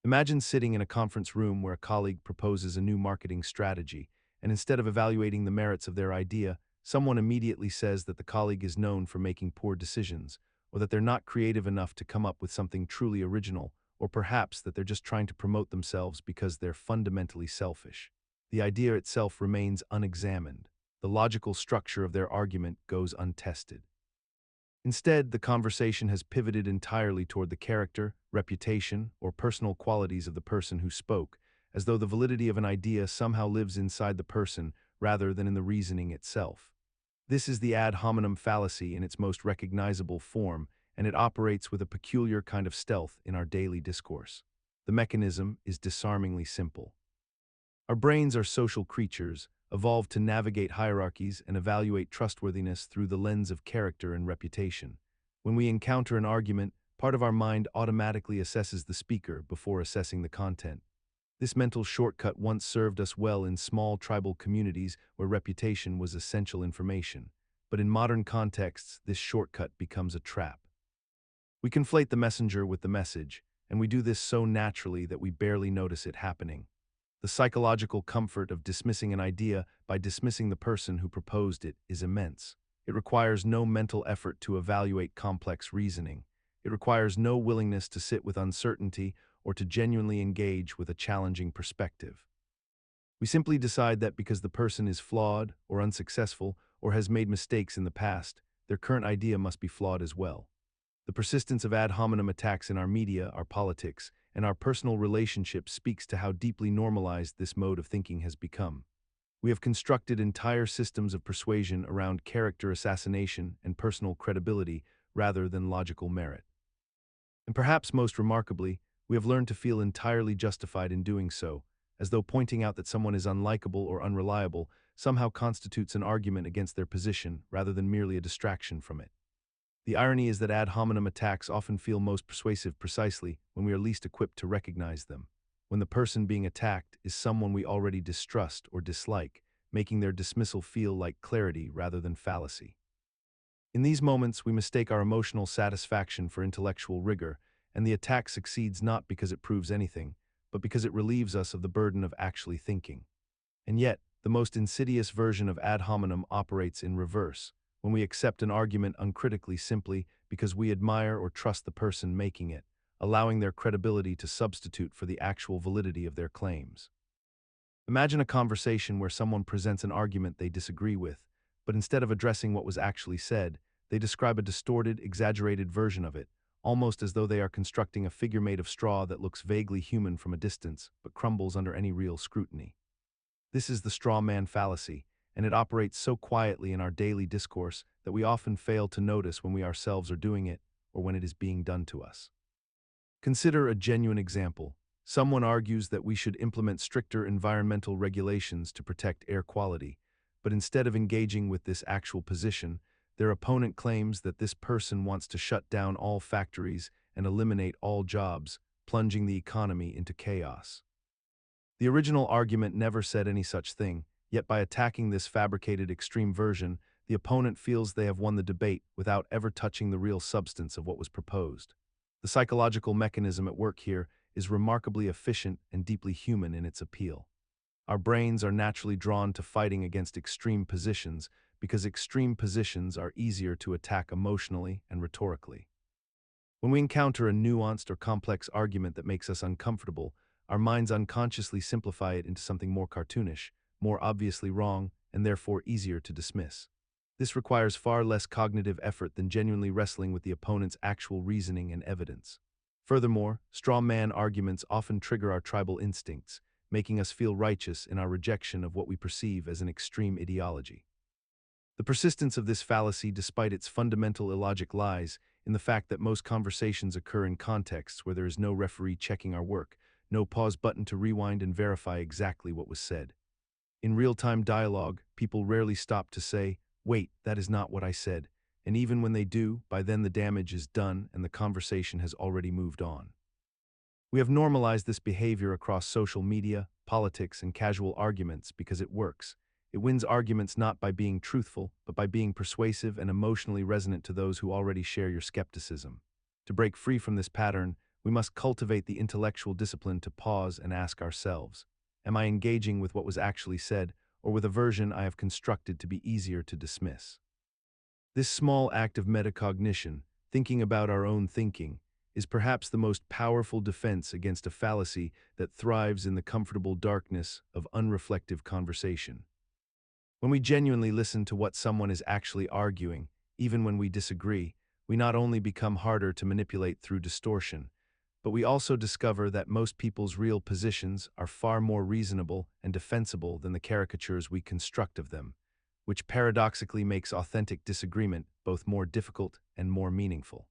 Imagine sitting in a conference room where a colleague proposes a new marketing strategy, and instead of evaluating the merits of their idea, someone immediately says that the colleague is known for making poor decisions, or that they're not creative enough to come up with something truly original, or perhaps that they're just trying to promote themselves because they're fundamentally selfish. The idea itself remains unexamined. The logical structure of their argument goes untested. Instead, the conversation has pivoted entirely toward the character, reputation, or personal qualities of the person who spoke, as though the validity of an idea somehow lives inside the person rather than in the reasoning itself. This is the ad hominem fallacy in its most recognizable form, and it operates with a peculiar kind of stealth in our daily discourse. The mechanism is disarmingly simple. Our brains are social creatures, evolved to navigate hierarchies and evaluate trustworthiness through the lens of character and reputation. When we encounter an argument, part of our mind automatically assesses the speaker before assessing the content. This mental shortcut once served us well in small tribal communities where reputation was essential information, but in modern contexts, this shortcut becomes a trap. We conflate the messenger with the message, and we do this so naturally that we barely notice it happening. The psychological comfort of dismissing an idea by dismissing the person who proposed it is immense. It requires no mental effort to evaluate complex reasoning. It requires no willingness to sit with uncertainty or to genuinely engage with a challenging perspective. We simply decide that because the person is flawed or unsuccessful or has made mistakes in the past, their current idea must be flawed as well. The persistence of ad hominem attacks in our media, our politics, and our personal relationships speaks to how deeply normalized this mode of thinking has become. We have constructed entire systems of persuasion around character assassination and personal credibility rather than logical merit. And perhaps most remarkably, we have learned to feel entirely justified in doing so, as though pointing out that someone is unlikable or unreliable somehow constitutes an argument against their position rather than merely a distraction from it. The irony is that ad hominem attacks often feel most persuasive precisely when we are least equipped to recognize them, when the person being attacked is someone we already distrust or dislike, making their dismissal feel like clarity rather than fallacy. In these moments, we mistake our emotional satisfaction for intellectual rigor, and the attack succeeds not because it proves anything, but because it relieves us of the burden of actually thinking. And yet, the most insidious version of ad hominem operates in reverse, when we accept an argument uncritically simply because we admire or trust the person making it, allowing their credibility to substitute for the actual validity of their claims. Imagine a conversation where someone presents an argument they disagree with, but instead of addressing what was actually said, they describe a distorted, exaggerated version of it, almost as though they are constructing a figure made of straw that looks vaguely human from a distance, but crumbles under any real scrutiny. This is the straw man fallacy, and it operates so quietly in our daily discourse that we often fail to notice when we ourselves are doing it or when it is being done to us. Consider a genuine example. Someone argues that we should implement stricter environmental regulations to protect air quality, but instead of engaging with this actual position, their opponent claims that this person wants to shut down all factories and eliminate all jobs, plunging the economy into chaos. The original argument never said any such thing, yet by attacking this fabricated extreme version, the opponent feels they have won the debate without ever touching the real substance of what was proposed. The psychological mechanism at work here is remarkably efficient and deeply human in its appeal. Our brains are naturally drawn to fighting against extreme positions because extreme positions are easier to attack emotionally and rhetorically. When we encounter a nuanced or complex argument that makes us uncomfortable, our minds unconsciously simplify it into something more cartoonish, more obviously wrong, and therefore easier to dismiss. This requires far less cognitive effort than genuinely wrestling with the opponent's actual reasoning and evidence. Furthermore, straw man arguments often trigger our tribal instincts, making us feel righteous in our rejection of what we perceive as an extreme ideology. The persistence of this fallacy, despite its fundamental illogic, lies in the fact that most conversations occur in contexts where there is no referee checking our work, no pause button to rewind and verify exactly what was said. In real-time dialogue, people rarely stop to say, "Wait, that is not what I said," and even when they do, by then the damage is done and the conversation has already moved on. We have normalized this behavior across social media, politics, and casual arguments because it works. It wins arguments not by being truthful, but by being persuasive and emotionally resonant to those who already share your skepticism. To break free from this pattern, we must cultivate the intellectual discipline to pause and ask ourselves, am I engaging with what was actually said, or with a version I have constructed to be easier to dismiss? This small act of metacognition, thinking about our own thinking, is perhaps the most powerful defense against a fallacy that thrives in the comfortable darkness of unreflective conversation. When we genuinely listen to what someone is actually arguing, even when we disagree, we not only become harder to manipulate through distortion, but we also discover that most people's real positions are far more reasonable and defensible than the caricatures we construct of them, which paradoxically makes authentic disagreement both more difficult and more meaningful.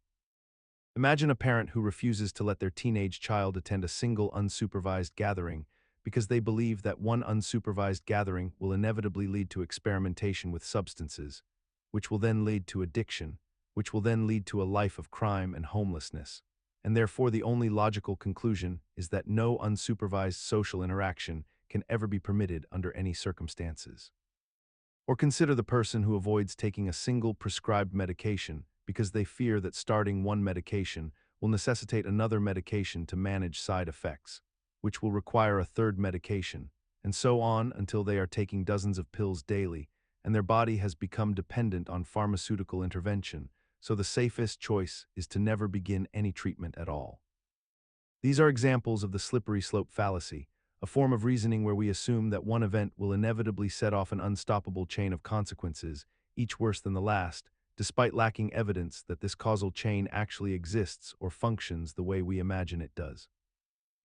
Imagine a parent who refuses to let their teenage child attend a single unsupervised gathering because they believe that one unsupervised gathering will inevitably lead to experimentation with substances, which will then lead to addiction, which will then lead to a life of crime and homelessness, and therefore the only logical conclusion is that no unsupervised social interaction can ever be permitted under any circumstances. Or consider the person who avoids taking a single prescribed medication because they fear that starting one medication will necessitate another medication to manage side effects, which will require a third medication, and so on until they are taking dozens of pills daily, and their body has become dependent on pharmaceutical intervention, so the safest choice is to never begin any treatment at all. These are examples of the slippery slope fallacy, a form of reasoning where we assume that one event will inevitably set off an unstoppable chain of consequences, each worse than the last, despite lacking evidence that this causal chain actually exists or functions the way we imagine it does.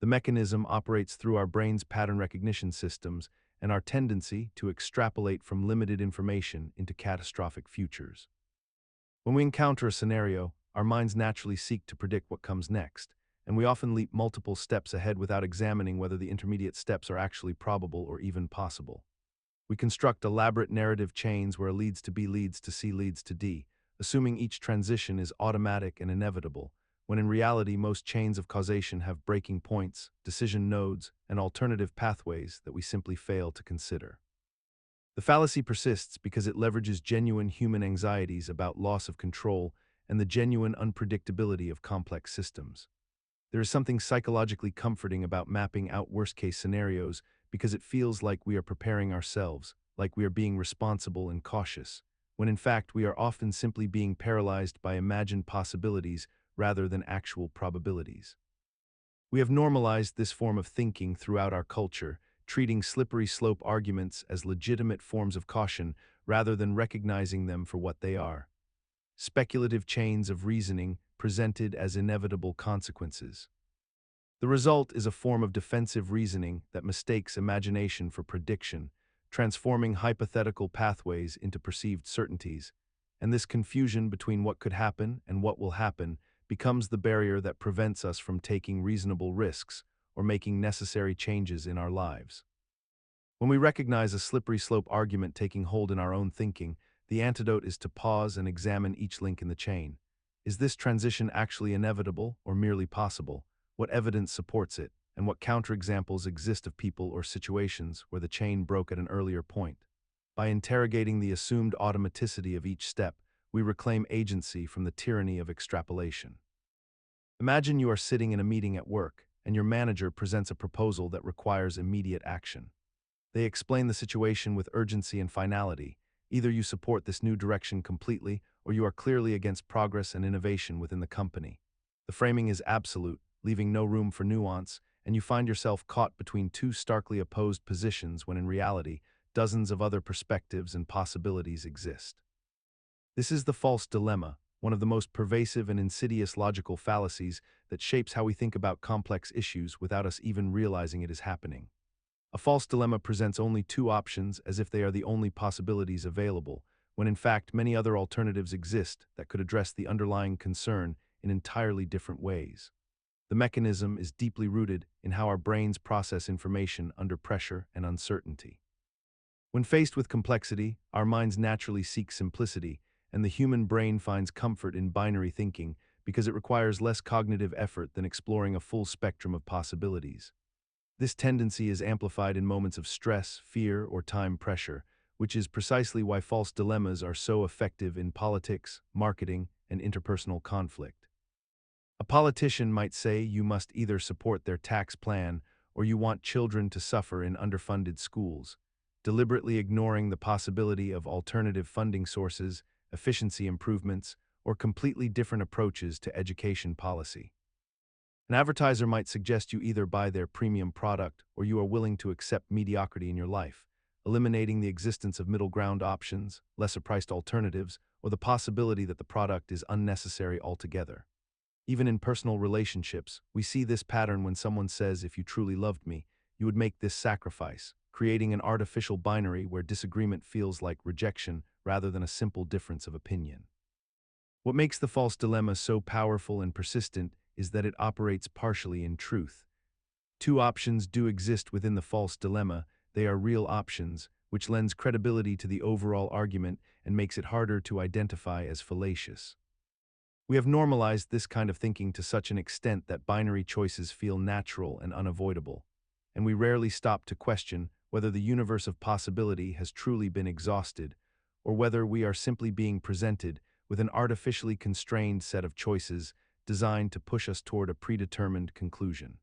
The mechanism operates through our brain's pattern recognition systems and our tendency to extrapolate from limited information into catastrophic futures. When we encounter a scenario, our minds naturally seek to predict what comes next, and we often leap multiple steps ahead without examining whether the intermediate steps are actually probable or even possible. We construct elaborate narrative chains where leads to B leads to C leads to D, assuming each transition is automatic and inevitable, when in reality most chains of causation have breaking points, decision nodes, and alternative pathways that we simply fail to consider. The fallacy persists because it leverages genuine human anxieties about loss of control and the genuine unpredictability of complex systems. There is something psychologically comforting about mapping out worst-case scenarios because it feels like we are preparing ourselves, like we are being responsible and cautious, when in fact we are often simply being paralyzed by imagined possibilities rather than actual probabilities. We have normalized this form of thinking throughout our culture, treating slippery slope arguments as legitimate forms of caution rather than recognizing them for what they are: speculative chains of reasoning presented as inevitable consequences. The result is a form of defensive reasoning that mistakes imagination for prediction, transforming hypothetical pathways into perceived certainties, and this confusion between what could happen and what will happen becomes the barrier that prevents us from taking reasonable risks or making necessary changes in our lives. When we recognize a slippery slope argument taking hold in our own thinking, the antidote is to pause and examine each link in the chain. Is this transition actually inevitable or merely possible? What evidence supports it, and what counterexamples exist of people or situations where the chain broke at an earlier point? By interrogating the assumed automaticity of each step, we reclaim agency from the tyranny of extrapolation. Imagine you are sitting in a meeting at work, and your manager presents a proposal that requires immediate action. They explain the situation with urgency and finality. Either you support this new direction completely, or you are clearly against progress and innovation within the company. The framing is absolute, leaving no room for nuance, and you find yourself caught between two starkly opposed positions when in reality, dozens of other perspectives and possibilities exist. This is the false dilemma, one of the most pervasive and insidious logical fallacies that shapes how we think about complex issues without us even realizing it is happening. A false dilemma presents only two options as if they are the only possibilities available, when in fact many other alternatives exist that could address the underlying concern in entirely different ways. The mechanism is deeply rooted in how our brains process information under pressure and uncertainty. When faced with complexity, our minds naturally seek simplicity, and the human brain finds comfort in binary thinking because it requires less cognitive effort than exploring a full spectrum of possibilities. This tendency is amplified in moments of stress, fear, or time pressure, which is precisely why false dilemmas are so effective in politics, marketing, and interpersonal conflict. A politician might say you must either support their tax plan or you want children to suffer in underfunded schools, deliberately ignoring the possibility of alternative funding sources, efficiency improvements, or completely different approaches to education policy. An advertiser might suggest you either buy their premium product or you are willing to accept mediocrity in your life, eliminating the existence of middle ground options, lesser priced alternatives, or the possibility that the product is unnecessary altogether. Even in personal relationships, we see this pattern when someone says, "If you truly loved me, you would make this sacrifice," creating an artificial binary where disagreement feels like rejection rather than a simple difference of opinion. What makes the false dilemma so powerful and persistent is that it operates partially in truth. Two options do exist within the false dilemma. They are real options, which lends credibility to the overall argument and makes it harder to identify as fallacious. We have normalized this kind of thinking to such an extent that binary choices feel natural and unavoidable, and we rarely stop to question whether the universe of possibility has truly been exhausted, or whether we are simply being presented with an artificially constrained set of choices designed to push us toward a predetermined conclusion.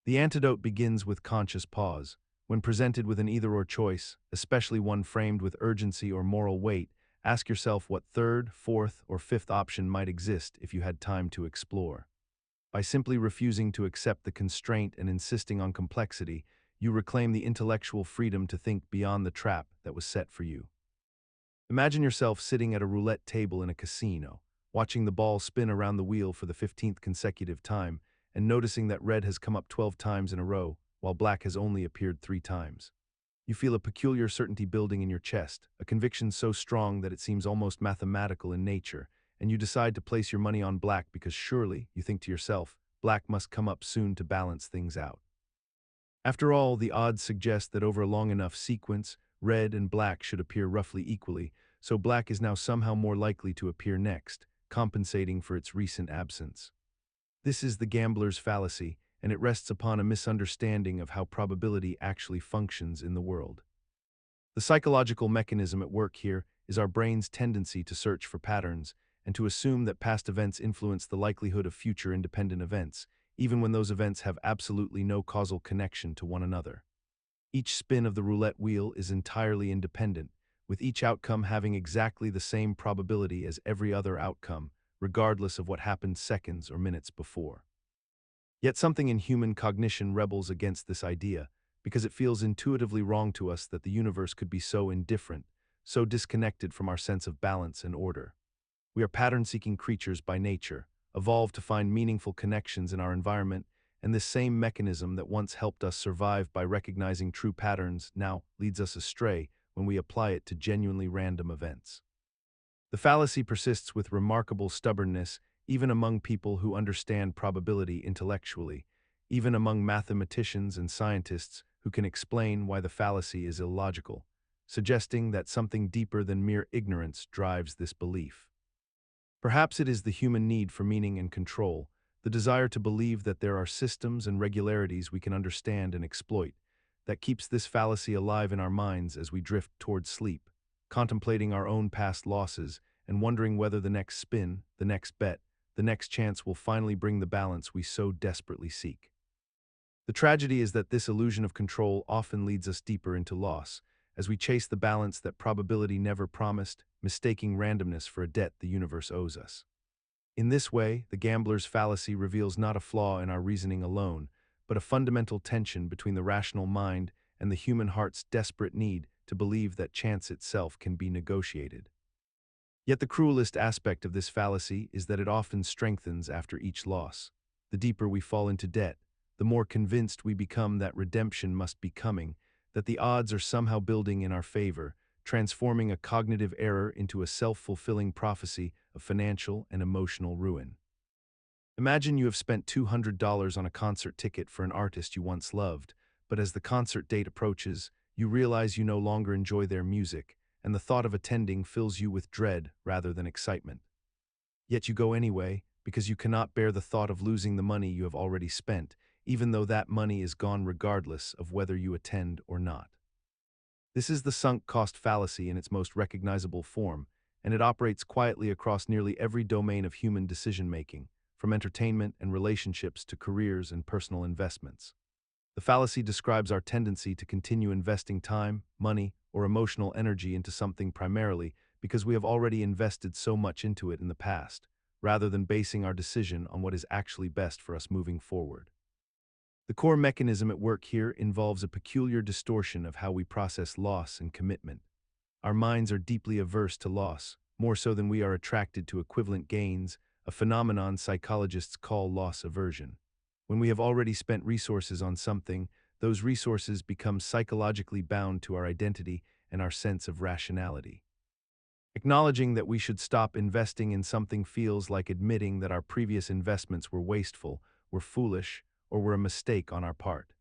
The antidote begins with conscious pause. When presented with an either-or choice, especially one framed with urgency or moral weight, ask yourself what third, fourth, or fifth option might exist if you had time to explore. By simply refusing to accept the constraint and insisting on complexity, you reclaim the intellectual freedom to think beyond the trap that was set for you. Imagine yourself sitting at a roulette table in a casino, watching the ball spin around the wheel for the 15th consecutive time, and noticing that red has come up 12 times in a row, while black has only appeared 3 times. You feel a peculiar certainty building in your chest, a conviction so strong that it seems almost mathematical in nature, and you decide to place your money on black because surely, you think to yourself, black must come up soon to balance things out. After all, the odds suggest that over a long enough sequence, red and black should appear roughly equally, so black is now somehow more likely to appear next, compensating for its recent absence. This is the gambler's fallacy, and it rests upon a misunderstanding of how probability actually functions in the world. The psychological mechanism at work here is our brain's tendency to search for patterns and to assume that past events influence the likelihood of future independent events, even when those events have absolutely no causal connection to one another. Each spin of the roulette wheel is entirely independent, with each outcome having exactly the same probability as every other outcome, regardless of what happened seconds or minutes before. Yet something in human cognition rebels against this idea, because it feels intuitively wrong to us that the universe could be so indifferent, so disconnected from our sense of balance and order. We are pattern-seeking creatures by nature, evolved to find meaningful connections in our environment, and this same mechanism that once helped us survive by recognizing true patterns now leads us astray when we apply it to genuinely random events. The fallacy persists with remarkable stubbornness even among people who understand probability intellectually, even among mathematicians and scientists who can explain why the fallacy is illogical, suggesting that something deeper than mere ignorance drives this belief. Perhaps it is the human need for meaning and control, the desire to believe that there are systems and regularities we can understand and exploit, that keeps this fallacy alive in our minds as we drift toward sleep, contemplating our own past losses and wondering whether the next spin, the next bet, the next chance will finally bring the balance we so desperately seek. The tragedy is that this illusion of control often leads us deeper into loss, as we chase the balance that probability never promised, mistaking randomness for a debt the universe owes us. In this way, the gambler's fallacy reveals not a flaw in our reasoning alone, but a fundamental tension between the rational mind and the human heart's desperate need to believe that chance itself can be negotiated. Yet the cruelest aspect of this fallacy is that it often strengthens after each loss. The deeper we fall into debt, the more convinced we become that redemption must be coming, that the odds are somehow building in our favor, transforming a cognitive error into a self-fulfilling prophecy of financial and emotional ruin. Imagine you have spent $200 on a concert ticket for an artist you once loved, but as the concert date approaches, you realize you no longer enjoy their music, and the thought of attending fills you with dread rather than excitement. Yet you go anyway, because you cannot bear the thought of losing the money you have already spent, even though that money is gone regardless of whether you attend or not. This is the sunk cost fallacy in its most recognizable form, and it operates quietly across nearly every domain of human decision-making, from entertainment and relationships to careers and personal investments. The fallacy describes our tendency to continue investing time, money, or emotional energy into something primarily because we have already invested so much into it in the past, rather than basing our decision on what is actually best for us moving forward. The core mechanism at work here involves a peculiar distortion of how we process loss and commitment. Our minds are deeply averse to loss, more so than we are attracted to equivalent gains, a phenomenon psychologists call loss aversion. When we have already spent resources on something, those resources become psychologically bound to our identity and our sense of rationality. Acknowledging that we should stop investing in something feels like admitting that our previous investments were wasteful, were foolish, or were a mistake on our part.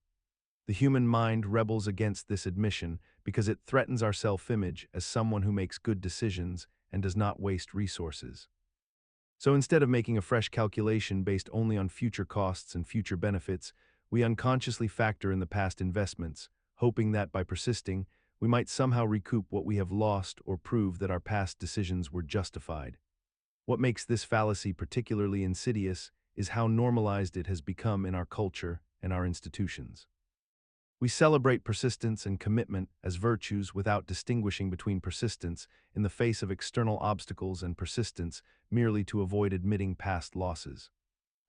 The human mind rebels against this admission because it threatens our self-image as someone who makes good decisions and does not waste resources. So instead of making a fresh calculation based only on future costs and future benefits, we unconsciously factor in the past investments, hoping that by persisting, we might somehow recoup what we have lost or prove that our past decisions were justified. What makes this fallacy particularly insidious is how normalized it has become in our culture and our institutions. We celebrate persistence and commitment as virtues without distinguishing between persistence in the face of external obstacles and persistence merely to avoid admitting past losses.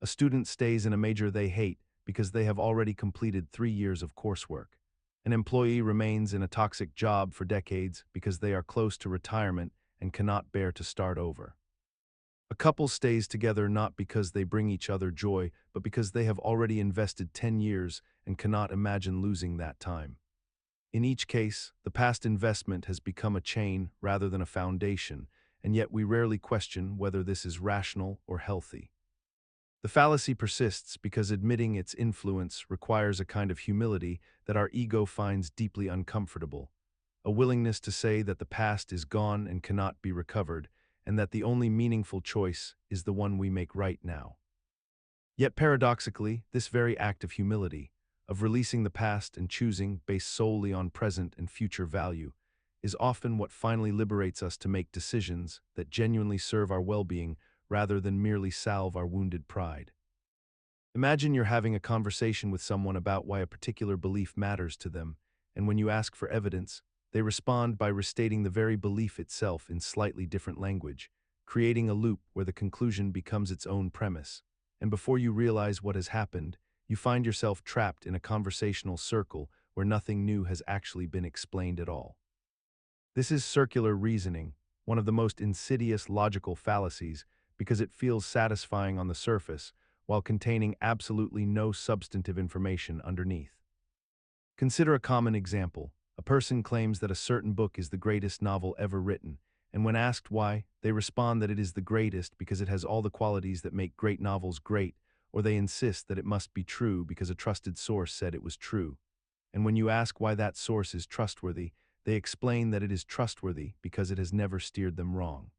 A student stays in a major they hate because they have already completed 3 years of coursework. An employee remains in a toxic job for decades because they are close to retirement and cannot bear to start over. A couple stays together not because they bring each other joy, but because they have already invested 10 years and cannot imagine losing that time. In each case, the past investment has become a chain rather than a foundation, and yet we rarely question whether this is rational or healthy. The fallacy persists because admitting its influence requires a kind of humility that our ego finds deeply uncomfortable, a willingness to say that the past is gone and cannot be recovered, and that the only meaningful choice is the one we make right now. Yet paradoxically, this very act of humility, of releasing the past and choosing based solely on present and future value, is often what finally liberates us to make decisions that genuinely serve our well-being rather than merely salve our wounded pride. Imagine you're having a conversation with someone about why a particular belief matters to them, and when you ask for evidence, they respond by restating the very belief itself in slightly different language, creating a loop where the conclusion becomes its own premise. And before you realize what has happened, you find yourself trapped in a conversational circle where nothing new has actually been explained at all. This is circular reasoning, one of the most insidious logical fallacies, because it feels satisfying on the surface while containing absolutely no substantive information underneath. Consider a common example. A person claims that a certain book is the greatest novel ever written, and when asked why, they respond that it is the greatest because it has all the qualities that make great novels great, or they insist that it must be true because a trusted source said it was true. And when you ask why that source is trustworthy, they explain that it is trustworthy because it has never steered them wrong.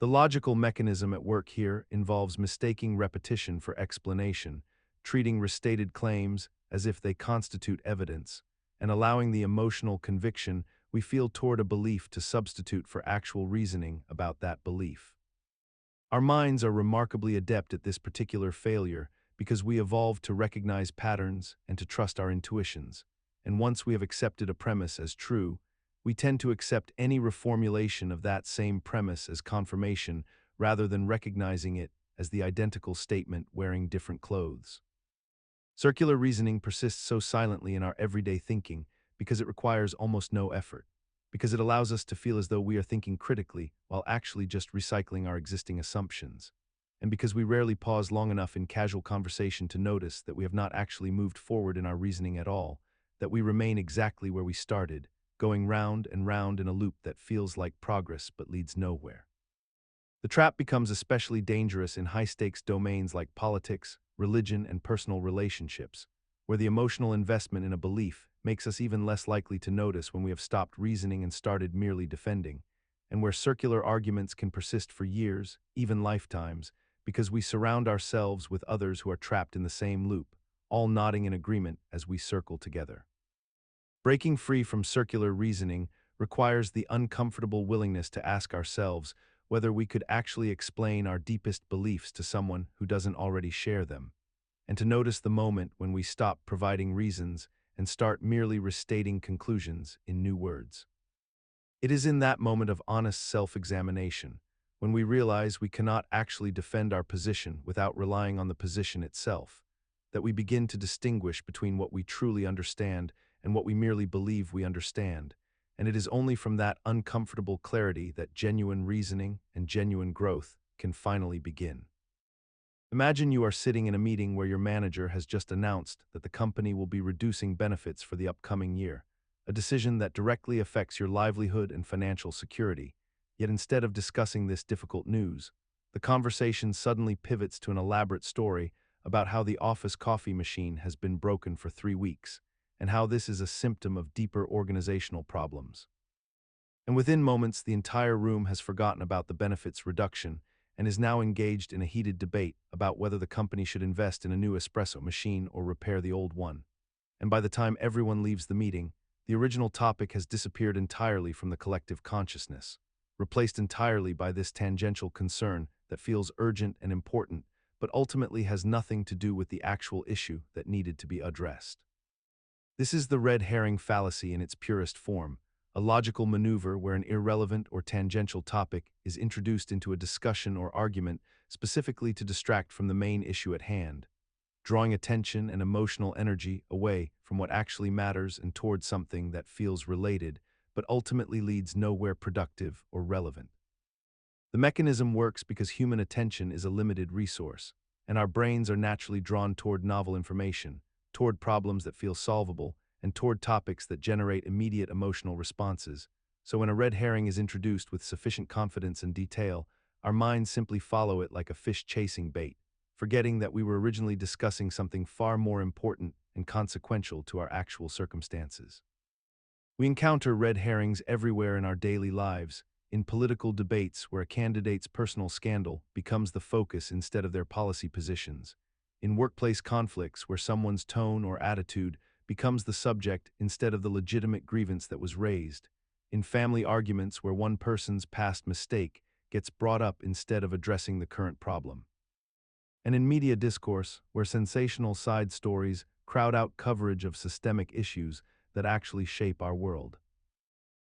The logical mechanism at work here involves mistaking repetition for explanation, treating restated claims as if they constitute evidence, and allowing the emotional conviction we feel toward a belief to substitute for actual reasoning about that belief. Our minds are remarkably adept at this particular failure because we evolved to recognize patterns and to trust our intuitions, and once we have accepted a premise as true, we tend to accept any reformulation of that same premise as confirmation rather than recognizing it as the identical statement wearing different clothes. Circular reasoning persists so silently in our everyday thinking because it requires almost no effort, because it allows us to feel as though we are thinking critically while actually just recycling our existing assumptions, and because we rarely pause long enough in casual conversation to notice that we have not actually moved forward in our reasoning at all, that we remain exactly where we started, going round and round in a loop that feels like progress but leads nowhere. The trap becomes especially dangerous in high-stakes domains like politics, religion, and personal relationships, where the emotional investment in a belief makes us even less likely to notice when we have stopped reasoning and started merely defending, and where circular arguments can persist for years, even lifetimes, because we surround ourselves with others who are trapped in the same loop, all nodding in agreement as we circle together. Breaking free from circular reasoning requires the uncomfortable willingness to ask ourselves whether we could actually explain our deepest beliefs to someone who doesn't already share them, and to notice the moment when we stop providing reasons and start merely restating conclusions in new words. It is in that moment of honest self-examination, when we realize we cannot actually defend our position without relying on the position itself, that we begin to distinguish between what we truly understand and what we merely believe we understand, and it is only from that uncomfortable clarity that genuine reasoning and genuine growth can finally begin. Imagine you are sitting in a meeting where your manager has just announced that the company will be reducing benefits for the upcoming year, a decision that directly affects your livelihood and financial security. Yet instead of discussing this difficult news, the conversation suddenly pivots to an elaborate story about how the office coffee machine has been broken for 3 weeks, and how this is a symptom of deeper organizational problems. And within moments, the entire room has forgotten about the benefits reduction and is now engaged in a heated debate about whether the company should invest in a new espresso machine or repair the old one. And by the time everyone leaves the meeting, the original topic has disappeared entirely from the collective consciousness, replaced entirely by this tangential concern that feels urgent and important, but ultimately has nothing to do with the actual issue that needed to be addressed. This is the red herring fallacy in its purest form, a logical maneuver where an irrelevant or tangential topic is introduced into a discussion or argument specifically to distract from the main issue at hand, drawing attention and emotional energy away from what actually matters and towards something that feels related but ultimately leads nowhere productive or relevant. The mechanism works because human attention is a limited resource, and our brains are naturally drawn toward novel information, toward problems that feel solvable, and toward topics that generate immediate emotional responses. So when a red herring is introduced with sufficient confidence and detail, our minds simply follow it like a fish chasing bait, forgetting that we were originally discussing something far more important and consequential to our actual circumstances. We encounter red herrings everywhere in our daily lives, in political debates where a candidate's personal scandal becomes the focus instead of their policy positions, in workplace conflicts where someone's tone or attitude becomes the subject instead of the legitimate grievance that was raised, in family arguments where one person's past mistake gets brought up instead of addressing the current problem, and in media discourse where sensational side stories crowd out coverage of systemic issues that actually shape our world.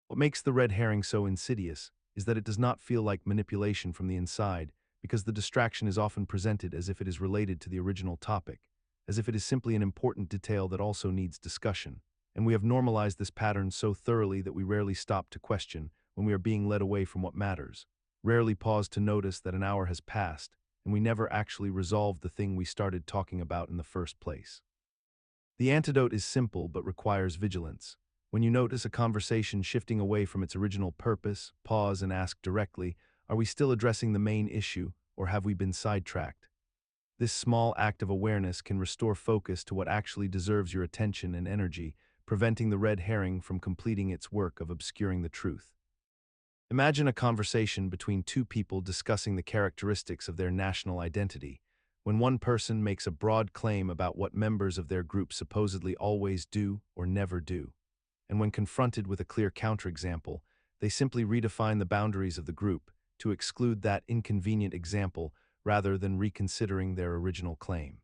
What makes the red herring so insidious is that it does not feel like manipulation from the inside, because the distraction is often presented as if it is related to the original topic, as if it is simply an important detail that also needs discussion, and we have normalized this pattern so thoroughly that we rarely stop to question when we are being led away from what matters, rarely pause to notice that an hour has passed, and we never actually resolved the thing we started talking about in the first place. The antidote is simple but requires vigilance. When you notice a conversation shifting away from its original purpose, pause and ask directly, are we still addressing the main issue, or have we been sidetracked? This small act of awareness can restore focus to what actually deserves your attention and energy, preventing the red herring from completing its work of obscuring the truth. Imagine a conversation between two people discussing the characteristics of their national identity, when one person makes a broad claim about what members of their group supposedly always do or never do, and when confronted with a clear counterexample, they simply redefine the boundaries of the group to exclude that inconvenient example rather than reconsidering their original claim.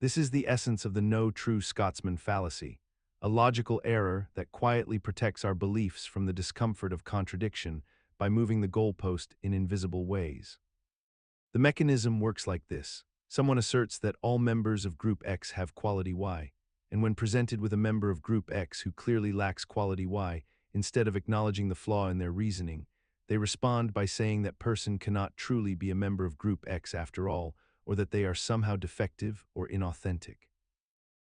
This is the essence of the no True Scotsman fallacy, a logical error that quietly protects our beliefs from the discomfort of contradiction by moving the goalpost in invisible ways. The mechanism works like this. Someone asserts that all members of Group X have quality Y, and when presented with a member of Group X who clearly lacks quality Y, instead of acknowledging the flaw in their reasoning, they respond by saying that person cannot truly be a member of Group X after all, or that they are somehow defective or inauthentic.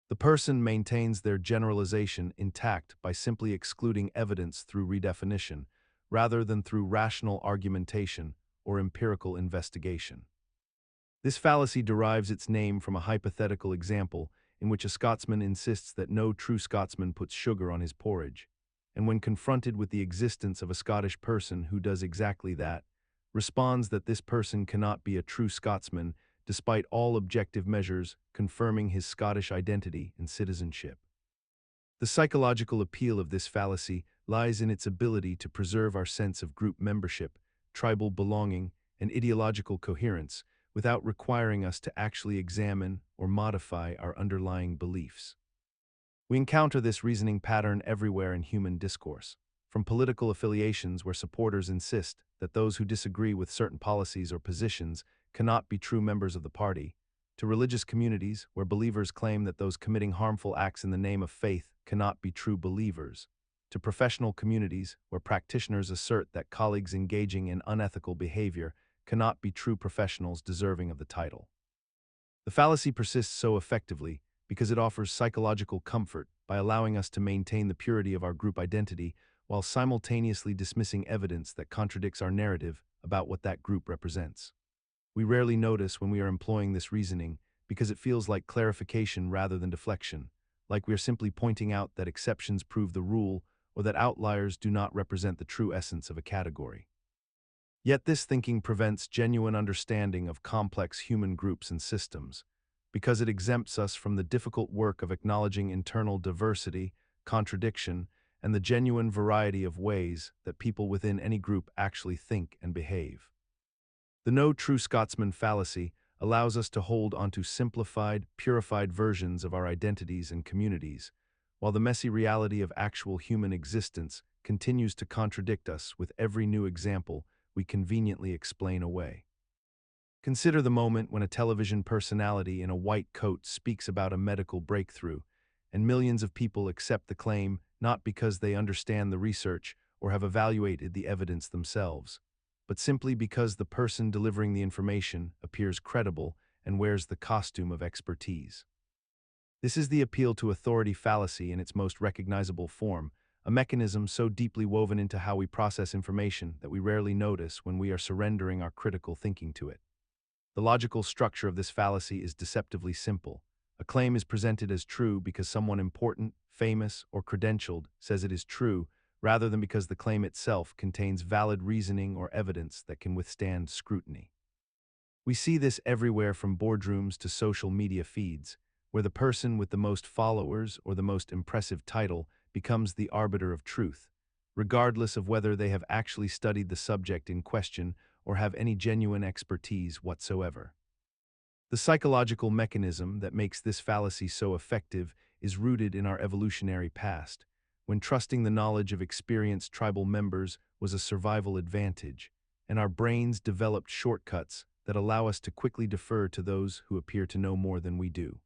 The person maintains their generalization intact by simply excluding evidence through redefinition, rather than through rational argumentation or empirical investigation. This fallacy derives its name from a hypothetical example in which a Scotsman insists that no true Scotsman puts sugar on his porridge, and when confronted with the existence of a Scottish person who does exactly that, responds that this person cannot be a true Scotsman despite all objective measures confirming his Scottish identity and citizenship. The psychological appeal of this fallacy lies in its ability to preserve our sense of group membership, tribal belonging, and ideological coherence without requiring us to actually examine or modify our underlying beliefs. We encounter this reasoning pattern everywhere in human discourse, from political affiliations where supporters insist that those who disagree with certain policies or positions cannot be true members of the party, to religious communities where believers claim that those committing harmful acts in the name of faith cannot be true believers, to professional communities where practitioners assert that colleagues engaging in unethical behavior cannot be true professionals deserving of the title. The fallacy persists so effectively because it offers psychological comfort by allowing us to maintain the purity of our group identity while simultaneously dismissing evidence that contradicts our narrative about what that group represents. We rarely notice when we are employing this reasoning because it feels like clarification rather than deflection, like we are simply pointing out that exceptions prove the rule or that outliers do not represent the true essence of a category. Yet this thinking prevents genuine understanding of complex human groups and systems, because it exempts us from the difficult work of acknowledging internal diversity, contradiction, and the genuine variety of ways that people within any group actually think and behave. The No True Scotsman fallacy allows us to hold onto simplified, purified versions of our identities and communities, while the messy reality of actual human existence continues to contradict us with every new example we conveniently explain away. Consider the moment when a television personality in a white coat speaks about a medical breakthrough, and millions of people accept the claim not because they understand the research or have evaluated the evidence themselves, but simply because the person delivering the information appears credible and wears the costume of expertise. This is the appeal to authority fallacy in its most recognizable form, a mechanism so deeply woven into how we process information that we rarely notice when we are surrendering our critical thinking to it. The logical structure of this fallacy is deceptively simple. A claim is presented as true because someone important, famous, or credentialed says it is true, rather than because the claim itself contains valid reasoning or evidence that can withstand scrutiny. We see this everywhere from boardrooms to social media feeds, where the person with the most followers or the most impressive title becomes the arbiter of truth, regardless of whether they have actually studied the subject in question or have any genuine expertise whatsoever. The psychological mechanism that makes this fallacy so effective is rooted in our evolutionary past, when trusting the knowledge of experienced tribal members was a survival advantage, and our brains developed shortcuts that allow us to quickly defer to those who appear to know more than we do.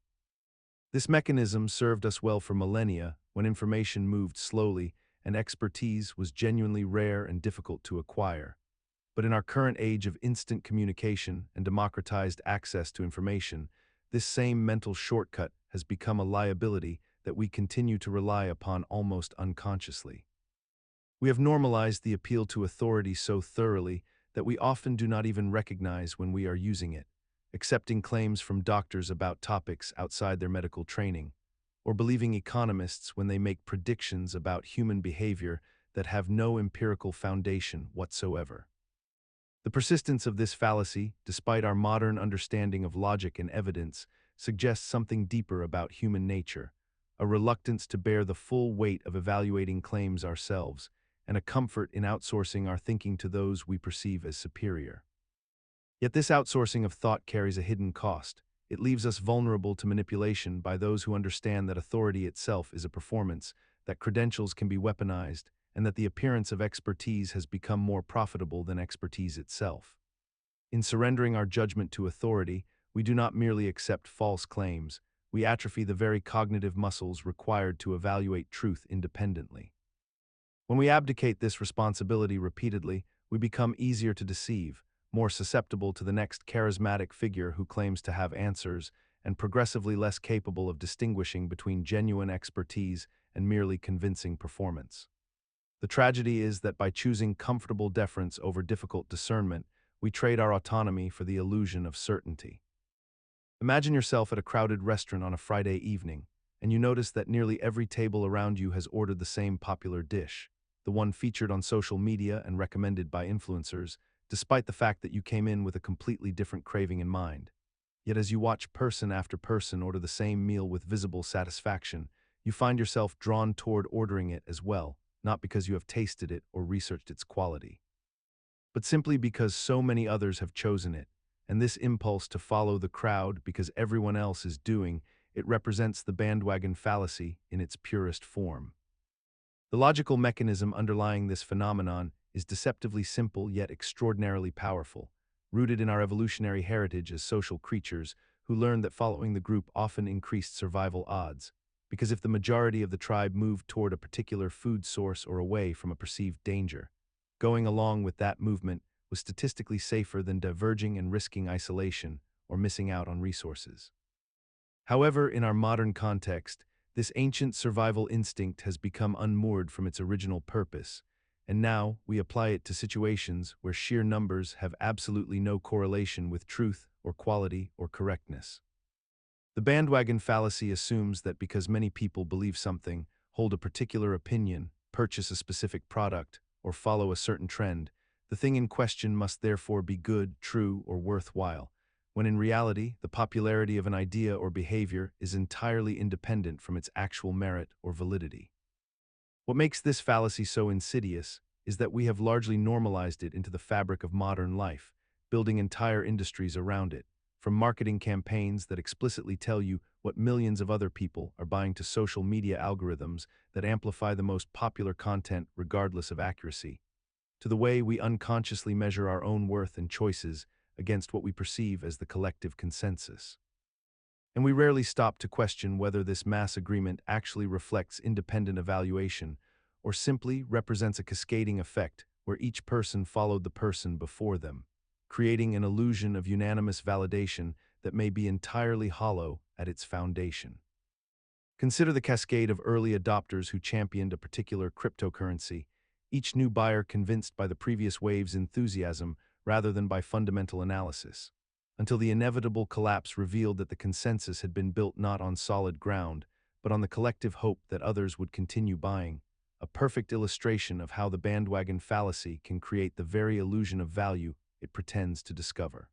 This mechanism served us well for millennia when information moved slowly and expertise was genuinely rare and difficult to acquire. But in our current age of instant communication and democratized access to information, this same mental shortcut has become a liability that we continue to rely upon almost unconsciously. We have normalized the appeal to authority so thoroughly that we often do not even recognize when we are using it, accepting claims from doctors about topics outside their medical training, or believing economists when they make predictions about human behavior that have no empirical foundation whatsoever. The persistence of this fallacy, despite our modern understanding of logic and evidence, suggests something deeper about human nature, a reluctance to bear the full weight of evaluating claims ourselves, and a comfort in outsourcing our thinking to those we perceive as superior. Yet this outsourcing of thought carries a hidden cost. It leaves us vulnerable to manipulation by those who understand that authority itself is a performance, that credentials can be weaponized, and that the appearance of expertise has become more profitable than expertise itself. In surrendering our judgment to authority, we do not merely accept false claims, we atrophy the very cognitive muscles required to evaluate truth independently. When we abdicate this responsibility repeatedly, we become easier to deceive, more susceptible to the next charismatic figure who claims to have answers, and progressively less capable of distinguishing between genuine expertise and merely convincing performance. The tragedy is that by choosing comfortable deference over difficult discernment, we trade our autonomy for the illusion of certainty. Imagine yourself at a crowded restaurant on a Friday evening, and you notice that nearly every table around you has ordered the same popular dish, the one featured on social media and recommended by influencers, despite the fact that you came in with a completely different craving in mind. Yet as you watch person after person order the same meal with visible satisfaction, you find yourself drawn toward ordering it as well, not because you have tasted it or researched its quality. but simply because so many others have chosen it, and this impulse to follow the crowd because everyone else is doing it represents the bandwagon fallacy in its purest form. The logical mechanism underlying this phenomenon is deceptively simple yet extraordinarily powerful, rooted in our evolutionary heritage as social creatures who learned that following the group often increased survival odds, because if the majority of the tribe moved toward a particular food source or away from a perceived danger, going along with that movement was statistically safer than diverging and risking isolation or missing out on resources. However, in our modern context, this ancient survival instinct has become unmoored from its original purpose, and now we apply it to situations where sheer numbers have absolutely no correlation with truth or quality or correctness. The bandwagon fallacy assumes that because many people believe something, hold a particular opinion, purchase a specific product, or follow a certain trend, the thing in question must therefore be good, true, or worthwhile, when in reality, the popularity of an idea or behavior is entirely independent from its actual merit or validity. What makes this fallacy so insidious is that we have largely normalized it into the fabric of modern life, building entire industries around it, from marketing campaigns that explicitly tell you what millions of other people are buying to social media algorithms that amplify the most popular content regardless of accuracy, to the way we unconsciously measure our own worth and choices against what we perceive as the collective consensus. And we rarely stop to question whether this mass agreement actually reflects independent evaluation or simply represents a cascading effect where each person followed the person before them, creating an illusion of unanimous validation that may be entirely hollow at its foundation. Consider the cascade of early adopters who championed a particular cryptocurrency, each new buyer convinced by the previous wave's enthusiasm rather than by fundamental analysis, until the inevitable collapse revealed that the consensus had been built not on solid ground, but on the collective hope that others would continue buying, a perfect illustration of how the bandwagon fallacy can create the very illusion of value it pretends to discover.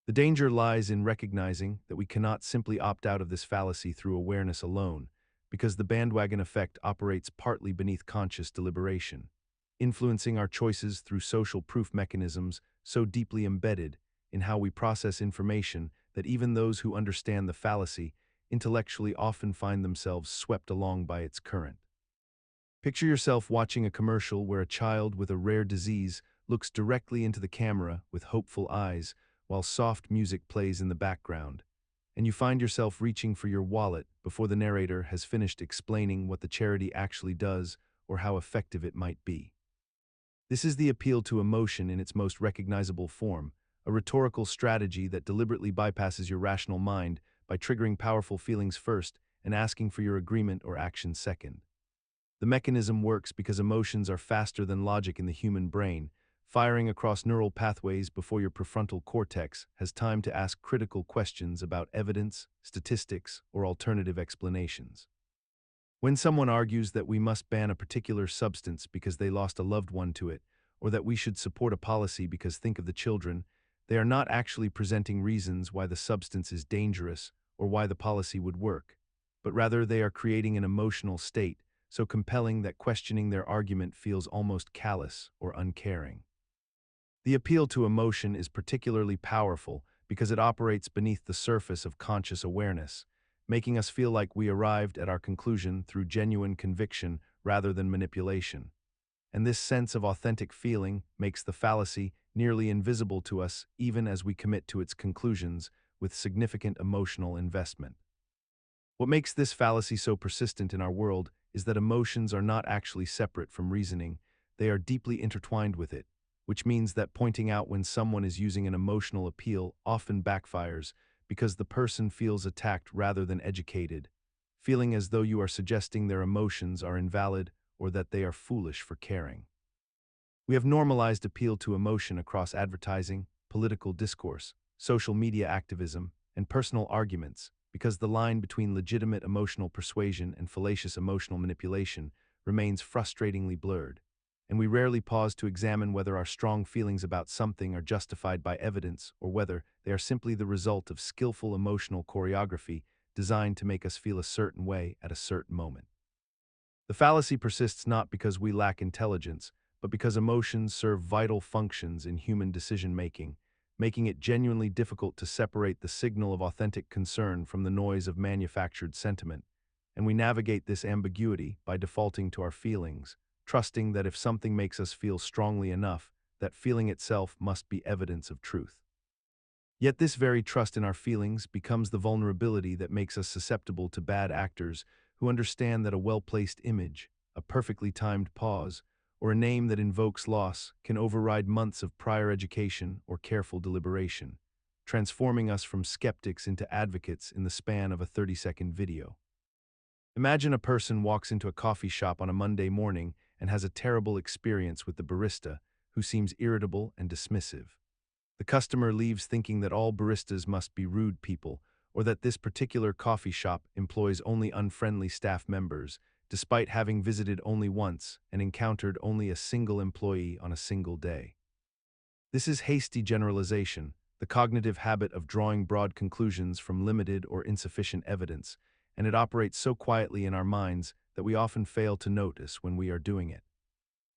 The danger lies in recognizing that we cannot simply opt out of this fallacy through awareness alone, because the bandwagon effect operates partly beneath conscious deliberation, influencing our choices through social proof mechanisms so deeply embedded in how we process information that even those who understand the fallacy intellectually often find themselves swept along by its current. Picture yourself watching a commercial where a child with a rare disease looks directly into the camera with hopeful eyes while soft music plays in the background, and you find yourself reaching for your wallet before the narrator has finished explaining what the charity actually does or how effective it might be. This is the appeal to emotion in its most recognizable form, a rhetorical strategy that deliberately bypasses your rational mind by triggering powerful feelings first and asking for your agreement or action second. The mechanism works because emotions are faster than logic in the human brain, firing across neural pathways before your prefrontal cortex has time to ask critical questions about evidence, statistics, or alternative explanations. When someone argues that we must ban a particular substance because they lost a loved one to it, or that we should support a policy because think of the children, they are not actually presenting reasons why the substance is dangerous or why the policy would work, but rather they are creating an emotional state so compelling that questioning their argument feels almost callous or uncaring. The appeal to emotion is particularly powerful because it operates beneath the surface of conscious awareness, making us feel like we arrived at our conclusion through genuine conviction rather than manipulation. And this sense of authentic feeling makes the fallacy nearly invisible to us even as we commit to its conclusions with significant emotional investment. What makes this fallacy so persistent in our world is that emotions are not actually separate from reasoning, they are deeply intertwined with it, which means that pointing out when someone is using an emotional appeal often backfires because the person feels attacked rather than educated, feeling as though you are suggesting their emotions are invalid or that they are foolish for caring. We have normalized appeal to emotion across advertising, political discourse, social media activism, and personal arguments because the line between legitimate emotional persuasion and fallacious emotional manipulation remains frustratingly blurred, and we rarely pause to examine whether our strong feelings about something are justified by evidence or whether they are simply the result of skillful emotional choreography designed to make us feel a certain way at a certain moment. The fallacy persists not because we lack intelligence, but because emotions serve vital functions in human decision-making, making it genuinely difficult to separate the signal of authentic concern from the noise of manufactured sentiment. And we navigate this ambiguity by defaulting to our feelings, trusting that if something makes us feel strongly enough, that feeling itself must be evidence of truth. Yet this very trust in our feelings becomes the vulnerability that makes us susceptible to bad actors who understand that a well-placed image, a perfectly timed pause, or a name that invokes loss can override months of prior education or careful deliberation, transforming us from skeptics into advocates in the span of a 30-second video. Imagine a person walks into a coffee shop on a Monday morning and has a terrible experience with the barista, who seems irritable and dismissive. The customer leaves thinking that all baristas must be rude people, or that this particular coffee shop employs only unfriendly staff members, despite having visited only once and encountered only a single employee on a single day. This is hasty generalization, the cognitive habit of drawing broad conclusions from limited or insufficient evidence, and it operates so quietly in our minds that we often fail to notice when we are doing it.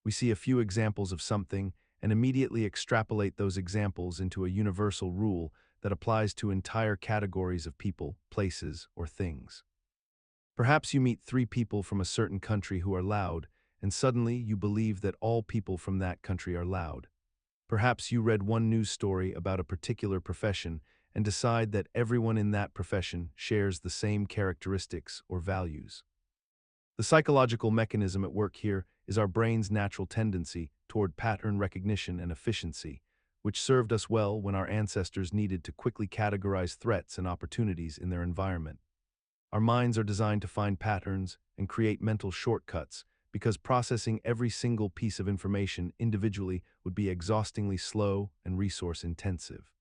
We see a few examples of something and immediately extrapolate those examples into a universal rule that applies to entire categories of people, places, or things. Perhaps you meet 3 people from a certain country who are loud, and suddenly you believe that all people from that country are loud. Perhaps you read one news story about a particular profession and decide that everyone in that profession shares the same characteristics or values. The psychological mechanism at work here is our brain's natural tendency toward pattern recognition and efficiency, which served us well when our ancestors needed to quickly categorize threats and opportunities in their environment. Our minds are designed to find patterns and create mental shortcuts because processing every single piece of information individually would be exhaustingly slow and resource-intensive.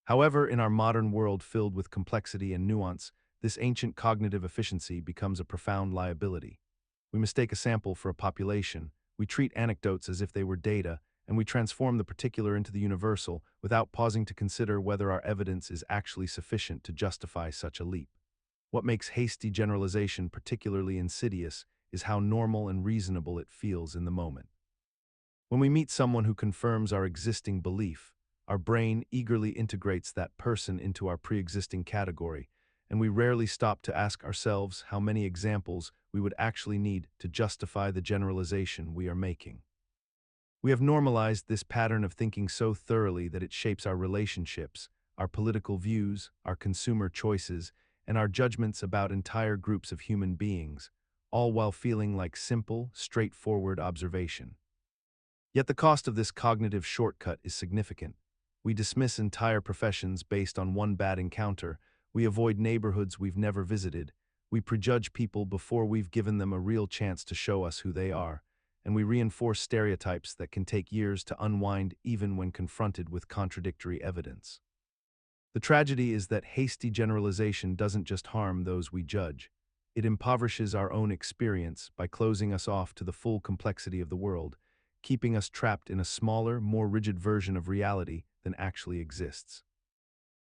However, in our modern world filled with complexity and nuance, this ancient cognitive efficiency becomes a profound liability. We mistake a sample for a population, we treat anecdotes as if they were data, and we transform the particular into the universal without pausing to consider whether our evidence is actually sufficient to justify such a leap. What makes hasty generalization particularly insidious is how normal and reasonable it feels in the moment. When we meet someone who confirms our existing belief, our brain eagerly integrates that person into our pre-existing category, and we rarely stop to ask ourselves how many examples we would actually need to justify the generalization we are making. We have normalized this pattern of thinking so thoroughly that it shapes our relationships, our political views, our consumer choices, and our judgments about entire groups of human beings, all while feeling like simple, straightforward observation. Yet the cost of this cognitive shortcut is significant. We dismiss entire professions based on one bad encounter, we avoid neighborhoods we've never visited, we prejudge people before we've given them a real chance to show us who they are, and we reinforce stereotypes that can take years to unwind even when confronted with contradictory evidence. The tragedy is that hasty generalization doesn't just harm those we judge. It impoverishes our own experience by closing us off to the full complexity of the world, keeping us trapped in a smaller, more rigid version of reality than actually exists.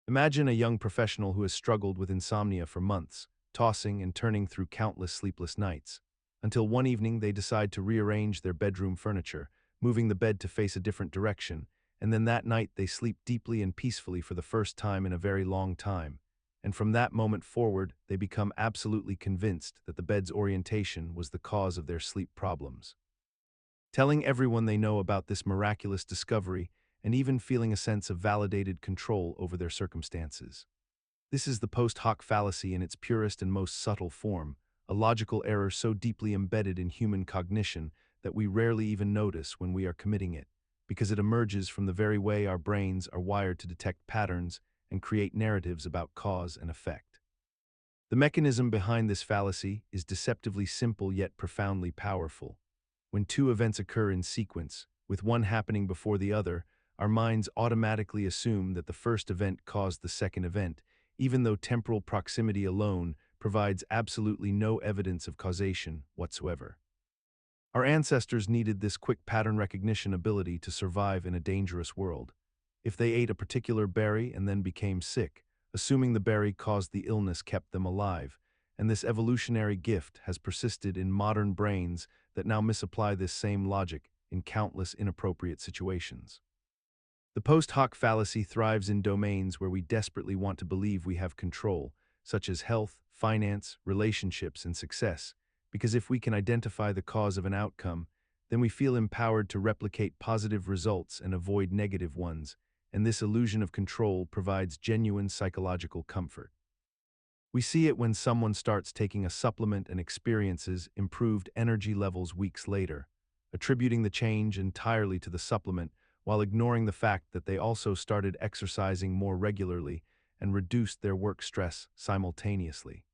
Imagine a young professional who has struggled with insomnia for months, tossing and turning through countless sleepless nights, until one evening they decide to rearrange their bedroom furniture, moving the bed to face a different direction, and then that night they sleep deeply and peacefully for the first time in a very long time, and from that moment forward they become absolutely convinced that the bed's orientation was the cause of their sleep problems. Telling everyone they know about this miraculous discovery and even feeling a sense of validated control over their circumstances. This is the post-hoc fallacy in its purest and most subtle form, a logical error so deeply embedded in human cognition that we rarely even notice when we are committing it, because it emerges from the very way our brains are wired to detect patterns and create narratives about cause and effect. The mechanism behind this fallacy is deceptively simple yet profoundly powerful. When 2 events occur in sequence, with one happening before the other, our minds automatically assume that the first event caused the second event, even though temporal proximity alone provides absolutely no evidence of causation whatsoever. Our ancestors needed this quick pattern recognition ability to survive in a dangerous world. If they ate a particular berry and then became sick, assuming the berry caused the illness kept them alive, and this evolutionary gift has persisted in modern brains that now misapply this same logic in countless inappropriate situations. The post-hoc fallacy thrives in domains where we desperately want to believe we have control, such as health, finance, relationships, and success, because if we can identify the cause of an outcome, then we feel empowered to replicate positive results and avoid negative ones, and this illusion of control provides genuine psychological comfort. We see it when someone starts taking a supplement and experiences improved energy levels weeks later, attributing the change entirely to the supplement while ignoring the fact that they also started exercising more regularly and reduced their work stress simultaneously.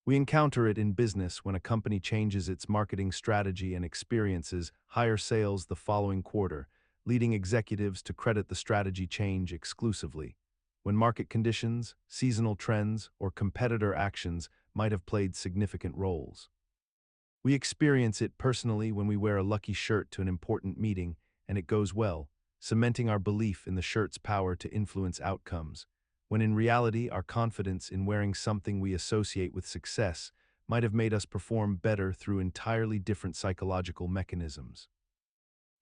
We encounter it in business when a company changes its marketing strategy and experiences higher sales the following quarter, leading executives to credit the strategy change exclusively, when market conditions, seasonal trends, or competitor actions might have played significant roles. We experience it personally when we wear a lucky shirt to an important meeting and it goes well, cementing our belief in the shirt's power to influence outcomes, when in reality our confidence in wearing something we associate with success might have made us perform better through entirely different psychological mechanisms.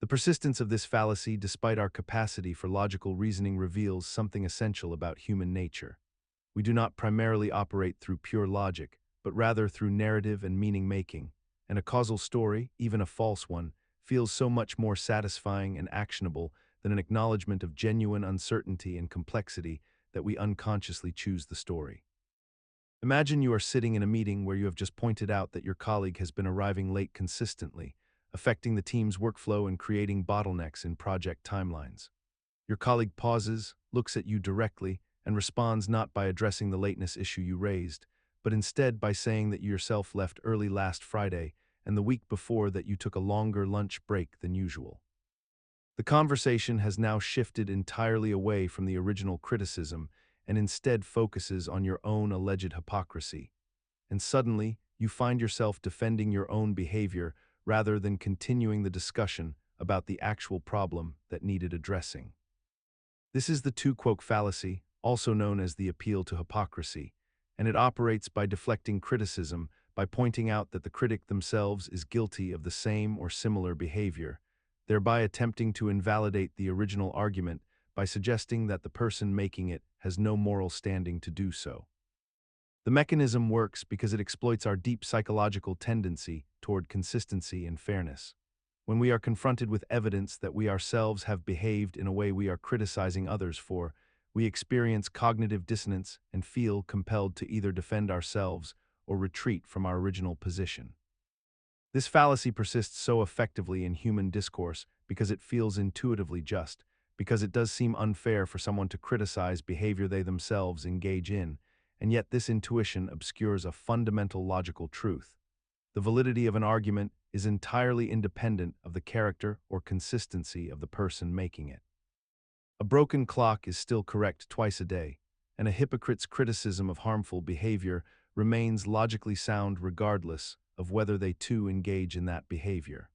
The persistence of this fallacy, despite our capacity for logical reasoning, reveals something essential about human nature. We do not primarily operate through pure logic, but rather through narrative and meaning-making, and a causal story, even a false one, feels so much more satisfying and actionable than an acknowledgement of genuine uncertainty and complexity that we unconsciously choose the story. Imagine you are sitting in a meeting where you have just pointed out that your colleague has been arriving late consistently, affecting the team's workflow and creating bottlenecks in project timelines. Your colleague pauses, looks at you directly, and responds not by addressing the lateness issue you raised, but instead by saying that you yourself left early last Friday and the week before that you took a longer lunch break than usual. The conversation has now shifted entirely away from the original criticism and instead focuses on your own alleged hypocrisy. And suddenly, you find yourself defending your own behavior rather than continuing the discussion about the actual problem that needed addressing. This is the Quoque fallacy, also known as the appeal to hypocrisy, and it operates by deflecting criticism by pointing out that the critic themselves is guilty of the same or similar behavior, thereby attempting to invalidate the original argument by suggesting that the person making it has no moral standing to do so. The mechanism works because it exploits our deep psychological tendency toward consistency and fairness. When we are confronted with evidence that we ourselves have behaved in a way we are criticizing others for, we experience cognitive dissonance and feel compelled to either defend ourselves or retreat from our original position. This fallacy persists so effectively in human discourse because it feels intuitively just, because it does seem unfair for someone to criticize behavior they themselves engage in, and yet this intuition obscures a fundamental logical truth. The validity of an argument is entirely independent of the character or consistency of the person making it. A broken clock is still correct twice a day, and a hypocrite's criticism of harmful behavior remains logically sound regardless of whether they too engage in that behavior.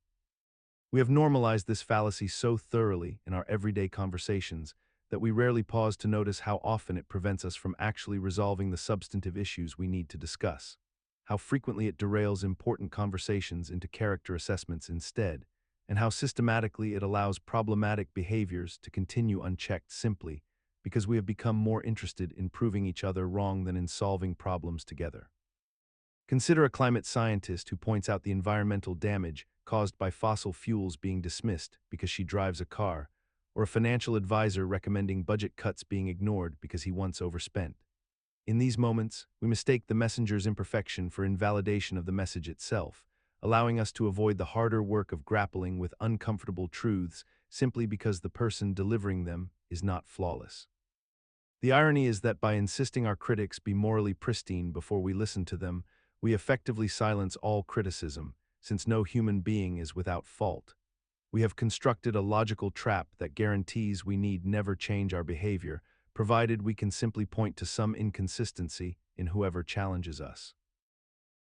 We have normalized this fallacy so thoroughly in our everyday conversations that we rarely pause to notice how often it prevents us from actually resolving the substantive issues we need to discuss, how frequently it derails important conversations into character assessments instead, and how systematically it allows problematic behaviors to continue unchecked simply because we have become more interested in proving each other wrong than in solving problems together. Consider a climate scientist who points out the environmental damage caused by fossil fuels being dismissed because she drives a car, or a financial advisor recommending budget cuts being ignored because he once overspent. In these moments, we mistake the messenger's imperfection for invalidation of the message itself, allowing us to avoid the harder work of grappling with uncomfortable truths simply because the person delivering them is not flawless. The irony is that by insisting our critics be morally pristine before we listen to them, we effectively silence all criticism, since no human being is without fault. We have constructed a logical trap that guarantees we need never change our behavior, provided we can simply point to some inconsistency in whoever challenges us.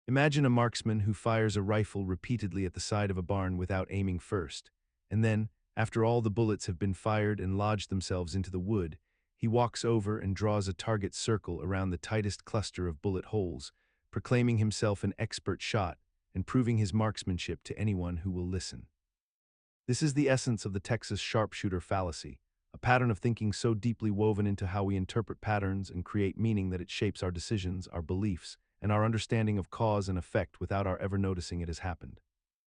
Imagine a marksman who fires a rifle repeatedly at the side of a barn without aiming first, and then, after all the bullets have been fired and lodged themselves into the wood, he walks over and draws a target circle around the tightest cluster of bullet holes, proclaiming himself an expert shot and proving his marksmanship to anyone who will listen. This is the essence of the Texas Sharpshooter Fallacy, a pattern of thinking so deeply woven into how we interpret patterns and create meaning that it shapes our decisions, our beliefs, and our understanding of cause and effect without our ever noticing it has happened.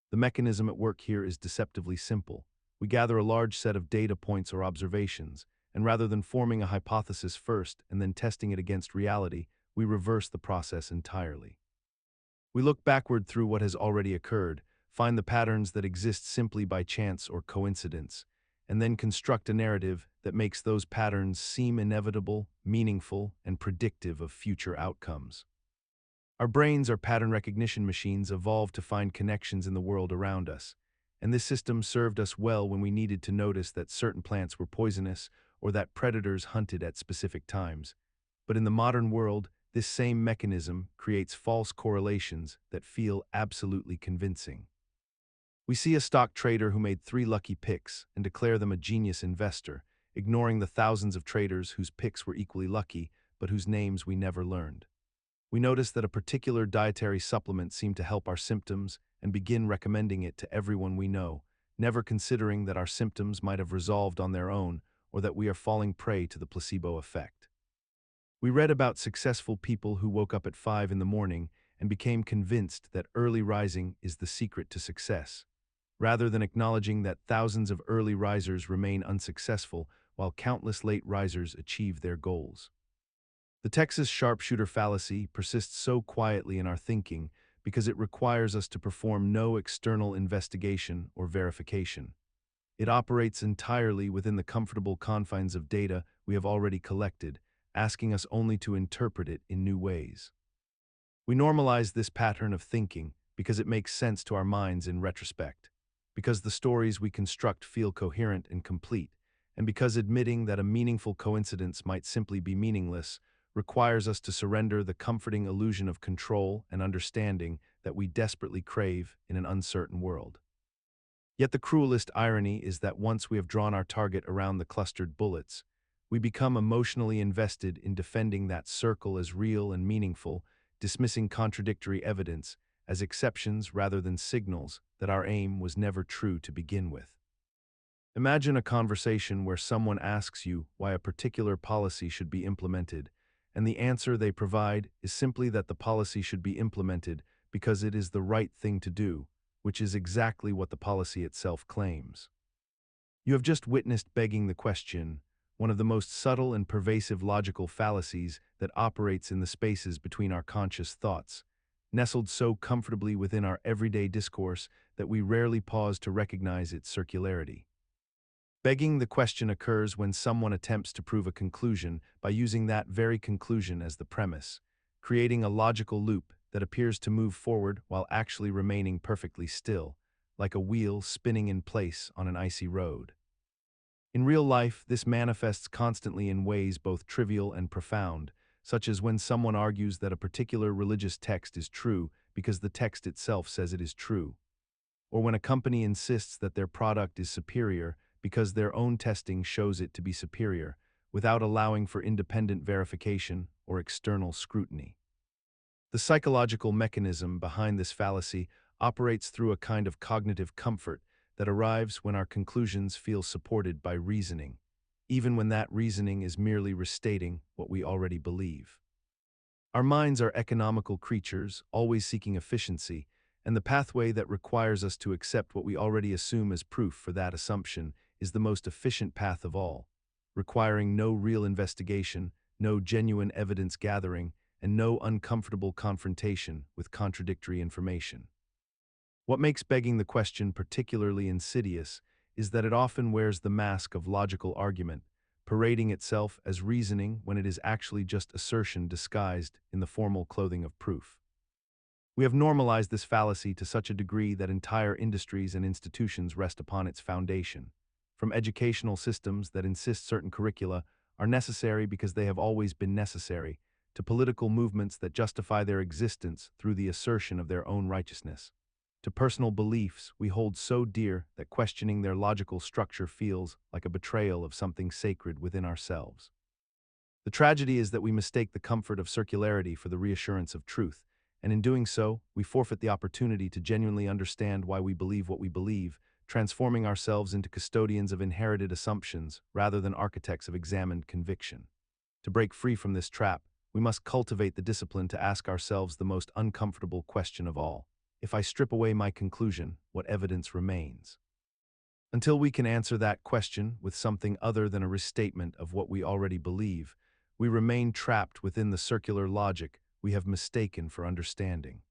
The mechanism at work here is deceptively simple. We gather a large set of data points or observations, and rather than forming a hypothesis first and then testing it against reality, we reverse the process entirely. We look backward through what has already occurred, find the patterns that exist simply by chance or coincidence, and then construct a narrative that makes those patterns seem inevitable, meaningful, and predictive of future outcomes. Our brains are pattern recognition machines evolved to find connections in the world around us, and this system served us well when we needed to notice that certain plants were poisonous or that predators hunted at specific times. But in the modern world, this same mechanism creates false correlations that feel absolutely convincing. We see a stock trader who made 3 lucky picks and declare them a genius investor, ignoring the thousands of traders whose picks were equally lucky but whose names we never learned. We notice that a particular dietary supplement seemed to help our symptoms and begin recommending it to everyone we know, never considering that our symptoms might have resolved on their own or that we are falling prey to the placebo effect. We read about successful people who woke up at 5 in the morning and became convinced that early rising is the secret to success, rather than acknowledging that thousands of early risers remain unsuccessful while countless late risers achieve their goals. The Texas Sharpshooter Fallacy persists so quietly in our thinking because it requires us to perform no external investigation or verification. It operates entirely within the comfortable confines of data we have already collected, asking us only to interpret it in new ways. We normalize this pattern of thinking because it makes sense to our minds in retrospect, because the stories we construct feel coherent and complete, and because admitting that a meaningful coincidence might simply be meaningless requires us to surrender the comforting illusion of control and understanding that we desperately crave in an uncertain world. Yet the cruelest irony is that once we have drawn our target around the clustered bullets, we become emotionally invested in defending that circle as real and meaningful, dismissing contradictory evidence as exceptions rather than signals that our aim was never true to begin with. Imagine a conversation where someone asks you why a particular policy should be implemented, and the answer they provide is simply that the policy should be implemented because it is the right thing to do, which is exactly what the policy itself claims. You have just witnessed begging the question, one of the most subtle and pervasive logical fallacies that operates in the spaces between our conscious thoughts, nestled so comfortably within our everyday discourse that we rarely pause to recognize its circularity. Begging the question occurs when someone attempts to prove a conclusion by using that very conclusion as the premise, creating a logical loop that appears to move forward while actually remaining perfectly still, like a wheel spinning in place on an icy road. In real life, this manifests constantly in ways both trivial and profound, such as when someone argues that a particular religious text is true because the text itself says it is true, or when a company insists that their product is superior because their own testing shows it to be superior, without allowing for independent verification or external scrutiny. The psychological mechanism behind this fallacy operates through a kind of cognitive comfort that arrives when our conclusions feel supported by reasoning, even when that reasoning is merely restating what we already believe. Our minds are economical creatures, always seeking efficiency, and the pathway that requires us to accept what we already assume as proof for that assumption is the most efficient path of all, requiring no real investigation, no genuine evidence gathering, and no uncomfortable confrontation with contradictory information. What makes begging the question particularly insidious is that it often wears the mask of logical argument, parading itself as reasoning when it is actually just assertion disguised in the formal clothing of proof. We have normalized this fallacy to such a degree that entire industries and institutions rest upon its foundation, from educational systems that insist certain curricula are necessary because they have always been necessary, to political movements that justify their existence through the assertion of their own righteousness, to personal beliefs we hold so dear that questioning their logical structure feels like a betrayal of something sacred within ourselves. The tragedy is that we mistake the comfort of circularity for the reassurance of truth, and in doing so, we forfeit the opportunity to genuinely understand why we believe what we believe, transforming ourselves into custodians of inherited assumptions rather than architects of examined conviction. To break free from this trap, we must cultivate the discipline to ask ourselves the most uncomfortable question of all. If I strip away my conclusion, what evidence remains? Until we can answer that question with something other than a restatement of what we already believe, we remain trapped within the circular logic we have mistaken for understanding.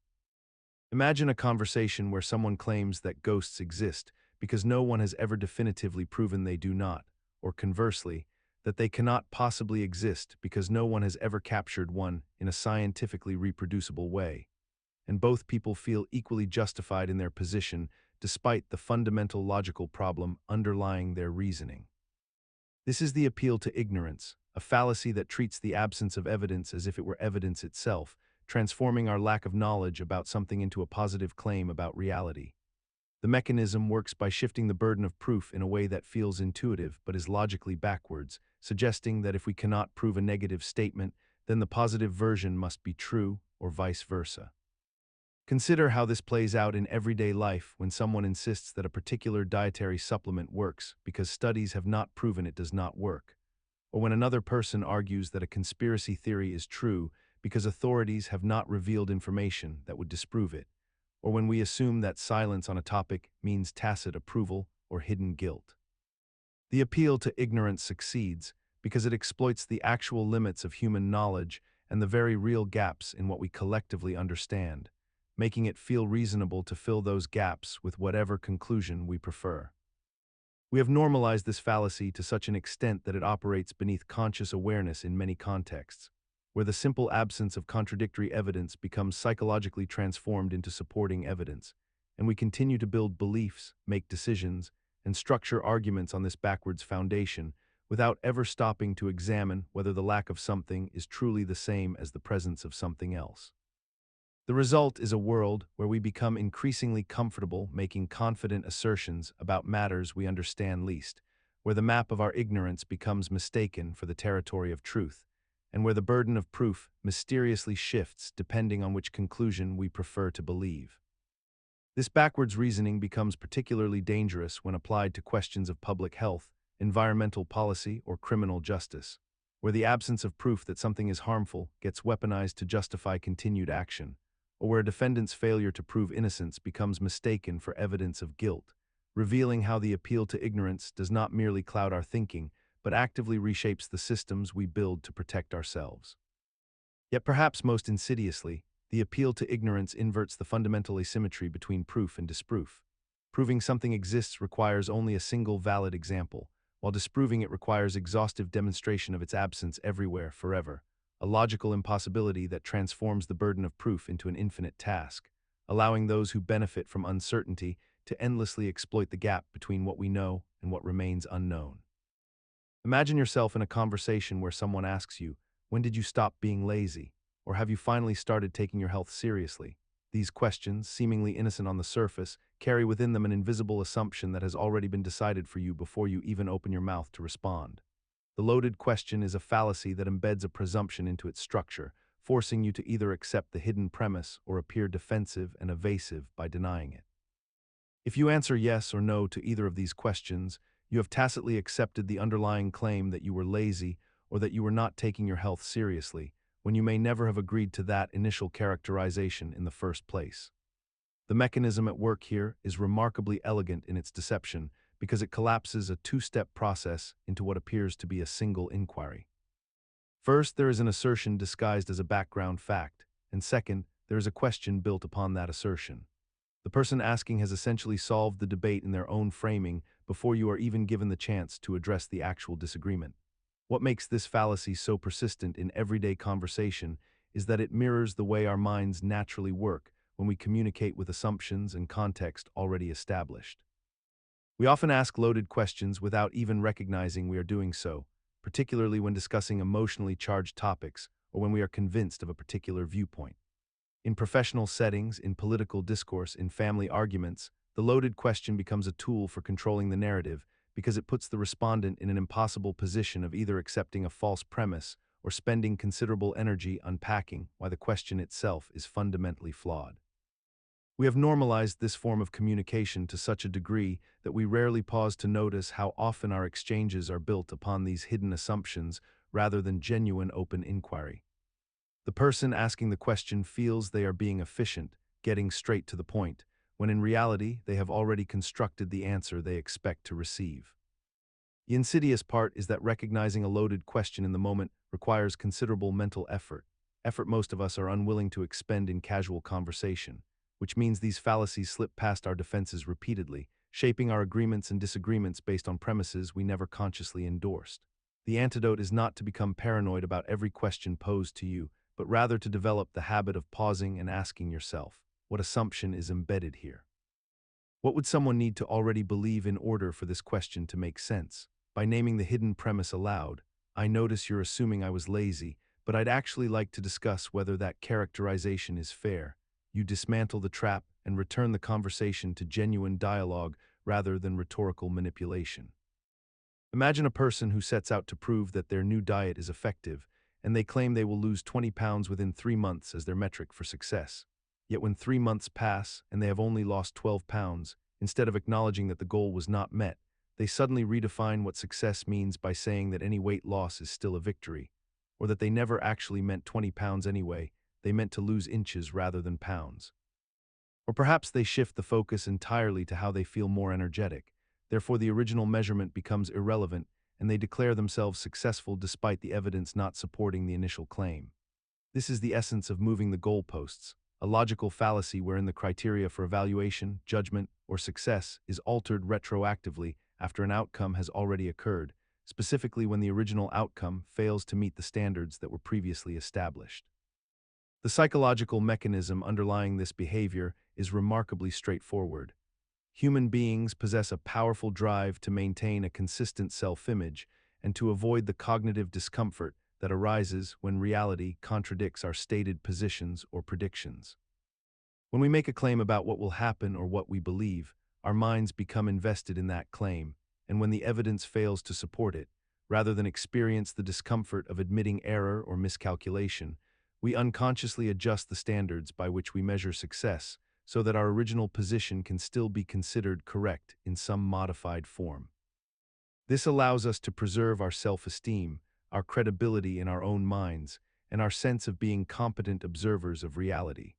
Imagine a conversation where someone claims that ghosts exist because no one has ever definitively proven they do not, or conversely, that they cannot possibly exist because no one has ever captured one in a scientifically reproducible way. And both people feel equally justified in their position despite the fundamental logical problem underlying their reasoning. This is the appeal to ignorance, a fallacy that treats the absence of evidence as if it were evidence itself, transforming our lack of knowledge about something into a positive claim about reality. The mechanism works by shifting the burden of proof in a way that feels intuitive but is logically backwards, suggesting that if we cannot prove a negative statement, then the positive version must be true, or vice versa. Consider how this plays out in everyday life when someone insists that a particular dietary supplement works because studies have not proven it does not work, or when another person argues that a conspiracy theory is true because authorities have not revealed information that would disprove it, or when we assume that silence on a topic means tacit approval or hidden guilt. The appeal to ignorance succeeds because it exploits the actual limits of human knowledge and the very real gaps in what we collectively understand, making it feel reasonable to fill those gaps with whatever conclusion we prefer. We have normalized this fallacy to such an extent that it operates beneath conscious awareness in many contexts, where the simple absence of contradictory evidence becomes psychologically transformed into supporting evidence, and we continue to build beliefs, make decisions, and structure arguments on this backwards foundation without ever stopping to examine whether the lack of something is truly the same as the presence of something else. The result is a world where we become increasingly comfortable making confident assertions about matters we understand least, where the map of our ignorance becomes mistaken for the territory of truth, and where the burden of proof mysteriously shifts depending on which conclusion we prefer to believe. This backwards reasoning becomes particularly dangerous when applied to questions of public health, environmental policy, or criminal justice, where the absence of proof that something is harmful gets weaponized to justify continued action, or where a defendant's failure to prove innocence becomes mistaken for evidence of guilt, revealing how the appeal to ignorance does not merely cloud our thinking, but actively reshapes the systems we build to protect ourselves. Yet perhaps most insidiously, the appeal to ignorance inverts the fundamental asymmetry between proof and disproof. Proving something exists requires only a single valid example, while disproving it requires exhaustive demonstration of its absence everywhere, forever, a logical impossibility that transforms the burden of proof into an infinite task, allowing those who benefit from uncertainty to endlessly exploit the gap between what we know and what remains unknown. Imagine yourself in a conversation where someone asks you, "When did you stop being lazy?" Or "Have you finally started taking your health seriously?" These questions, seemingly innocent on the surface, carry within them an invisible assumption that has already been decided for you before you even open your mouth to respond. The loaded question is a fallacy that embeds a presumption into its structure, forcing you to either accept the hidden premise or appear defensive and evasive by denying it. If you answer yes or no to either of these questions, you have tacitly accepted the underlying claim that you were lazy or that you were not taking your health seriously, when you may never have agreed to that initial characterization in the first place. The mechanism at work here is remarkably elegant in its deception because it collapses a two-step process into what appears to be a single inquiry. First, there is an assertion disguised as a background fact, and second, there is a question built upon that assertion. The person asking has essentially solved the debate in their own framing before you are even given the chance to address the actual disagreement. What makes this fallacy so persistent in everyday conversation is that it mirrors the way our minds naturally work when we communicate with assumptions and context already established. We often ask loaded questions without even recognizing we are doing so, particularly when discussing emotionally charged topics or when we are convinced of a particular viewpoint. In professional settings, in political discourse, in family arguments, the loaded question becomes a tool for controlling the narrative because it puts the respondent in an impossible position of either accepting a false premise or spending considerable energy unpacking why the question itself is fundamentally flawed. We have normalized this form of communication to such a degree that we rarely pause to notice how often our exchanges are built upon these hidden assumptions rather than genuine open inquiry. The person asking the question feels they are being efficient, getting straight to the point, when in reality they have already constructed the answer they expect to receive. The insidious part is that recognizing a loaded question in the moment requires considerable mental effort most of us are unwilling to expend in casual conversation, which means these fallacies slip past our defenses repeatedly, shaping our agreements and disagreements based on premises we never consciously endorsed. The antidote is not to become paranoid about every question posed to you, but rather to develop the habit of pausing and asking yourself, what assumption is embedded here? What would someone need to already believe in order for this question to make sense? By naming the hidden premise aloud, I notice you're assuming I was lazy, but I'd actually like to discuss whether that characterization is fair. You dismantle the trap and return the conversation to genuine dialogue rather than rhetorical manipulation. Imagine a person who sets out to prove that their new diet is effective, and they claim they will lose 20 pounds within 3 months as their metric for success. Yet when 3 months pass and they have only lost 12 pounds, instead of acknowledging that the goal was not met, they suddenly redefine what success means by saying that any weight loss is still a victory, or that they never actually meant 20 pounds anyway, they meant to lose inches rather than pounds. Or perhaps they shift the focus entirely to how they feel more energetic, therefore the original measurement becomes irrelevant and they declare themselves successful despite the evidence not supporting the initial claim. This is the essence of moving the goalposts, a logical fallacy wherein the criteria for evaluation, judgment, or success is altered retroactively after an outcome has already occurred, specifically when the original outcome fails to meet the standards that were previously established. The psychological mechanism underlying this behavior is remarkably straightforward. Human beings possess a powerful drive to maintain a consistent self-image and to avoid the cognitive discomfort that arises when reality contradicts our stated positions or predictions. When we make a claim about what will happen or what we believe, our minds become invested in that claim, and when the evidence fails to support it, rather than experience the discomfort of admitting error or miscalculation, we unconsciously adjust the standards by which we measure success so that our original position can still be considered correct in some modified form. This allows us to preserve our self-esteem, our credibility in our own minds, and our sense of being competent observers of reality.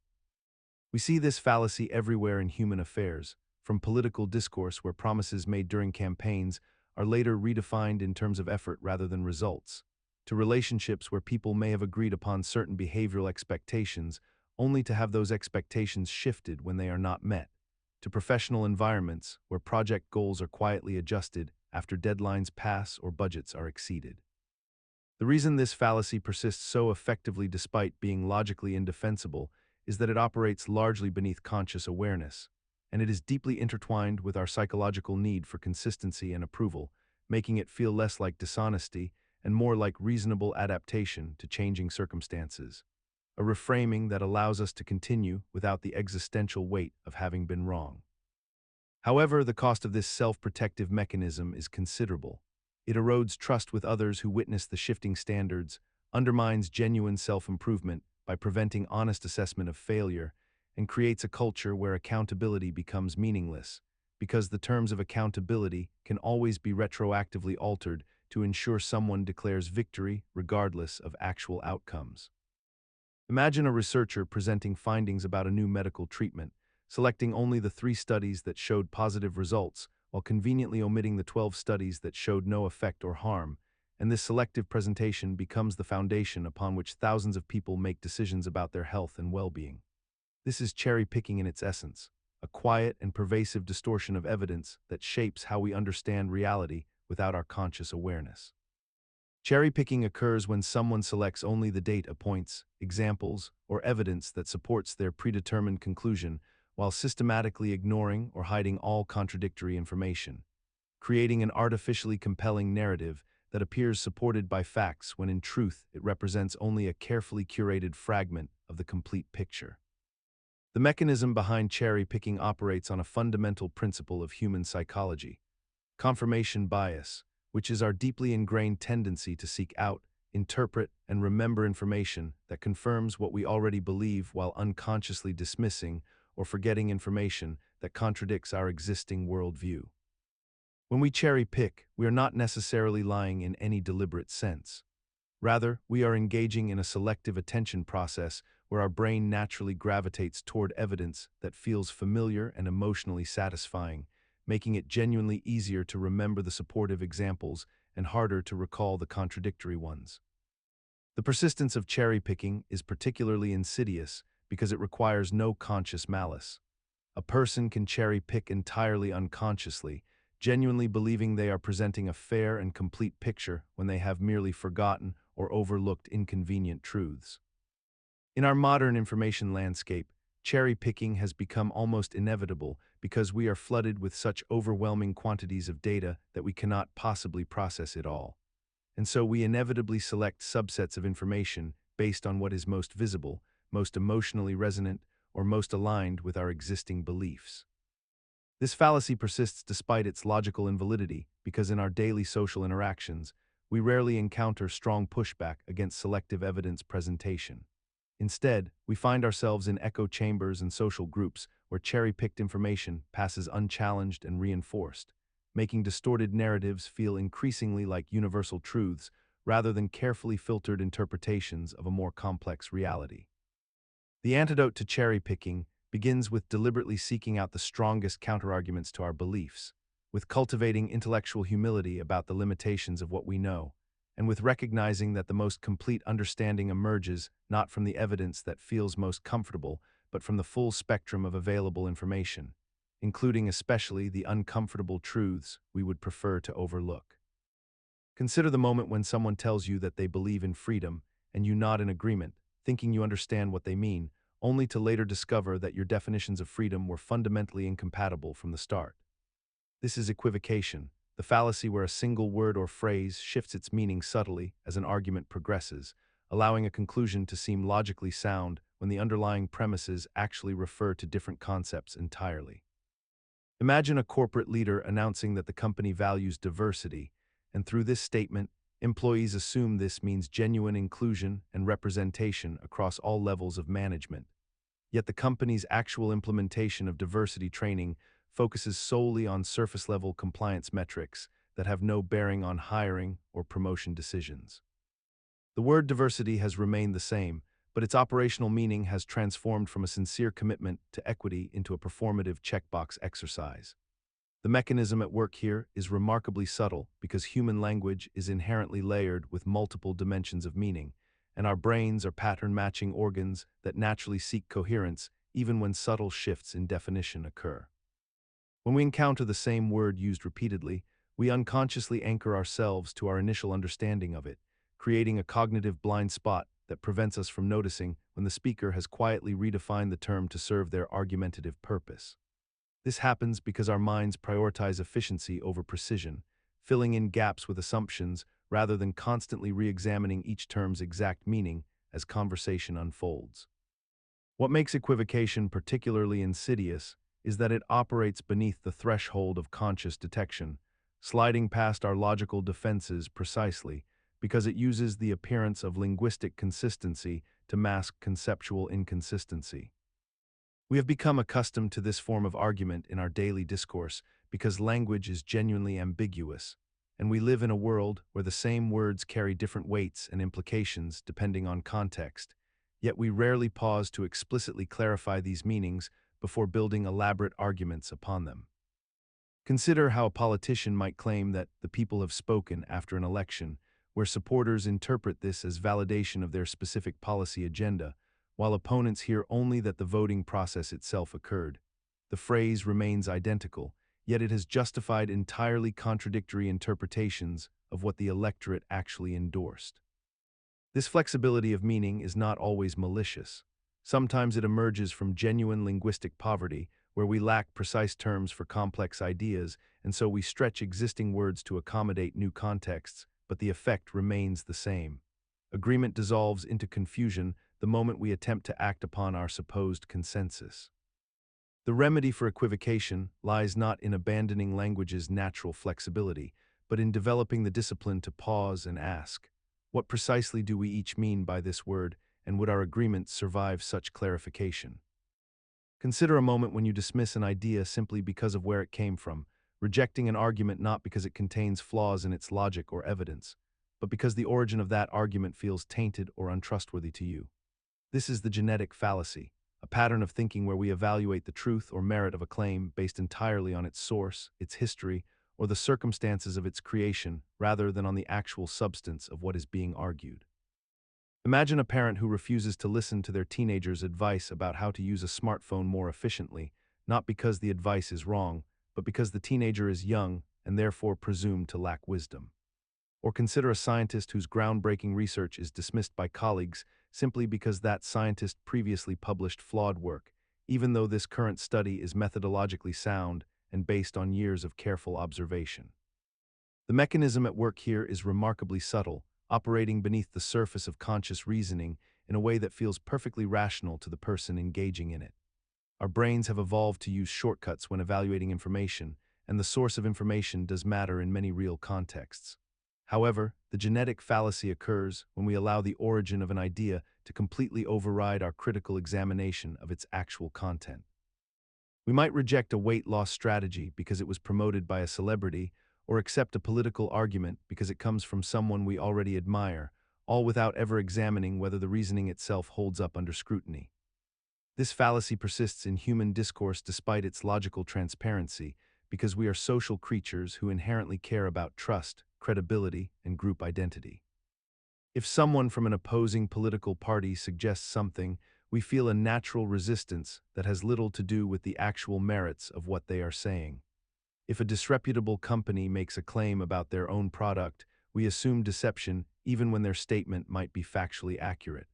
We see this fallacy everywhere in human affairs, from political discourse where promises made during campaigns are later redefined in terms of effort rather than results, to relationships where people may have agreed upon certain behavioral expectations only to have those expectations shifted when they are not met, to professional environments where project goals are quietly adjusted after deadlines pass or budgets are exceeded. The reason this fallacy persists so effectively despite being logically indefensible is that it operates largely beneath conscious awareness, and it is deeply intertwined with our psychological need for consistency and approval, making it feel less like dishonesty and more like reasonable adaptation to changing circumstances, a reframing that allows us to continue without the existential weight of having been wrong. However, the cost of this self-protective mechanism is considerable. It erodes trust with others who witness the shifting standards, undermines genuine self-improvement by preventing honest assessment of failure, and creates a culture where accountability becomes meaningless, because the terms of accountability can always be retroactively altered to ensure someone declares victory regardless of actual outcomes. Imagine a researcher presenting findings about a new medical treatment, selecting only the 3 studies that showed positive results while conveniently omitting the 12 studies that showed no effect or harm, and this selective presentation becomes the foundation upon which thousands of people make decisions about their health and well-being. This is cherry-picking in its essence, a quiet and pervasive distortion of evidence that shapes how we understand reality without our conscious awareness. Cherry-picking occurs when someone selects only the data points, examples, or evidence that supports their predetermined conclusion while systematically ignoring or hiding all contradictory information, creating an artificially compelling narrative that appears supported by facts when in truth it represents only a carefully curated fragment of the complete picture. The mechanism behind cherry-picking operates on a fundamental principle of human psychology: confirmation bias, which is our deeply ingrained tendency to seek out, interpret, and remember information that confirms what we already believe while unconsciously dismissing or forgetting information that contradicts our existing worldview. When we cherry pick, we are not necessarily lying in any deliberate sense. Rather, we are engaging in a selective attention process where our brain naturally gravitates toward evidence that feels familiar and emotionally satisfying, making it genuinely easier to remember the supportive examples and harder to recall the contradictory ones. The persistence of cherry picking is particularly insidious because it requires no conscious malice. A person can cherry pick entirely unconsciously, genuinely believing they are presenting a fair and complete picture when they have merely forgotten or overlooked inconvenient truths. In our modern information landscape, cherry picking has become almost inevitable because we are flooded with such overwhelming quantities of data that we cannot possibly process it all. And so we inevitably select subsets of information based on what is most visible, most emotionally resonant, or most aligned with our existing beliefs. This fallacy persists despite its logical invalidity because in our daily social interactions, we rarely encounter strong pushback against selective evidence presentation. Instead, we find ourselves in echo chambers and social groups where cherry-picked information passes unchallenged and reinforced, making distorted narratives feel increasingly like universal truths rather than carefully filtered interpretations of a more complex reality. The antidote to cherry-picking begins with deliberately seeking out the strongest counterarguments to our beliefs, with cultivating intellectual humility about the limitations of what we know, and with recognizing that the most complete understanding emerges not from the evidence that feels most comfortable, but from the full spectrum of available information, including especially the uncomfortable truths we would prefer to overlook. Consider the moment when someone tells you that they believe in freedom and you nod in agreement, thinking you understand what they mean, only to later discover that your definitions of freedom were fundamentally incompatible from the start. This is equivocation, the fallacy where a single word or phrase shifts its meaning subtly as an argument progresses, allowing a conclusion to seem logically sound when the underlying premises actually refer to different concepts entirely. Imagine a corporate leader announcing that the company values diversity, and through this statement, employees assume this means genuine inclusion and representation across all levels of management. Yet the company's actual implementation of diversity training focuses solely on surface-level compliance metrics that have no bearing on hiring or promotion decisions. The word diversity has remained the same, but its operational meaning has transformed from a sincere commitment to equity into a performative checkbox exercise. The mechanism at work here is remarkably subtle because human language is inherently layered with multiple dimensions of meaning, and our brains are pattern-matching organs that naturally seek coherence even when subtle shifts in definition occur. When we encounter the same word used repeatedly, we unconsciously anchor ourselves to our initial understanding of it, creating a cognitive blind spot that prevents us from noticing when the speaker has quietly redefined the term to serve their argumentative purpose. This happens because our minds prioritize efficiency over precision, filling in gaps with assumptions rather than constantly re-examining each term's exact meaning as conversation unfolds. What makes equivocation particularly insidious is that it operates beneath the threshold of conscious detection, sliding past our logical defenses precisely because it uses the appearance of linguistic consistency to mask conceptual inconsistency. We have become accustomed to this form of argument in our daily discourse because language is genuinely ambiguous, and we live in a world where the same words carry different weights and implications depending on context, yet we rarely pause to explicitly clarify these meanings before building elaborate arguments upon them. Consider how a politician might claim that the people have spoken after an election, where supporters interpret this as validation of their specific policy agenda, while opponents hear only that the voting process itself occurred. The phrase remains identical, yet it has justified entirely contradictory interpretations of what the electorate actually endorsed. This flexibility of meaning is not always malicious. Sometimes it emerges from genuine linguistic poverty, where we lack precise terms for complex ideas, and so we stretch existing words to accommodate new contexts, but the effect remains the same. Agreement dissolves into confusion the moment we attempt to act upon our supposed consensus. The remedy for equivocation lies not in abandoning language's natural flexibility, but in developing the discipline to pause and ask, what precisely do we each mean by this word, and would our agreement survive such clarification? Consider a moment when you dismiss an idea simply because of where it came from, rejecting an argument not because it contains flaws in its logic or evidence, but because the origin of that argument feels tainted or untrustworthy to you. This is the genetic fallacy, a pattern of thinking where we evaluate the truth or merit of a claim based entirely on its source, its history, or the circumstances of its creation, rather than on the actual substance of what is being argued. Imagine a parent who refuses to listen to their teenager's advice about how to use a smartphone more efficiently, not because the advice is wrong, but because the teenager is young and therefore presumed to lack wisdom. Or consider a scientist whose groundbreaking research is dismissed by colleagues simply because that scientist previously published flawed work, even though this current study is methodologically sound and based on years of careful observation. The mechanism at work here is remarkably subtle, operating beneath the surface of conscious reasoning in a way that feels perfectly rational to the person engaging in it. Our brains have evolved to use shortcuts when evaluating information, and the source of information does matter in many real contexts. However, the genetic fallacy occurs when we allow the origin of an idea to completely override our critical examination of its actual content. We might reject a weight loss strategy because it was promoted by a celebrity, or accept a political argument because it comes from someone we already admire, all without ever examining whether the reasoning itself holds up under scrutiny. This fallacy persists in human discourse despite its logical transparency, because we are social creatures who inherently care about trust, credibility, and group identity. If someone from an opposing political party suggests something, we feel a natural resistance that has little to do with the actual merits of what they are saying. If a disreputable company makes a claim about their own product, we assume deception even when their statement might be factually accurate.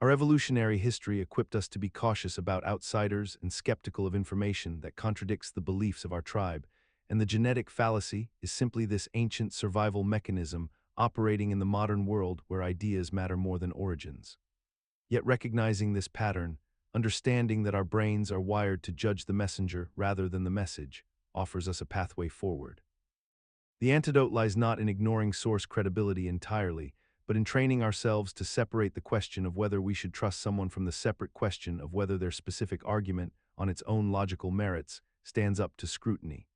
Our evolutionary history equipped us to be cautious about outsiders and skeptical of information that contradicts the beliefs of our tribe, and the genetic fallacy is simply this ancient survival mechanism operating in the modern world where ideas matter more than origins. Yet recognizing this pattern, understanding that our brains are wired to judge the messenger rather than the message, offers us a pathway forward. The antidote lies not in ignoring source credibility entirely, but in training ourselves to separate the question of whether we should trust someone from the separate question of whether their specific argument, on its own logical merits, stands up to scrutiny.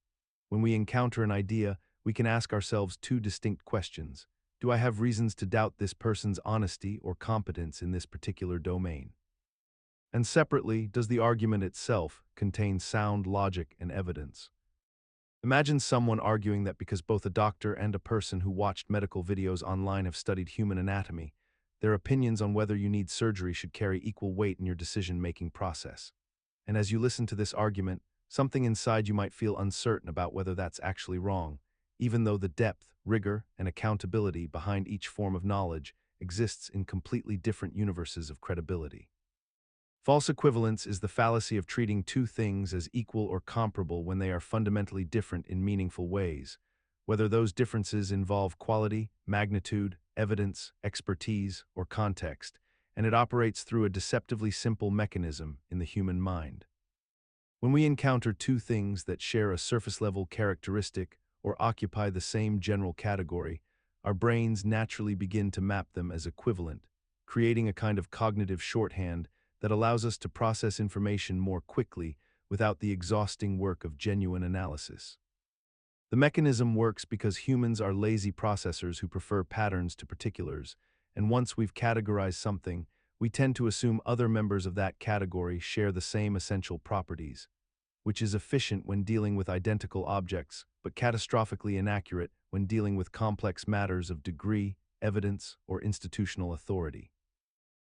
When we encounter an idea, we can ask ourselves two distinct questions. Do I have reasons to doubt this person's honesty or competence in this particular domain? And separately, does the argument itself contain sound logic and evidence? Imagine someone arguing that because both a doctor and a person who watched medical videos online have studied human anatomy, their opinions on whether you need surgery should carry equal weight in your decision-making process. And as you listen to this argument, something inside you might feel uncertain about whether that's actually wrong, even though the depth, rigor, and accountability behind each form of knowledge exists in completely different universes of credibility. False equivalence is the fallacy of treating two things as equal or comparable when they are fundamentally different in meaningful ways, whether those differences involve quality, magnitude, evidence, expertise, or context, and it operates through a deceptively simple mechanism in the human mind. When we encounter two things that share a surface-level characteristic or occupy the same general category, our brains naturally begin to map them as equivalent, creating a kind of cognitive shorthand that allows us to process information more quickly without the exhausting work of genuine analysis. The mechanism works because humans are lazy processors who prefer patterns to particulars, and once we've categorized something, we tend to assume other members of that category share the same essential properties, which is efficient when dealing with identical objects, but catastrophically inaccurate when dealing with complex matters of degree, evidence, or institutional authority.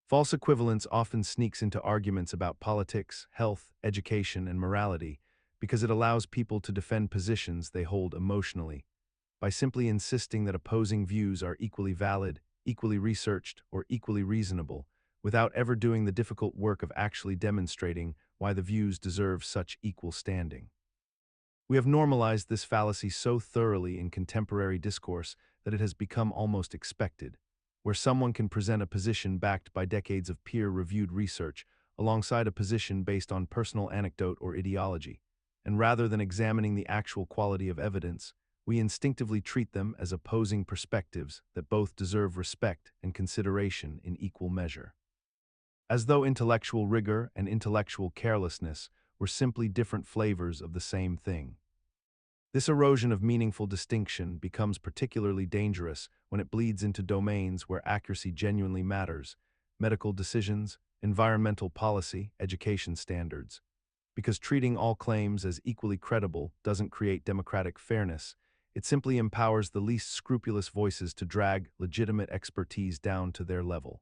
False equivalence often sneaks into arguments about politics, health, education, and morality because it allows people to defend positions they hold emotionally by simply insisting that opposing views are equally valid, equally researched, or equally reasonable, without ever doing the difficult work of actually demonstrating why the views deserve such equal standing. We have normalized this fallacy so thoroughly in contemporary discourse that it has become almost expected, where someone can present a position backed by decades of peer-reviewed research alongside a position based on personal anecdote or ideology, and rather than examining the actual quality of evidence, we instinctively treat them as opposing perspectives that both deserve respect and consideration in equal measure. as though intellectual rigor and intellectual carelessness were simply different flavors of the same thing. This erosion of meaningful distinction becomes particularly dangerous when it bleeds into domains where accuracy genuinely matters: medical decisions, environmental policy, education standards. Because treating all claims as equally credible doesn't create democratic fairness, it simply empowers the least scrupulous voices to drag legitimate expertise down to their level,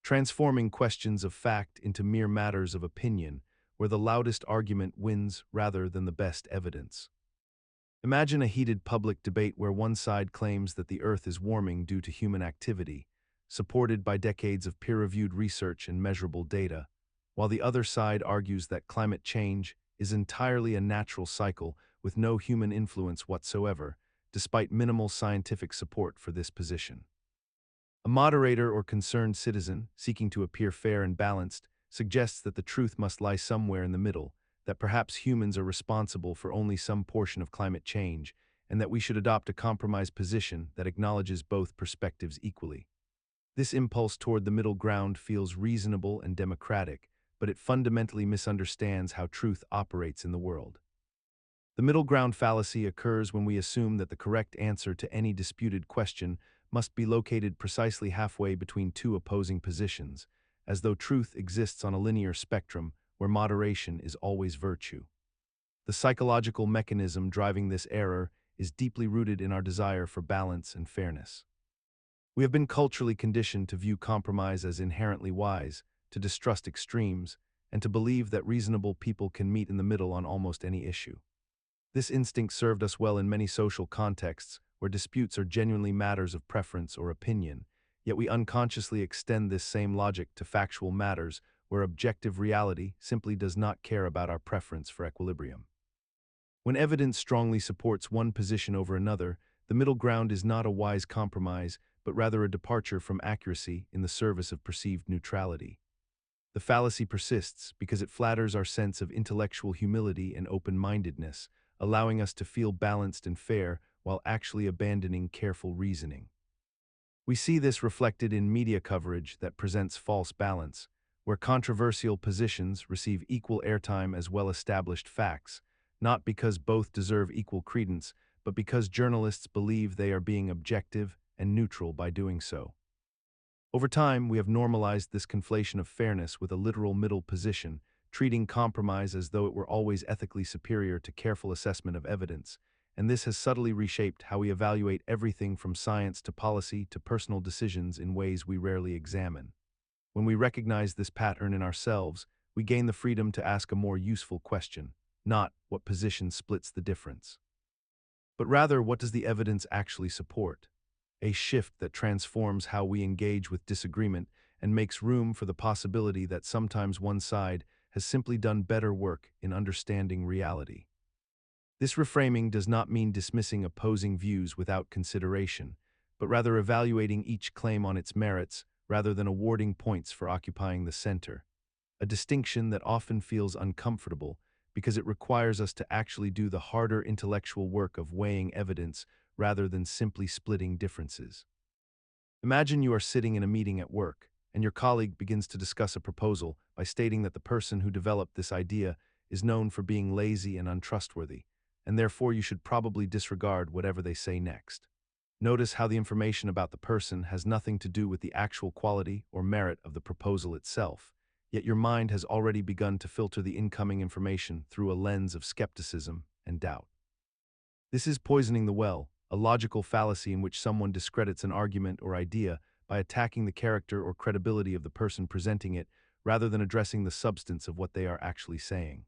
transforming questions of fact into mere matters of opinion, where the loudest argument wins rather than the best evidence. Imagine a heated public debate where one side claims that the Earth is warming due to human activity, supported by decades of peer-reviewed research and measurable data, while the other side argues that climate change is entirely a natural cycle with no human influence whatsoever, despite minimal scientific support for this position. A moderator or concerned citizen, seeking to appear fair and balanced, suggests that the truth must lie somewhere in the middle, that perhaps humans are responsible for only some portion of climate change, and that we should adopt a compromise position that acknowledges both perspectives equally. This impulse toward the middle ground feels reasonable and democratic, but it fundamentally misunderstands how truth operates in the world. The middle ground fallacy occurs when we assume that the correct answer to any disputed question must be located precisely halfway between two opposing positions, as though truth exists on a linear spectrum where moderation is always virtue. The psychological mechanism driving this error is deeply rooted in our desire for balance and fairness. We have been culturally conditioned to view compromise as inherently wise, to distrust extremes, and to believe that reasonable people can meet in the middle on almost any issue. This instinct served us well in many social contexts where disputes are genuinely matters of preference or opinion, yet we unconsciously extend this same logic to factual matters where objective reality simply does not care about our preference for equilibrium. When evidence strongly supports one position over another, the middle ground is not a wise compromise, but rather a departure from accuracy in the service of perceived neutrality. The fallacy persists because it flatters our sense of intellectual humility and open-mindedness, allowing us to feel balanced and fair while actually abandoning careful reasoning. We see this reflected in media coverage that presents false balance, where controversial positions receive equal airtime as well-established facts, not because both deserve equal credence, but because journalists believe they are being objective and neutral by doing so. Over time, we have normalized this conflation of fairness with a literal middle position, treating compromise as though it were always ethically superior to careful assessment of evidence, and this has subtly reshaped how we evaluate everything from science to policy to personal decisions in ways we rarely examine. When we recognize this pattern in ourselves, we gain the freedom to ask a more useful question, not what position splits the difference, but rather what does the evidence actually support? A shift that transforms how we engage with disagreement and makes room for the possibility that sometimes one side has simply done better work in understanding reality. This reframing does not mean dismissing opposing views without consideration, but rather evaluating each claim on its merits rather than awarding points for occupying the center, a distinction that often feels uncomfortable because it requires us to actually do the harder intellectual work of weighing evidence rather than simply splitting differences. Imagine you are sitting in a meeting at work, and your colleague begins to discuss a proposal by stating that the person who developed this idea is known for being lazy and untrustworthy, and therefore you should probably disregard whatever they say next. Notice how the information about the person has nothing to do with the actual quality or merit of the proposal itself, yet your mind has already begun to filter the incoming information through a lens of skepticism and doubt. This is poisoning the well, a logical fallacy in which someone discredits an argument or idea by attacking the character or credibility of the person presenting it rather than addressing the substance of what they are actually saying.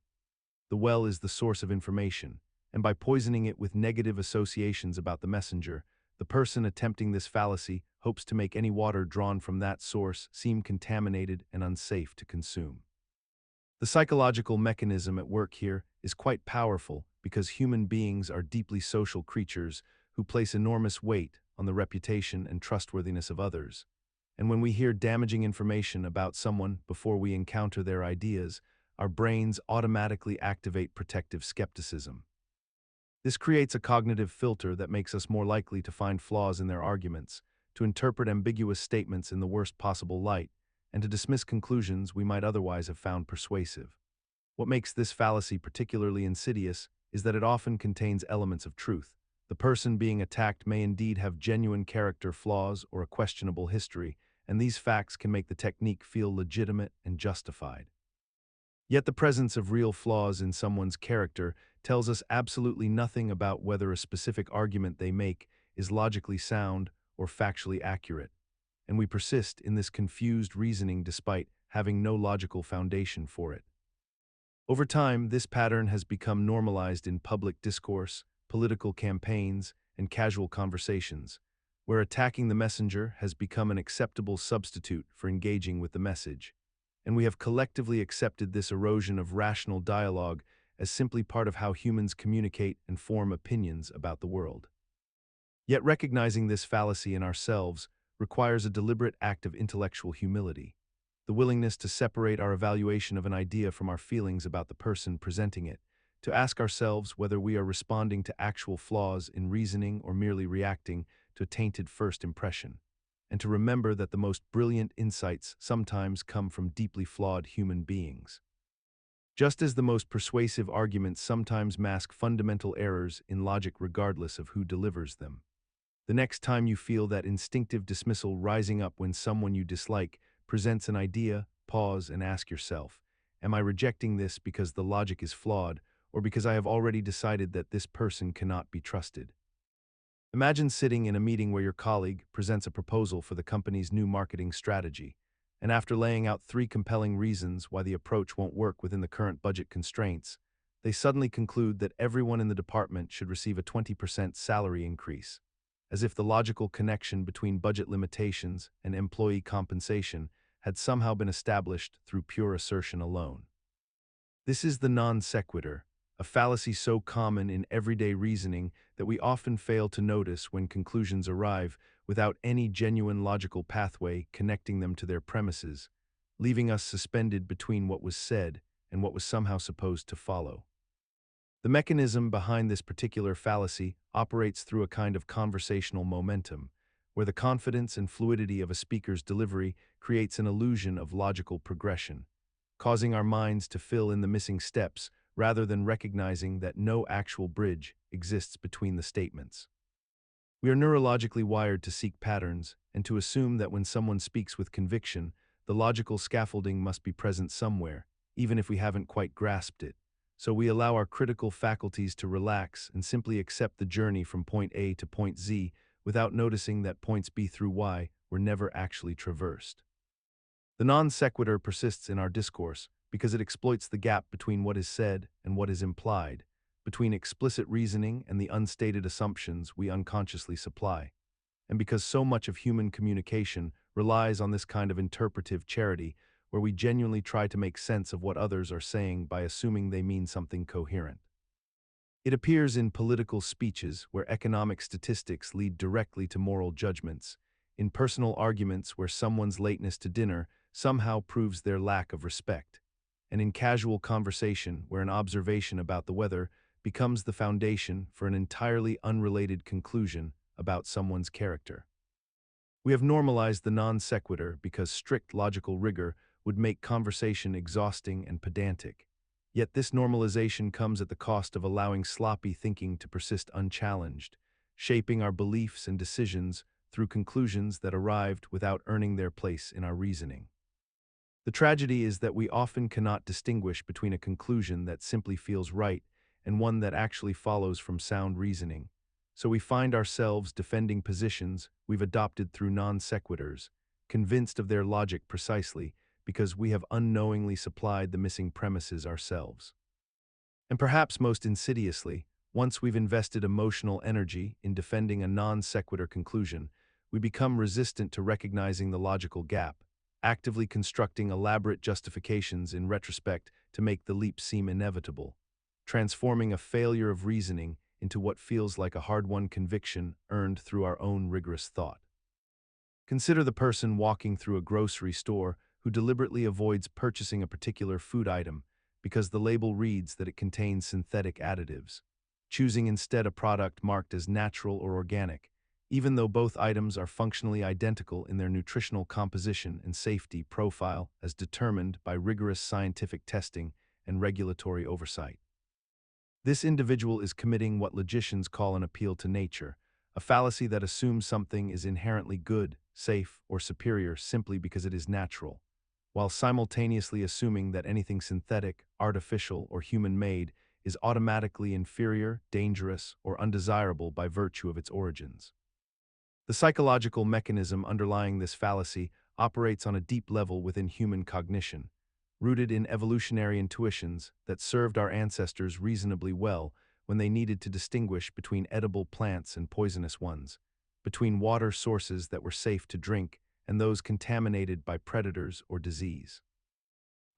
The well is the source of information, and by poisoning it with negative associations about the messenger, the person attempting this fallacy hopes to make any water drawn from that source seem contaminated and unsafe to consume. The psychological mechanism at work here is quite powerful because human beings are deeply social creatures who place enormous weight on the reputation and trustworthiness of others. And when we hear damaging information about someone before we encounter their ideas, our brains automatically activate protective skepticism. This creates a cognitive filter that makes us more likely to find flaws in their arguments, to interpret ambiguous statements in the worst possible light, and to dismiss conclusions we might otherwise have found persuasive. What makes this fallacy particularly insidious is that it often contains elements of truth. The person being attacked may indeed have genuine character flaws or a questionable history, and these facts can make the technique feel legitimate and justified. Yet the presence of real flaws in someone's character tells us absolutely nothing about whether a specific argument they make is logically sound or factually accurate, and we persist in this confused reasoning despite having no logical foundation for it. Over time, this pattern has become normalized in public discourse, political campaigns, and casual conversations, where attacking the messenger has become an acceptable substitute for engaging with the message. And we have collectively accepted this erosion of rational dialogue as simply part of how humans communicate and form opinions about the world. Yet recognizing this fallacy in ourselves requires a deliberate act of intellectual humility, the willingness to separate our evaluation of an idea from our feelings about the person presenting it, to ask ourselves whether we are responding to actual flaws in reasoning or merely reacting to a tainted first impression, and to remember that the most brilliant insights sometimes come from deeply flawed human beings. Just as the most persuasive arguments sometimes mask fundamental errors in logic regardless of who delivers them. The next time you feel that instinctive dismissal rising up when someone you dislike presents an idea, pause and ask yourself, am I rejecting this because the logic is flawed, or because I have already decided that this person cannot be trusted? Imagine sitting in a meeting where your colleague presents a proposal for the company's new marketing strategy, and after laying out 3 compelling reasons why the approach won't work within the current budget constraints, they suddenly conclude that everyone in the department should receive a 20% salary increase, as if the logical connection between budget limitations and employee compensation had somehow been established through pure assertion alone. This is the non sequitur, a fallacy so common in everyday reasoning that we often fail to notice when conclusions arrive without any genuine logical pathway connecting them to their premises, leaving us suspended between what was said and what was somehow supposed to follow. The mechanism behind this particular fallacy operates through a kind of conversational momentum, where the confidence and fluidity of a speaker's delivery creates an illusion of logical progression, causing our minds to fill in the missing steps rather than recognizing that no actual bridge exists between the statements. We are neurologically wired to seek patterns and to assume that when someone speaks with conviction, the logical scaffolding must be present somewhere, even if we haven't quite grasped it. So we allow our critical faculties to relax and simply accept the journey from point A to point Z without noticing that points B through Y were never actually traversed. The non sequitur persists in our discourse because it exploits the gap between what is said and what is implied, between explicit reasoning and the unstated assumptions we unconsciously supply. And because so much of human communication relies on this kind of interpretive charity, where we genuinely try to make sense of what others are saying by assuming they mean something coherent. It appears in political speeches where economic statistics lead directly to moral judgments, in personal arguments where someone's lateness to dinner somehow proves their lack of respect, and in casual conversation where an observation about the weather becomes the foundation for an entirely unrelated conclusion about someone's character. We have normalized the non sequitur because strict logical rigor would make conversation exhausting and pedantic. Yet this normalization comes at the cost of allowing sloppy thinking to persist unchallenged, shaping our beliefs and decisions through conclusions that arrived without earning their place in our reasoning. The tragedy is that we often cannot distinguish between a conclusion that simply feels right and one that actually follows from sound reasoning, so we find ourselves defending positions we've adopted through non sequiturs, convinced of their logic precisely because we have unknowingly supplied the missing premises ourselves. And perhaps most insidiously, once we've invested emotional energy in defending a non sequitur conclusion, we become resistant to recognizing the logical gap, actively constructing elaborate justifications in retrospect to make the leap seem inevitable, transforming a failure of reasoning into what feels like a hard-won conviction earned through our own rigorous thought. Consider the person walking through a grocery store who deliberately avoids purchasing a particular food item because the label reads that it contains synthetic additives, choosing instead a product marked as natural or organic, even though both items are functionally identical in their nutritional composition and safety profile as determined by rigorous scientific testing and regulatory oversight. This individual is committing what logicians call an appeal to nature, a fallacy that assumes something is inherently good, safe, or superior simply because it is natural, while simultaneously assuming that anything synthetic, artificial, or human-made is automatically inferior, dangerous, or undesirable by virtue of its origins. The psychological mechanism underlying this fallacy operates on a deep level within human cognition, rooted in evolutionary intuitions that served our ancestors reasonably well when they needed to distinguish between edible plants and poisonous ones, between water sources that were safe to drink and those contaminated by predators or disease.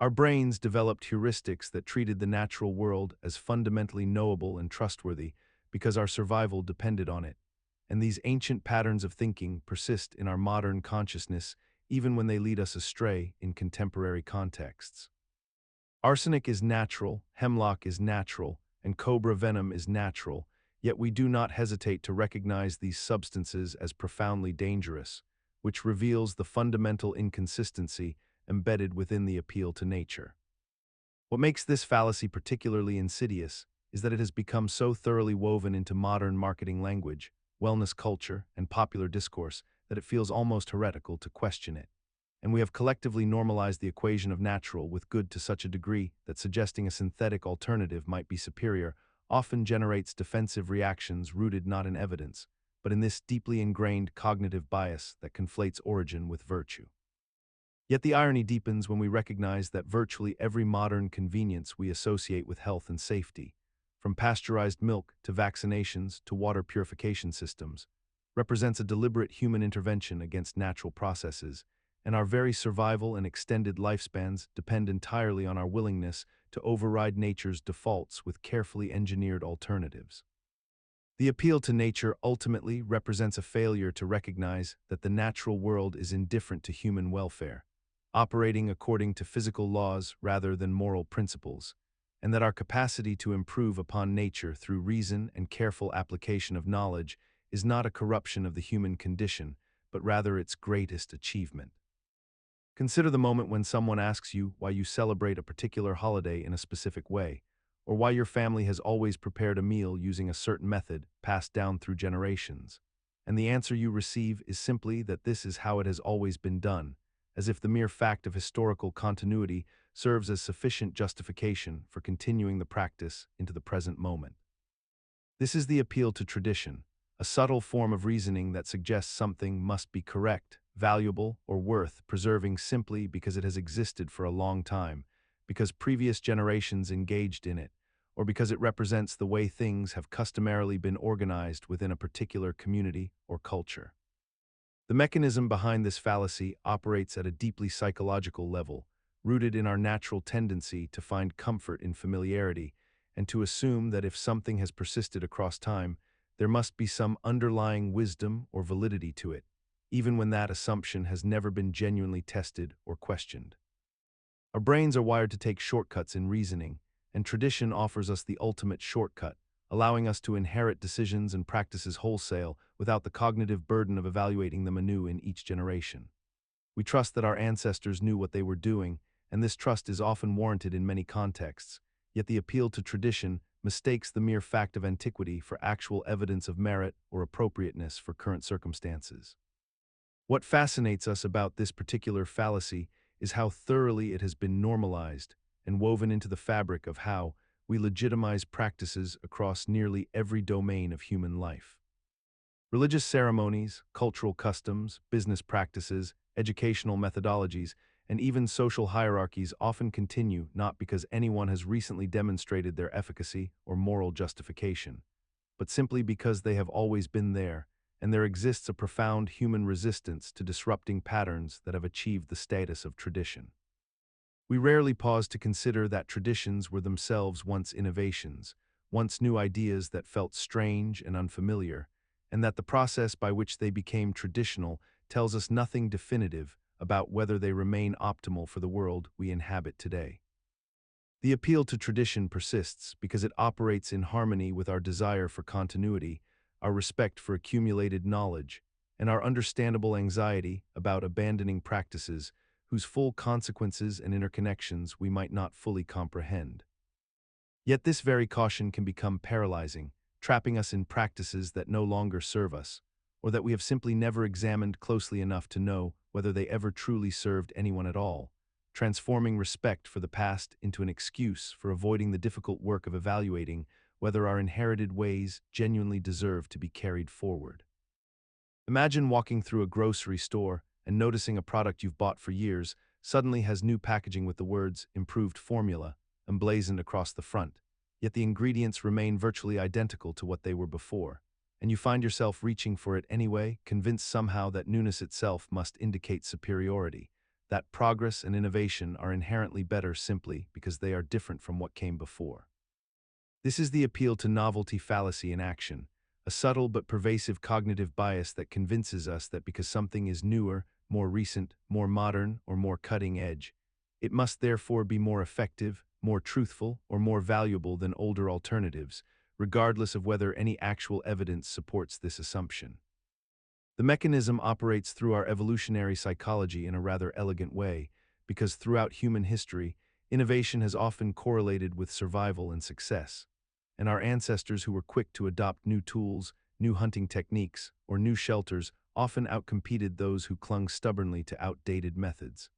Our brains developed heuristics that treated the natural world as fundamentally knowable and trustworthy because our survival depended on it, and these ancient patterns of thinking persist in our modern consciousness even when they lead us astray in contemporary contexts. Arsenic is natural, hemlock is natural, and cobra venom is natural, yet we do not hesitate to recognize these substances as profoundly dangerous, which reveals the fundamental inconsistency embedded within the appeal to nature. What makes this fallacy particularly insidious is that it has become so thoroughly woven into modern marketing language, wellness culture, and popular discourse that it feels almost heretical to question it. And we have collectively normalized the equation of natural with good to such a degree that suggesting a synthetic alternative might be superior often generates defensive reactions rooted not in evidence, but in this deeply ingrained cognitive bias that conflates origin with virtue. Yet the irony deepens when we recognize that virtually every modern convenience we associate with health and safety, from pasteurized milk to vaccinations to water purification systems, represents a deliberate human intervention against natural processes, and our very survival and extended lifespans depend entirely on our willingness to override nature's defaults with carefully engineered alternatives. The appeal to nature ultimately represents a failure to recognize that the natural world is indifferent to human welfare, operating according to physical laws rather than moral principles, and that our capacity to improve upon nature through reason and careful application of knowledge is not a corruption of the human condition, but rather its greatest achievement. Consider the moment when someone asks you why you celebrate a particular holiday in a specific way, or why your family has always prepared a meal using a certain method passed down through generations, and the answer you receive is simply that this is how it has always been done, as if the mere fact of historical continuity serves as sufficient justification for continuing the practice into the present moment. This is the appeal to tradition, a subtle form of reasoning that suggests something must be correct, valuable, or worth preserving simply because it has existed for a long time, because previous generations engaged in it, or because it represents the way things have customarily been organized within a particular community or culture. The mechanism behind this fallacy operates at a deeply psychological level, rooted in our natural tendency to find comfort in familiarity and to assume that if something has persisted across time, there must be some underlying wisdom or validity to it, even when that assumption has never been genuinely tested or questioned. Our brains are wired to take shortcuts in reasoning, and tradition offers us the ultimate shortcut, allowing us to inherit decisions and practices wholesale without the cognitive burden of evaluating them anew in each generation. We trust that our ancestors knew what they were doing, and this trust is often warranted in many contexts, yet the appeal to tradition mistakes the mere fact of antiquity for actual evidence of merit or appropriateness for current circumstances. What fascinates us about this particular fallacy is how thoroughly it has been normalized and woven into the fabric of how we legitimize practices across nearly every domain of human life. Religious ceremonies, cultural customs, business practices, educational methodologies, and even social hierarchies often continue not because anyone has recently demonstrated their efficacy or moral justification, but simply because they have always been there, and there exists a profound human resistance to disrupting patterns that have achieved the status of tradition. We rarely pause to consider that traditions were themselves once innovations, once new ideas that felt strange and unfamiliar, and that the process by which they became traditional tells us nothing definitive about whether they remain optimal for the world we inhabit today. The appeal to tradition persists because it operates in harmony with our desire for continuity, our respect for accumulated knowledge, and our understandable anxiety about abandoning practices whose full consequences and interconnections we might not fully comprehend. Yet this very caution can become paralyzing, trapping us in practices that no longer serve us, or that we have simply never examined closely enough to know whether they ever truly served anyone at all, transforming respect for the past into an excuse for avoiding the difficult work of evaluating whether our inherited ways genuinely deserve to be carried forward. Imagine walking through a grocery store and noticing a product you've bought for years suddenly has new packaging with the words "improved formula" emblazoned across the front, yet the ingredients remain virtually identical to what they were before, and you find yourself reaching for it anyway, convinced somehow that newness itself must indicate superiority, that progress and innovation are inherently better simply because they are different from what came before. This is the appeal to novelty fallacy in action, a subtle but pervasive cognitive bias that convinces us that because something is newer, more recent, more modern, or more cutting edge, it must therefore be more effective, more truthful, or more valuable than older alternatives, regardless of whether any actual evidence supports this assumption. The mechanism operates through our evolutionary psychology in a rather elegant way, because throughout human history, innovation has often correlated with survival and success, and our ancestors who were quick to adopt new tools, new hunting techniques, or new shelters often outcompeted those who clung stubbornly to outdated methods.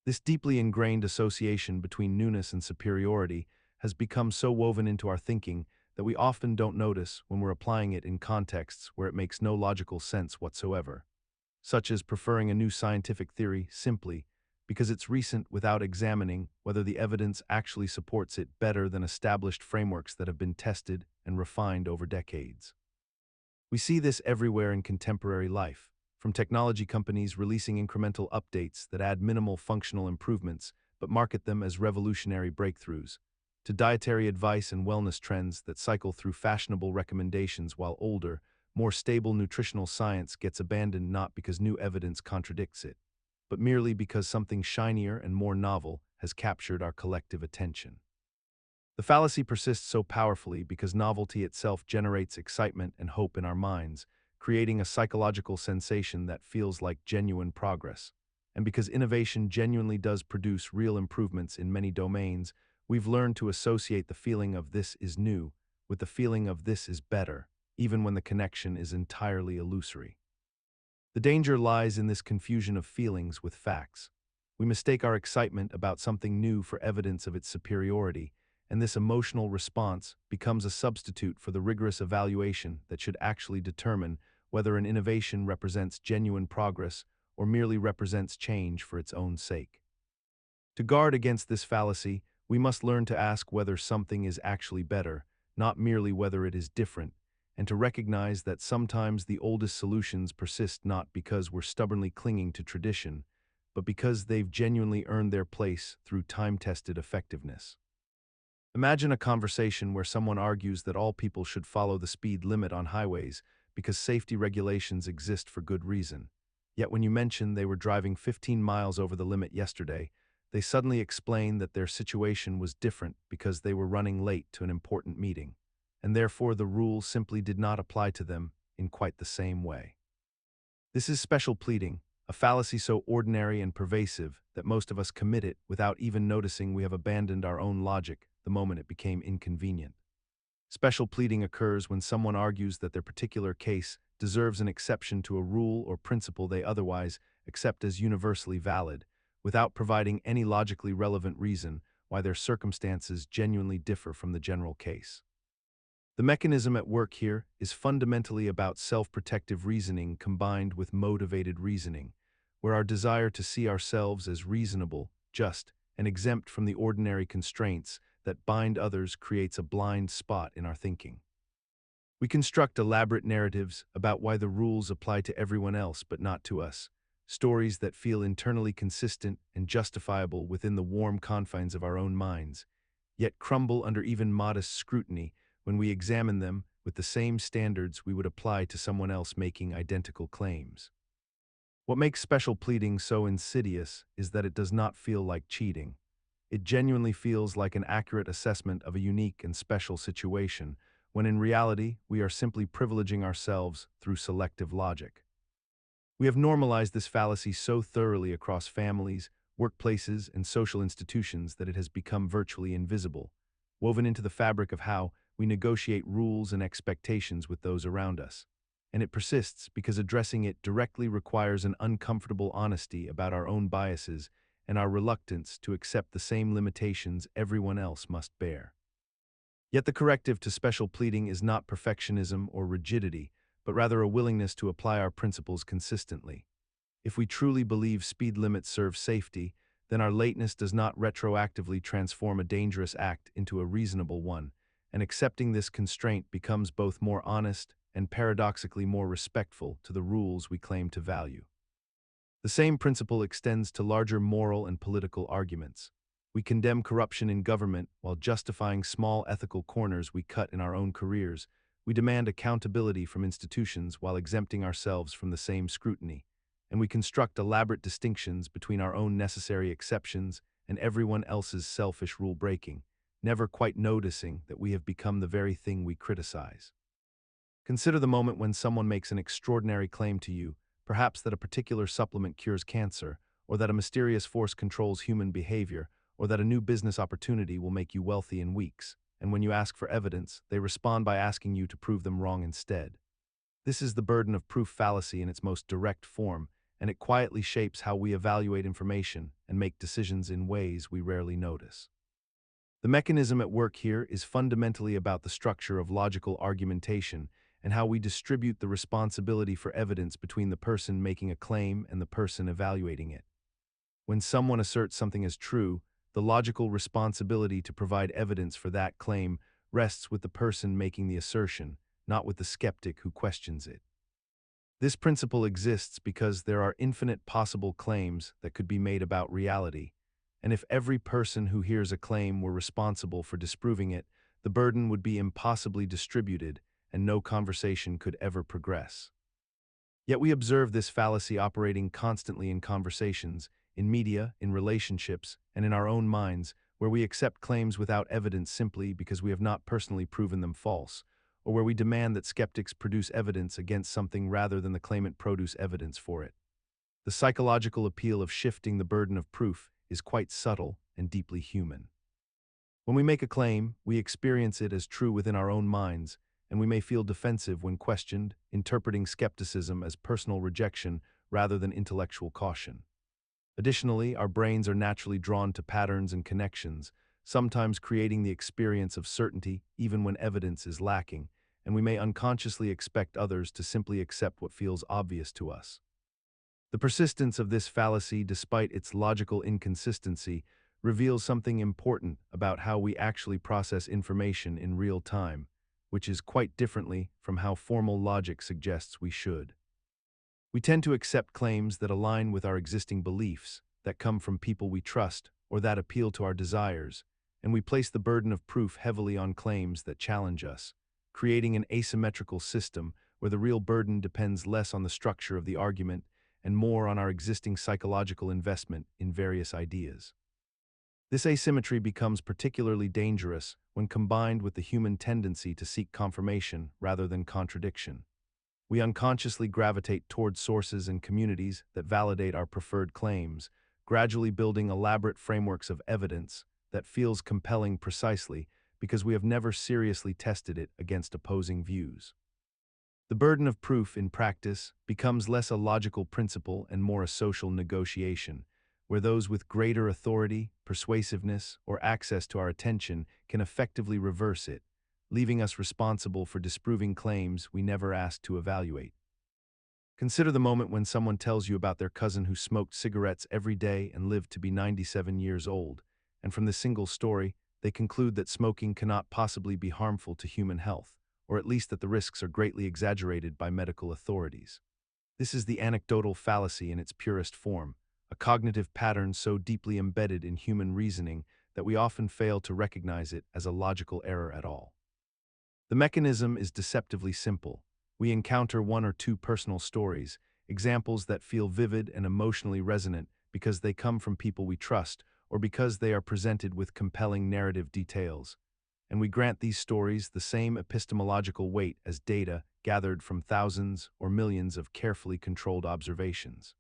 This deeply ingrained association between newness and superiority has become so woven into our thinking that we often don't notice when we're applying it in contexts where it makes no logical sense whatsoever, such as preferring a new scientific theory simply because it's recent without examining whether the evidence actually supports it better than established frameworks that have been tested and refined over decades. We see this everywhere in contemporary life, from technology companies releasing incremental updates that add minimal functional improvements but market them as revolutionary breakthroughs, to dietary advice and wellness trends that cycle through fashionable recommendations while older, more stable nutritional science gets abandoned not because new evidence contradicts it, but merely because something shinier and more novel has captured our collective attention. The fallacy persists so powerfully because novelty itself generates excitement and hope in our minds, creating a psychological sensation that feels like genuine progress. And because innovation genuinely does produce real improvements in many domains, we've learned to associate the feeling of "this is new" with the feeling of "this is better," even when the connection is entirely illusory. The danger lies in this confusion of feelings with facts. We mistake our excitement about something new for evidence of its superiority, and this emotional response becomes a substitute for the rigorous evaluation that should actually determine whether an innovation represents genuine progress or merely represents change for its own sake. To guard against this fallacy, we must learn to ask whether something is actually better, not merely whether it is different, and to recognize that sometimes the oldest solutions persist not because we're stubbornly clinging to tradition, but because they've genuinely earned their place through time-tested effectiveness. Imagine a conversation where someone argues that all people should follow the speed limit on highways because safety regulations exist for good reason. Yet when you mention they were driving 15 miles over the limit yesterday, they suddenly explain that their situation was different because they were running late to an important meeting, and therefore the rule simply did not apply to them in quite the same way. This is special pleading, a fallacy so ordinary and pervasive that most of us commit it without even noticing we have abandoned our own logic the moment it became inconvenient. Special pleading occurs when someone argues that their particular case deserves an exception to a rule or principle they otherwise accept as universally valid, without providing any logically relevant reason why their circumstances genuinely differ from the general case. The mechanism at work here is fundamentally about self-protective reasoning combined with motivated reasoning, where our desire to see ourselves as reasonable, just, and exempt from the ordinary constraints that bind others creates a blind spot in our thinking. We construct elaborate narratives about why the rules apply to everyone else but not to us, stories that feel internally consistent and justifiable within the warm confines of our own minds, yet crumble under even modest scrutiny when we examine them with the same standards we would apply to someone else making identical claims. What makes special pleading so insidious is that it does not feel like cheating. It genuinely feels like an accurate assessment of a unique and special situation, when in reality, we are simply privileging ourselves through selective logic. We have normalized this fallacy so thoroughly across families, workplaces, and social institutions that it has become virtually invisible, woven into the fabric of how we negotiate rules and expectations with those around us. And it persists because addressing it directly requires an uncomfortable honesty about our own biases and our reluctance to accept the same limitations everyone else must bear. Yet the corrective to special pleading is not perfectionism or rigidity, but rather a willingness to apply our principles consistently. If we truly believe speed limits serve safety, then our lateness does not retroactively transform a dangerous act into a reasonable one, and accepting this constraint becomes both more honest and paradoxically more respectful to the rules we claim to value. The same principle extends to larger moral and political arguments. We condemn corruption in government while justifying small ethical corners we cut in our own careers. We demand accountability from institutions while exempting ourselves from the same scrutiny, and we construct elaborate distinctions between our own necessary exceptions and everyone else's selfish rule-breaking, never quite noticing that we have become the very thing we criticize. Consider the moment when someone makes an extraordinary claim to you, perhaps that a particular supplement cures cancer, or that a mysterious force controls human behavior, or that a new business opportunity will make you wealthy in weeks, and when you ask for evidence, they respond by asking you to prove them wrong instead. This is the burden of proof fallacy in its most direct form, and it quietly shapes how we evaluate information and make decisions in ways we rarely notice. The mechanism at work here is fundamentally about the structure of logical argumentation and how we distribute the responsibility for evidence between the person making a claim and the person evaluating it. When someone asserts something as true, the logical responsibility to provide evidence for that claim rests with the person making the assertion, not with the skeptic who questions it. This principle exists because there are infinite possible claims that could be made about reality, and if every person who hears a claim were responsible for disproving it, the burden would be impossibly distributed and no conversation could ever progress. Yet we observe this fallacy operating constantly in conversations, in media, in relationships, and in our own minds, where we accept claims without evidence simply because we have not personally proven them false, or where we demand that skeptics produce evidence against something rather than the claimant produce evidence for it. The psychological appeal of shifting the burden of proof is quite subtle and deeply human. When we make a claim, we experience it as true within our own minds, and we may feel defensive when questioned, interpreting skepticism as personal rejection rather than intellectual caution. Additionally, our brains are naturally drawn to patterns and connections, sometimes creating the experience of certainty even when evidence is lacking, and we may unconsciously expect others to simply accept what feels obvious to us. The persistence of this fallacy, despite its logical inconsistency, reveals something important about how we actually process information in real time, which is quite differently from how formal logic suggests we should. We tend to accept claims that align with our existing beliefs, that come from people we trust, or that appeal to our desires, and we place the burden of proof heavily on claims that challenge us, creating an asymmetrical system where the real burden depends less on the structure of the argument and more on our existing psychological investment in various ideas. This asymmetry becomes particularly dangerous when combined with the human tendency to seek confirmation rather than contradiction. We unconsciously gravitate toward sources and communities that validate our preferred claims, gradually building elaborate frameworks of evidence that feels compelling precisely because we have never seriously tested it against opposing views. The burden of proof in practice becomes less a logical principle and more a social negotiation, where those with greater authority, persuasiveness, or access to our attention can effectively reverse it, leaving us responsible for disproving claims we never asked to evaluate. Consider the moment when someone tells you about their cousin who smoked cigarettes every day and lived to be 97 years old, and from this single story, they conclude that smoking cannot possibly be harmful to human health, or at least that the risks are greatly exaggerated by medical authorities. This is the anecdotal fallacy in its purest form, a cognitive pattern so deeply embedded in human reasoning that we often fail to recognize it as a logical error at all. The mechanism is deceptively simple. We encounter one or two personal stories, examples that feel vivid and emotionally resonant because they come from people we trust or because they are presented with compelling narrative details. and we grant these stories the same epistemological weight as data gathered from thousands or millions of carefully controlled observations.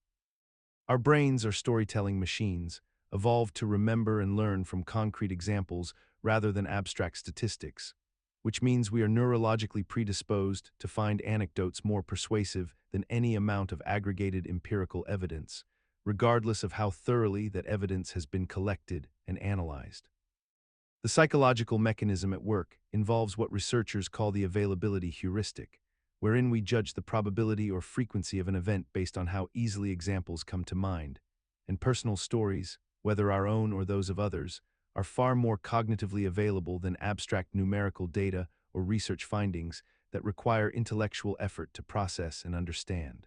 Our brains are storytelling machines, evolved to remember and learn from concrete examples rather than abstract statistics, which means we are neurologically predisposed to find anecdotes more persuasive than any amount of aggregated empirical evidence, regardless of how thoroughly that evidence has been collected and analyzed. The psychological mechanism at work involves what researchers call the availability heuristic, wherein we judge the probability or frequency of an event based on how easily examples come to mind, and personal stories, whether our own or those of others, are far more cognitively available than abstract numerical data or research findings that require intellectual effort to process and understand.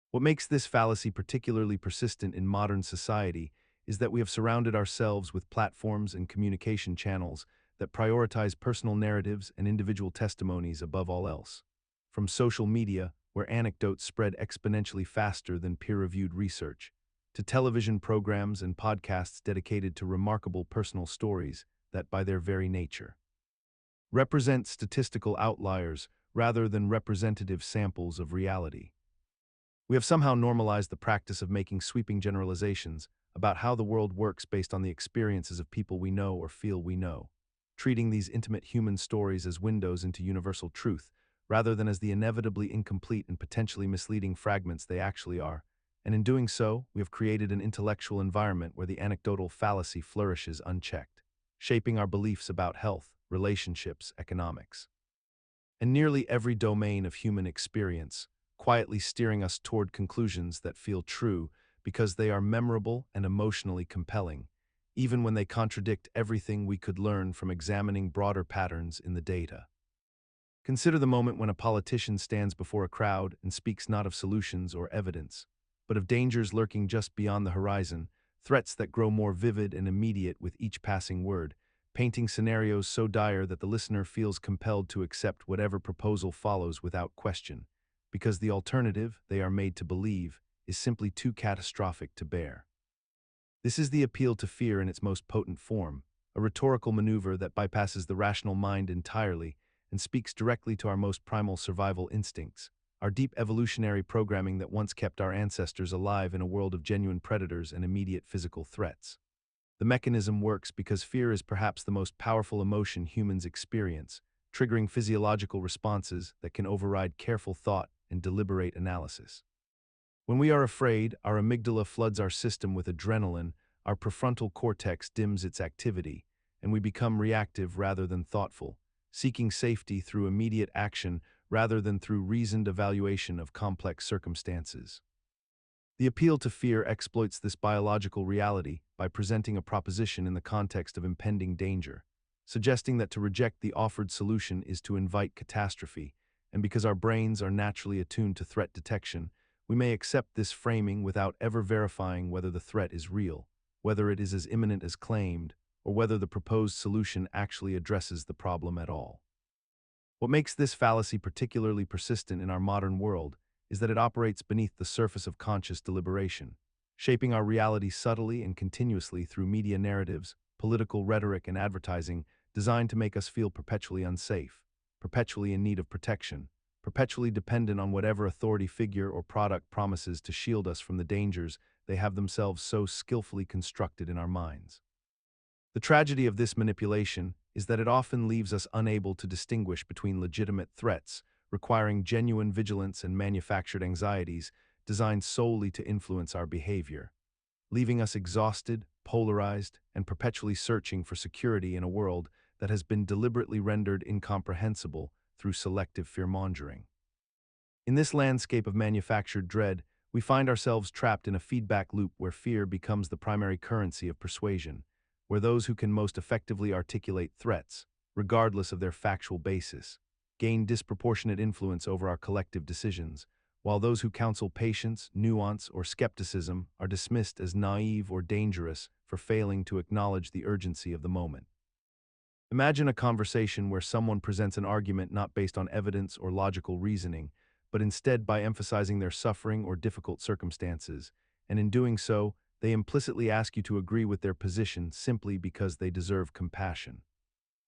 What makes this fallacy particularly persistent in modern society is that we have surrounded ourselves with platforms and communication channels that prioritize personal narratives and individual testimonies above all else. From social media, where anecdotes spread exponentially faster than peer-reviewed research, to television programs and podcasts dedicated to remarkable personal stories that, by their very nature, represent statistical outliers rather than representative samples of reality. We have somehow normalized the practice of making sweeping generalizations about how the world works based on the experiences of people we know or feel we know, treating these intimate human stories as windows into universal truth, rather than as the inevitably incomplete and potentially misleading fragments they actually are. And in doing so, we have created an intellectual environment where the anecdotal fallacy flourishes unchecked, shaping our beliefs about health, relationships, economics, and nearly every domain of human experience, quietly steering us toward conclusions that feel true because they are memorable and emotionally compelling, even when they contradict everything we could learn from examining broader patterns in the data. Consider the moment when a politician stands before a crowd and speaks not of solutions or evidence, but of dangers lurking just beyond the horizon, threats that grow more vivid and immediate with each passing word, painting scenarios so dire that the listener feels compelled to accept whatever proposal follows without question, because the alternative, they are made to believe, is simply too catastrophic to bear. This is the appeal to fear in its most potent form, a rhetorical maneuver that bypasses the rational mind entirely and speaks directly to our most primal survival instincts, our deep evolutionary programming that once kept our ancestors alive in a world of genuine predators and immediate physical threats. The mechanism works because fear is perhaps the most powerful emotion humans experience, triggering physiological responses that can override careful thought and deliberate analysis. When we are afraid, our amygdala floods our system with adrenaline, our prefrontal cortex dims its activity, and we become reactive rather than thoughtful, seeking safety through immediate action rather than through reasoned evaluation of complex circumstances. The appeal to fear exploits this biological reality by presenting a proposition in the context of impending danger, suggesting that to reject the offered solution is to invite catastrophe, and because our brains are naturally attuned to threat detection, we may accept this framing without ever verifying whether the threat is real, whether it is as imminent as claimed, or whether the proposed solution actually addresses the problem at all. What makes this fallacy particularly persistent in our modern world is that it operates beneath the surface of conscious deliberation, shaping our reality subtly and continuously through media narratives, political rhetoric, and advertising designed to make us feel perpetually unsafe, perpetually in need of protection, perpetually dependent on whatever authority figure or product promises to shield us from the dangers they have themselves so skillfully constructed in our minds. The tragedy of this manipulation is that it often leaves us unable to distinguish between legitimate threats, requiring genuine vigilance, and manufactured anxieties designed solely to influence our behavior, leaving us exhausted, polarized, and perpetually searching for security in a world that has been deliberately rendered incomprehensible through selective fear-mongering. In this landscape of manufactured dread, we find ourselves trapped in a feedback loop where fear becomes the primary currency of persuasion, where those who can most effectively articulate threats, regardless of their factual basis, gain disproportionate influence over our collective decisions, while those who counsel patience, nuance, or skepticism are dismissed as naive or dangerous for failing to acknowledge the urgency of the moment. Imagine a conversation where someone presents an argument not based on evidence or logical reasoning, but instead by emphasizing their suffering or difficult circumstances, and in doing so, they implicitly ask you to agree with their position simply because they deserve compassion.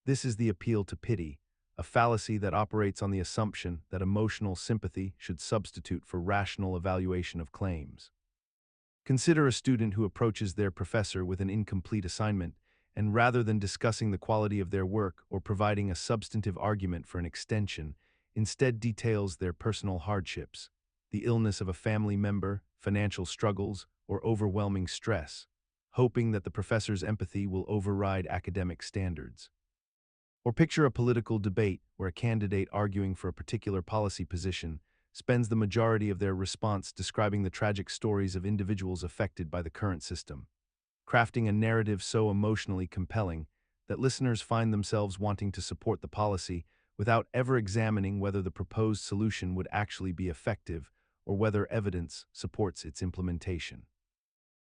This is the appeal to pity, a fallacy that operates on the assumption that emotional sympathy should substitute for rational evaluation of claims. Consider a student who approaches their professor with an incomplete assignment, and rather than discussing the quality of their work or providing a substantive argument for an extension, instead details their personal hardships, the illness of a family member, financial struggles, or overwhelming stress, hoping that the professor's empathy will override academic standards. Or picture a political debate where a candidate arguing for a particular policy position spends the majority of their response describing the tragic stories of individuals affected by the current system, crafting a narrative so emotionally compelling that listeners find themselves wanting to support the policy without ever examining whether the proposed solution would actually be effective or whether evidence supports its implementation.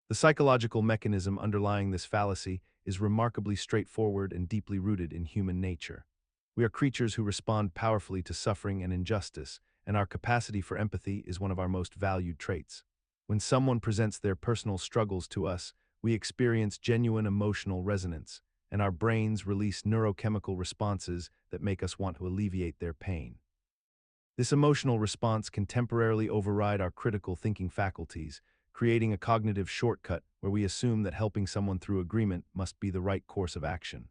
The psychological mechanism underlying this fallacy is remarkably straightforward and deeply rooted in human nature. We are creatures who respond powerfully to suffering and injustice, and our capacity for empathy is one of our most valued traits. When someone presents their personal struggles to us, we experience genuine emotional resonance, and our brains release neurochemical responses that make us want to alleviate their pain. This emotional response can temporarily override our critical thinking faculties, creating a cognitive shortcut where we assume that helping someone through agreement must be the right course of action.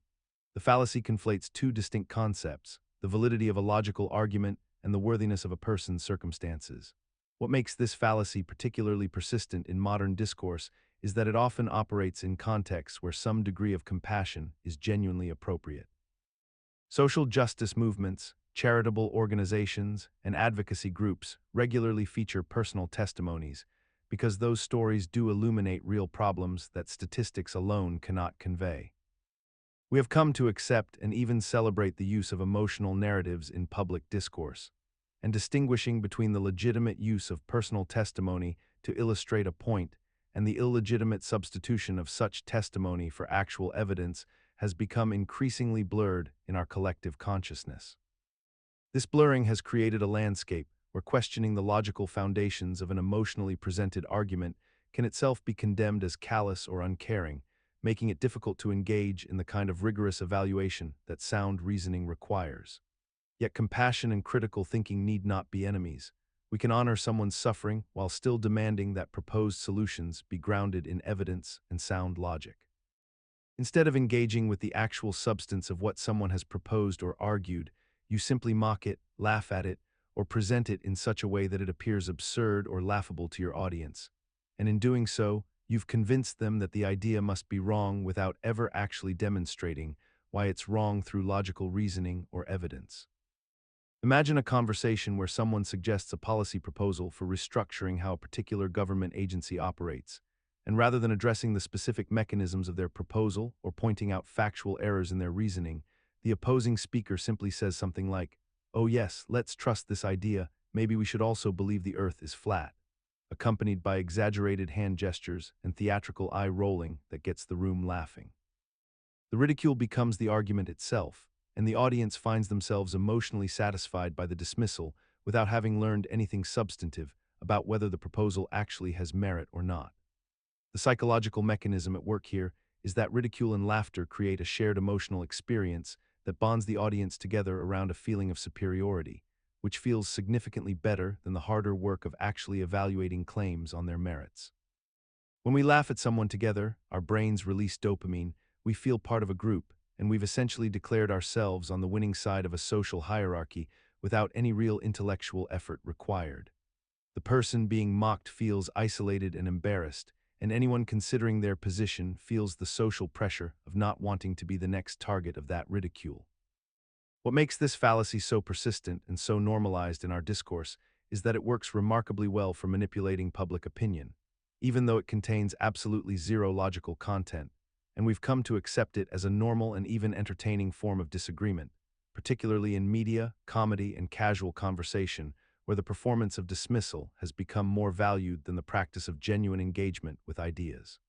The fallacy conflates two distinct concepts: the validity of a logical argument and the worthiness of a person's circumstances. What makes this fallacy particularly persistent in modern discourse is that it often operates in contexts where some degree of compassion is genuinely appropriate. Social justice movements, charitable organizations, and advocacy groups regularly feature personal testimonies because those stories do illuminate real problems that statistics alone cannot convey. We have come to accept and even celebrate the use of emotional narratives in public discourse, and distinguishing between the legitimate use of personal testimony to illustrate a point and the illegitimate substitution of such testimony for actual evidence has become increasingly blurred in our collective consciousness. This blurring has created a landscape where questioning the logical foundations of an emotionally presented argument can itself be condemned as callous or uncaring, making it difficult to engage in the kind of rigorous evaluation that sound reasoning requires. Yet compassion and critical thinking need not be enemies. We can honor someone's suffering while still demanding that proposed solutions be grounded in evidence and sound logic. Instead of engaging with the actual substance of what someone has proposed or argued, you simply mock it, laugh at it, or present it in such a way that it appears absurd or laughable to your audience. And in doing so, you've convinced them that the idea must be wrong without ever actually demonstrating why it's wrong through logical reasoning or evidence. Imagine a conversation where someone suggests a policy proposal for restructuring how a particular government agency operates, and rather than addressing the specific mechanisms of their proposal or pointing out factual errors in their reasoning, the opposing speaker simply says something like, "Oh yes, let's trust this idea, maybe we should also believe the earth is flat," accompanied by exaggerated hand gestures and theatrical eye rolling that gets the room laughing. The ridicule becomes the argument itself, and the audience finds themselves emotionally satisfied by the dismissal without having learned anything substantive about whether the proposal actually has merit or not. The psychological mechanism at work here is that ridicule and laughter create a shared emotional experience that bonds the audience together around a feeling of superiority, which feels significantly better than the harder work of actually evaluating claims on their merits. When we laugh at someone together, our brains release dopamine, we feel part of a group, and we've essentially declared ourselves on the winning side of a social hierarchy without any real intellectual effort required. The person being mocked feels isolated and embarrassed, and anyone considering their position feels the social pressure of not wanting to be the next target of that ridicule. What makes this fallacy so persistent and so normalized in our discourse is that it works remarkably well for manipulating public opinion, even though it contains absolutely zero logical content, and we've come to accept it as a normal and even entertaining form of disagreement, particularly in media, comedy, and casual conversation, where the performance of dismissal has become more valued than the practice of genuine engagement with ideas.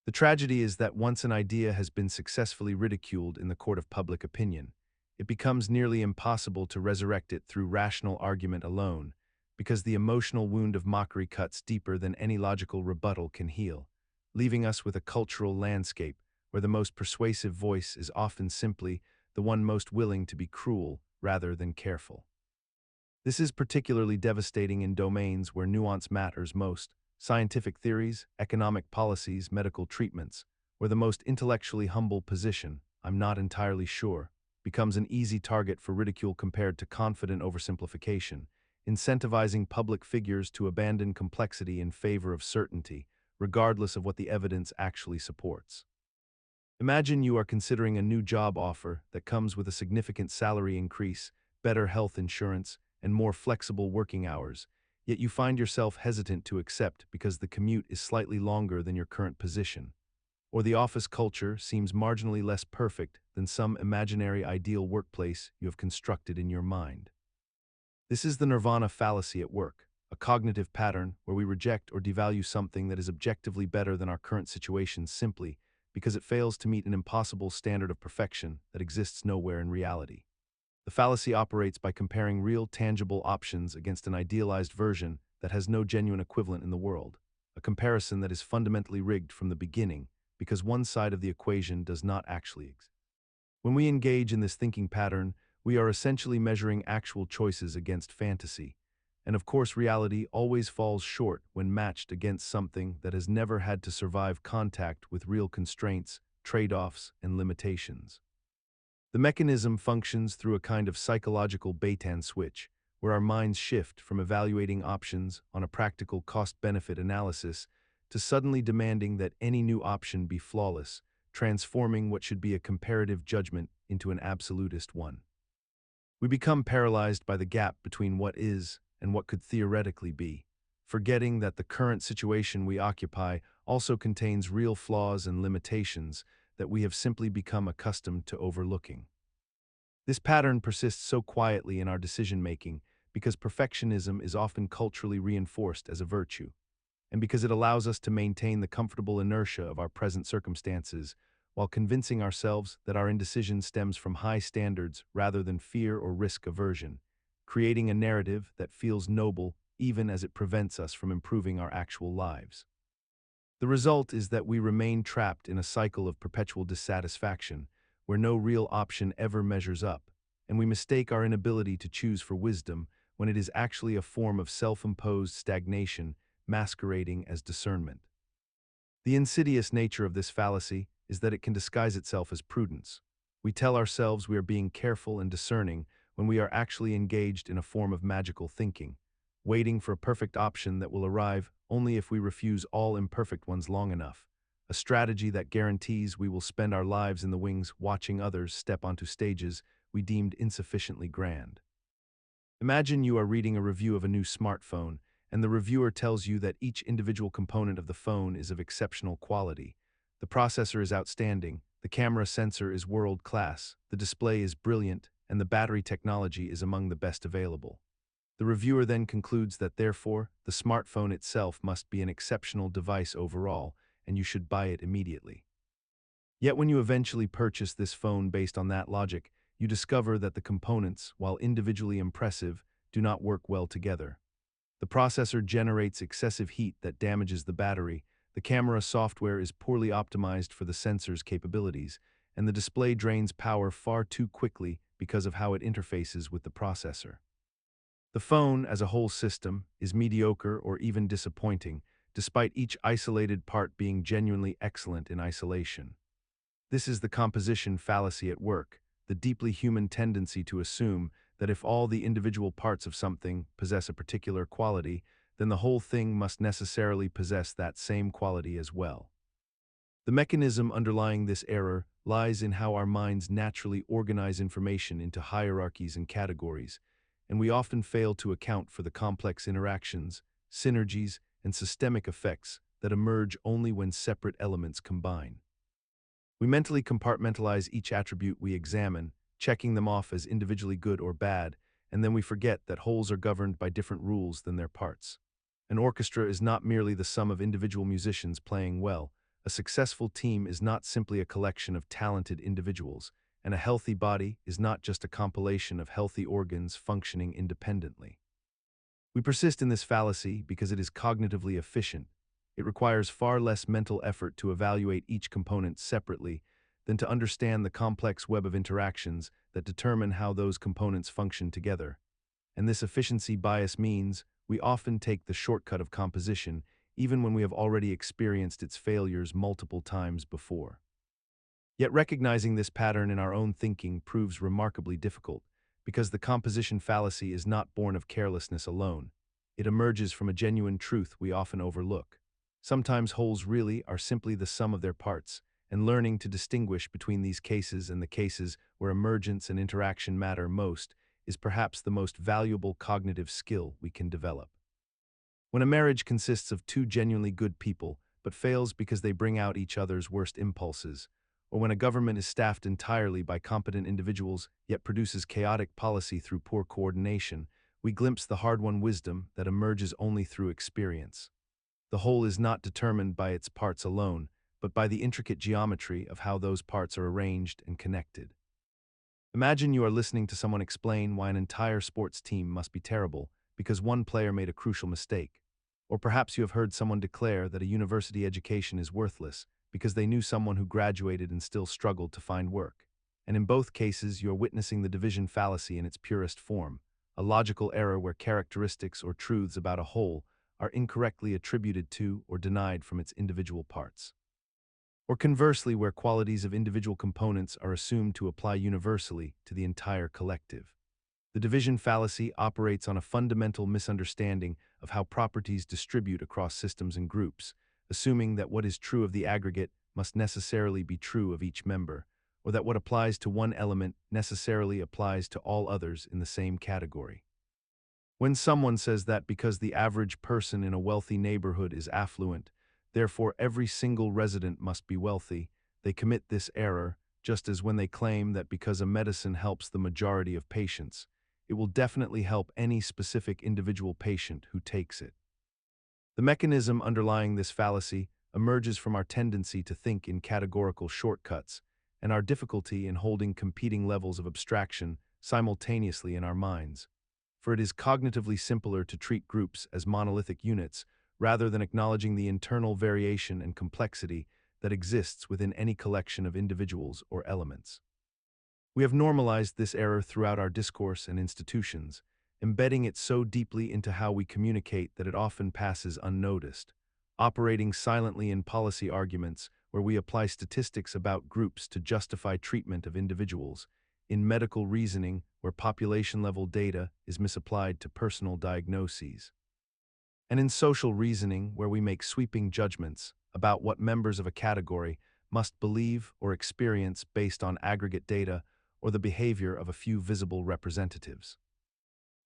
The tragedy is that once an idea has been successfully ridiculed in the court of public opinion, it becomes nearly impossible to resurrect it through rational argument alone, because the emotional wound of mockery cuts deeper than any logical rebuttal can heal, leaving us with a cultural landscape where the most persuasive voice is often simply the one most willing to be cruel rather than careful. This is particularly devastating in domains where nuance matters most: scientific theories, economic policies, medical treatments, where the most intellectually humble position, "I'm not entirely sure," becomes an easy target for ridicule compared to confident oversimplification, incentivizing public figures to abandon complexity in favor of certainty, regardless of what the evidence actually supports. Imagine you are considering a new job offer that comes with a significant salary increase, better health insurance, and more flexible working hours, yet you find yourself hesitant to accept because the commute is slightly longer than your current position, or the office culture seems marginally less perfect than some imaginary ideal workplace you have constructed in your mind. This is the Nirvana Fallacy at work, a cognitive pattern where we reject or devalue something that is objectively better than our current situation simply because it fails to meet an impossible standard of perfection that exists nowhere in reality. The fallacy operates by comparing real, tangible options against an idealized version that has no genuine equivalent in the world, a comparison that is fundamentally rigged from the beginning because one side of the equation does not actually exist. When we engage in this thinking pattern, we are essentially measuring actual choices against fantasy, and of course reality always falls short when matched against something that has never had to survive contact with real constraints, trade-offs, and limitations. The mechanism functions through a kind of psychological bait-and switch, where our minds shift from evaluating options on a practical cost-benefit analysis to suddenly demanding that any new option be flawless, transforming what should be a comparative judgment into an absolutist one. We become paralyzed by the gap between what is and what could theoretically be, forgetting that the current situation we occupy also contains real flaws and limitations that we have simply become accustomed to overlooking. This pattern persists so quietly in our decision-making because perfectionism is often culturally reinforced as a virtue, and because it allows us to maintain the comfortable inertia of our present circumstances while convincing ourselves that our indecision stems from high standards rather than fear or risk aversion, creating a narrative that feels noble even as it prevents us from improving our actual lives. The result is that we remain trapped in a cycle of perpetual dissatisfaction, where no real option ever measures up, and we mistake our inability to choose for wisdom when it is actually a form of self-imposed stagnation masquerading as discernment. The insidious nature of this fallacy is that it can disguise itself as prudence. We tell ourselves we are being careful and discerning when we are actually engaged in a form of magical thinking, waiting for a perfect option that will arrive only if we refuse all imperfect ones long enough, a strategy that guarantees we will spend our lives in the wings watching others step onto stages we deemed insufficiently grand. Imagine you are reading a review of a new smartphone, and the reviewer tells you that each individual component of the phone is of exceptional quality. The processor is outstanding, the camera sensor is world-class, the display is brilliant, and the battery technology is among the best available. The reviewer then concludes that therefore, the smartphone itself must be an exceptional device overall, and you should buy it immediately. Yet when you eventually purchase this phone based on that logic, you discover that the components, while individually impressive, do not work well together. The processor generates excessive heat that damages the battery, the camera software is poorly optimized for the sensor's capabilities, and the display drains power far too quickly because of how it interfaces with the processor. The phone, as a whole system, is mediocre or even disappointing, despite each isolated part being genuinely excellent in isolation. This is the composition fallacy at work, the deeply human tendency to assume that if all the individual parts of something possess a particular quality, then the whole thing must necessarily possess that same quality as well. The mechanism underlying this error lies in how our minds naturally organize information into hierarchies and categories, and we often fail to account for the complex interactions, synergies, and systemic effects that emerge only when separate elements combine. We mentally compartmentalize each attribute we examine, checking them off as individually good or bad, and then we forget that wholes are governed by different rules than their parts. An orchestra is not merely the sum of individual musicians playing well. A successful team is not simply a collection of talented individuals, and a healthy body is not just a compilation of healthy organs functioning independently. We persist in this fallacy because it is cognitively efficient. It requires far less mental effort to evaluate each component separately than to understand the complex web of interactions that determine how those components function together. And this efficiency bias means we often take the shortcut of composition even when we have already experienced its failures multiple times before. Yet recognizing this pattern in our own thinking proves remarkably difficult, because the composition fallacy is not born of carelessness alone. It emerges from a genuine truth we often overlook. Sometimes wholes really are simply the sum of their parts, and learning to distinguish between these cases and the cases where emergence and interaction matter most is perhaps the most valuable cognitive skill we can develop. When a marriage consists of two genuinely good people but fails because they bring out each other's worst impulses, or when a government is staffed entirely by competent individuals yet produces chaotic policy through poor coordination, we glimpse the hard-won wisdom that emerges only through experience. The whole is not determined by its parts alone, but by the intricate geometry of how those parts are arranged and connected. Imagine you are listening to someone explain why an entire sports team must be terrible because one player made a crucial mistake. Or perhaps you have heard someone declare that a university education is worthless because they knew someone who graduated and still struggled to find work. And in both cases, you are witnessing the division fallacy in its purest form, a logical error where characteristics or truths about a whole are incorrectly attributed to or denied from its individual parts. Or conversely, where qualities of individual components are assumed to apply universally to the entire collective. The division fallacy operates on a fundamental misunderstanding of how properties distribute across systems and groups, assuming that what is true of the aggregate must necessarily be true of each member, or that what applies to one element necessarily applies to all others in the same category. When someone says that because the average person in a wealthy neighborhood is affluent, therefore every single resident must be wealthy, they commit this error, just as when they claim that because a medicine helps the majority of patients, it will definitely help any specific individual patient who takes it. The mechanism underlying this fallacy emerges from our tendency to think in categorical shortcuts and our difficulty in holding competing levels of abstraction simultaneously in our minds. For it is cognitively simpler to treat groups as monolithic units rather than acknowledging the internal variation and complexity that exists within any collection of individuals or elements. We have normalized this error throughout our discourse and institutions, embedding it so deeply into how we communicate that it often passes unnoticed, operating silently in policy arguments where we apply statistics about groups to justify treatment of individuals, in medical reasoning where population-level data is misapplied to personal diagnoses, and in social reasoning where we make sweeping judgments about what members of a category must believe or experience based on aggregate data or the behavior of a few visible representatives.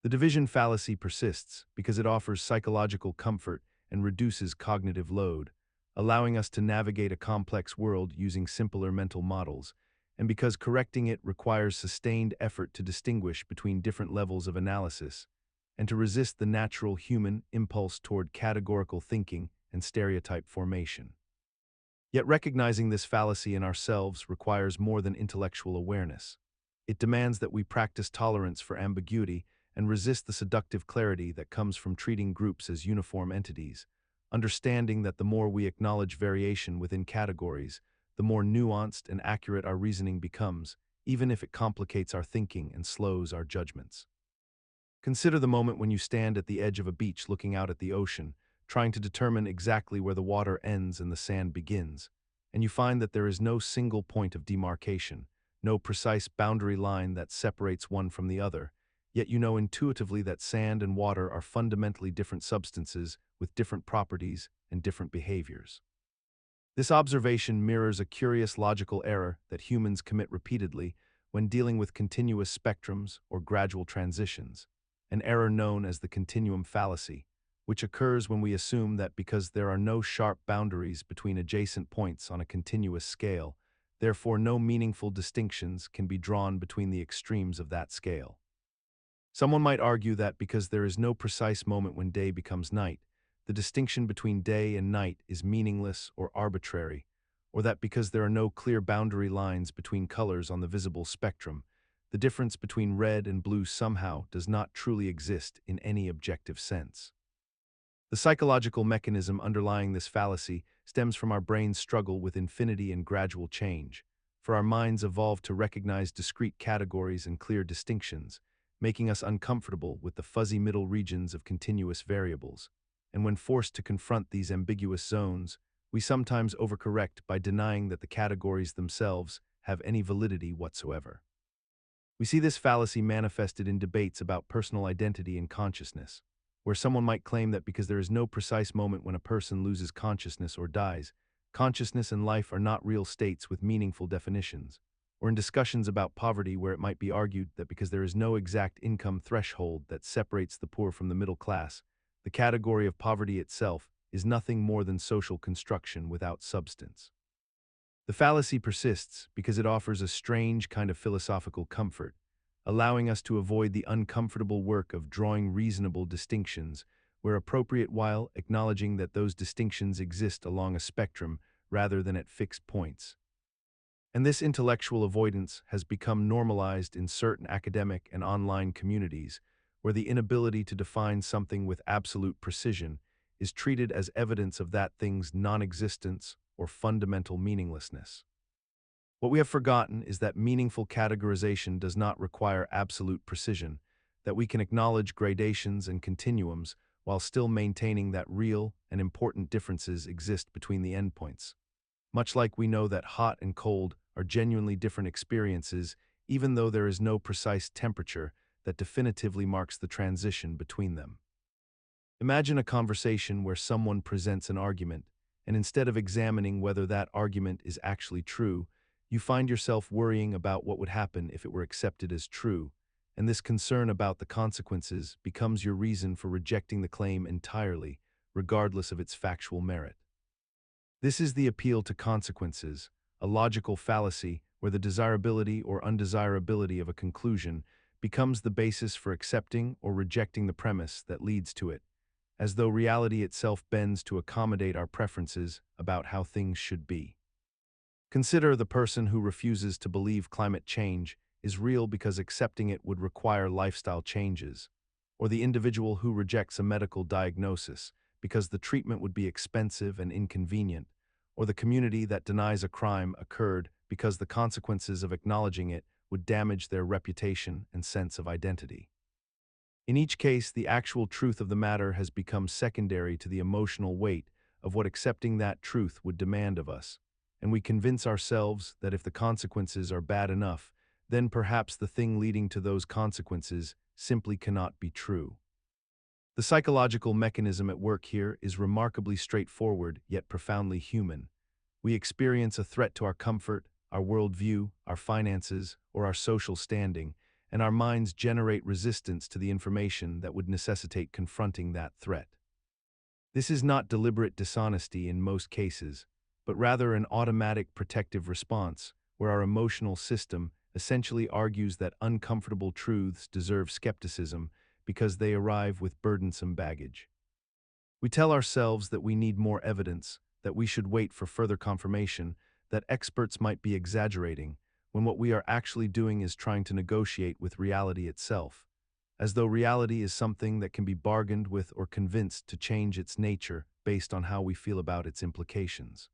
The division fallacy persists because it offers psychological comfort and reduces cognitive load, allowing us to navigate a complex world using simpler mental models, and because correcting it requires sustained effort to distinguish between different levels of analysis, and to resist the natural human impulse toward categorical thinking and stereotype formation. Yet recognizing this fallacy in ourselves requires more than intellectual awareness. It demands that we practice tolerance for ambiguity and resist the seductive clarity that comes from treating groups as uniform entities, understanding that the more we acknowledge variation within categories, the more nuanced and accurate our reasoning becomes, even if it complicates our thinking and slows our judgments. Consider the moment when you stand at the edge of a beach looking out at the ocean, trying to determine exactly where the water ends and the sand begins, and you find that there is no single point of demarcation, no precise boundary line that separates one from the other, yet you know intuitively that sand and water are fundamentally different substances with different properties and different behaviors. This observation mirrors a curious logical error that humans commit repeatedly when dealing with continuous spectrums or gradual transitions, an error known as the Continuum Fallacy, which occurs when we assume that because there are no sharp boundaries between adjacent points on a continuous scale, therefore no meaningful distinctions can be drawn between the extremes of that scale. Someone might argue that because there is no precise moment when day becomes night, the distinction between day and night is meaningless or arbitrary, or that because there are no clear boundary lines between colors on the visible spectrum, the difference between red and blue somehow does not truly exist in any objective sense. The psychological mechanism underlying this fallacy stems from our brain's struggle with infinity and gradual change, for our minds evolved to recognize discrete categories and clear distinctions, making us uncomfortable with the fuzzy middle regions of continuous variables. And when forced to confront these ambiguous zones, we sometimes overcorrect by denying that the categories themselves have any validity whatsoever. We see this fallacy manifested in debates about personal identity and consciousness, where someone might claim that because there is no precise moment when a person loses consciousness or dies, consciousness and life are not real states with meaningful definitions, or in discussions about poverty where it might be argued that because there is no exact income threshold that separates the poor from the middle class, the category of poverty itself is nothing more than social construction without substance. The fallacy persists because it offers a strange kind of philosophical comfort, allowing us to avoid the uncomfortable work of drawing reasonable distinctions where appropriate while acknowledging that those distinctions exist along a spectrum rather than at fixed points. And this intellectual avoidance has become normalized in certain academic and online communities, where the inability to define something with absolute precision is treated as evidence of that thing's non-existence or fundamental meaninglessness. What we have forgotten is that meaningful categorization does not require absolute precision, that we can acknowledge gradations and continuums while still maintaining that real and important differences exist between the endpoints. Much like we know that hot and cold are genuinely different experiences, even though there is no precise temperature that definitively marks the transition between them. Imagine a conversation where someone presents an argument, and instead of examining whether that argument is actually true, you find yourself worrying about what would happen if it were accepted as true, and this concern about the consequences becomes your reason for rejecting the claim entirely, regardless of its factual merit. This is the appeal to consequences, a logical fallacy where the desirability or undesirability of a conclusion becomes the basis for accepting or rejecting the premise that leads to it, as though reality itself bends to accommodate our preferences about how things should be. Consider the person who refuses to believe climate change is real because accepting it would require lifestyle changes, or the individual who rejects a medical diagnosis because the treatment would be expensive and inconvenient, or the community that denies a crime occurred because the consequences of acknowledging it would damage their reputation and sense of identity. In each case, the actual truth of the matter has become secondary to the emotional weight of what accepting that truth would demand of us, and we convince ourselves that if the consequences are bad enough, then perhaps the thing leading to those consequences simply cannot be true. The psychological mechanism at work here is remarkably straightforward yet profoundly human. We experience a threat to our comfort, our worldview, our finances, or our social standing, and our minds generate resistance to the information that would necessitate confronting that threat. This is not deliberate dishonesty in most cases, but rather an automatic protective response where our emotional system essentially argues that uncomfortable truths deserve skepticism because they arrive with burdensome baggage. We tell ourselves that we need more evidence, that we should wait for further confirmation, that experts might be exaggerating, when what we are actually doing is trying to negotiate with reality itself, as though reality is something that can be bargained with or convinced to change its nature based on how we feel about its implications.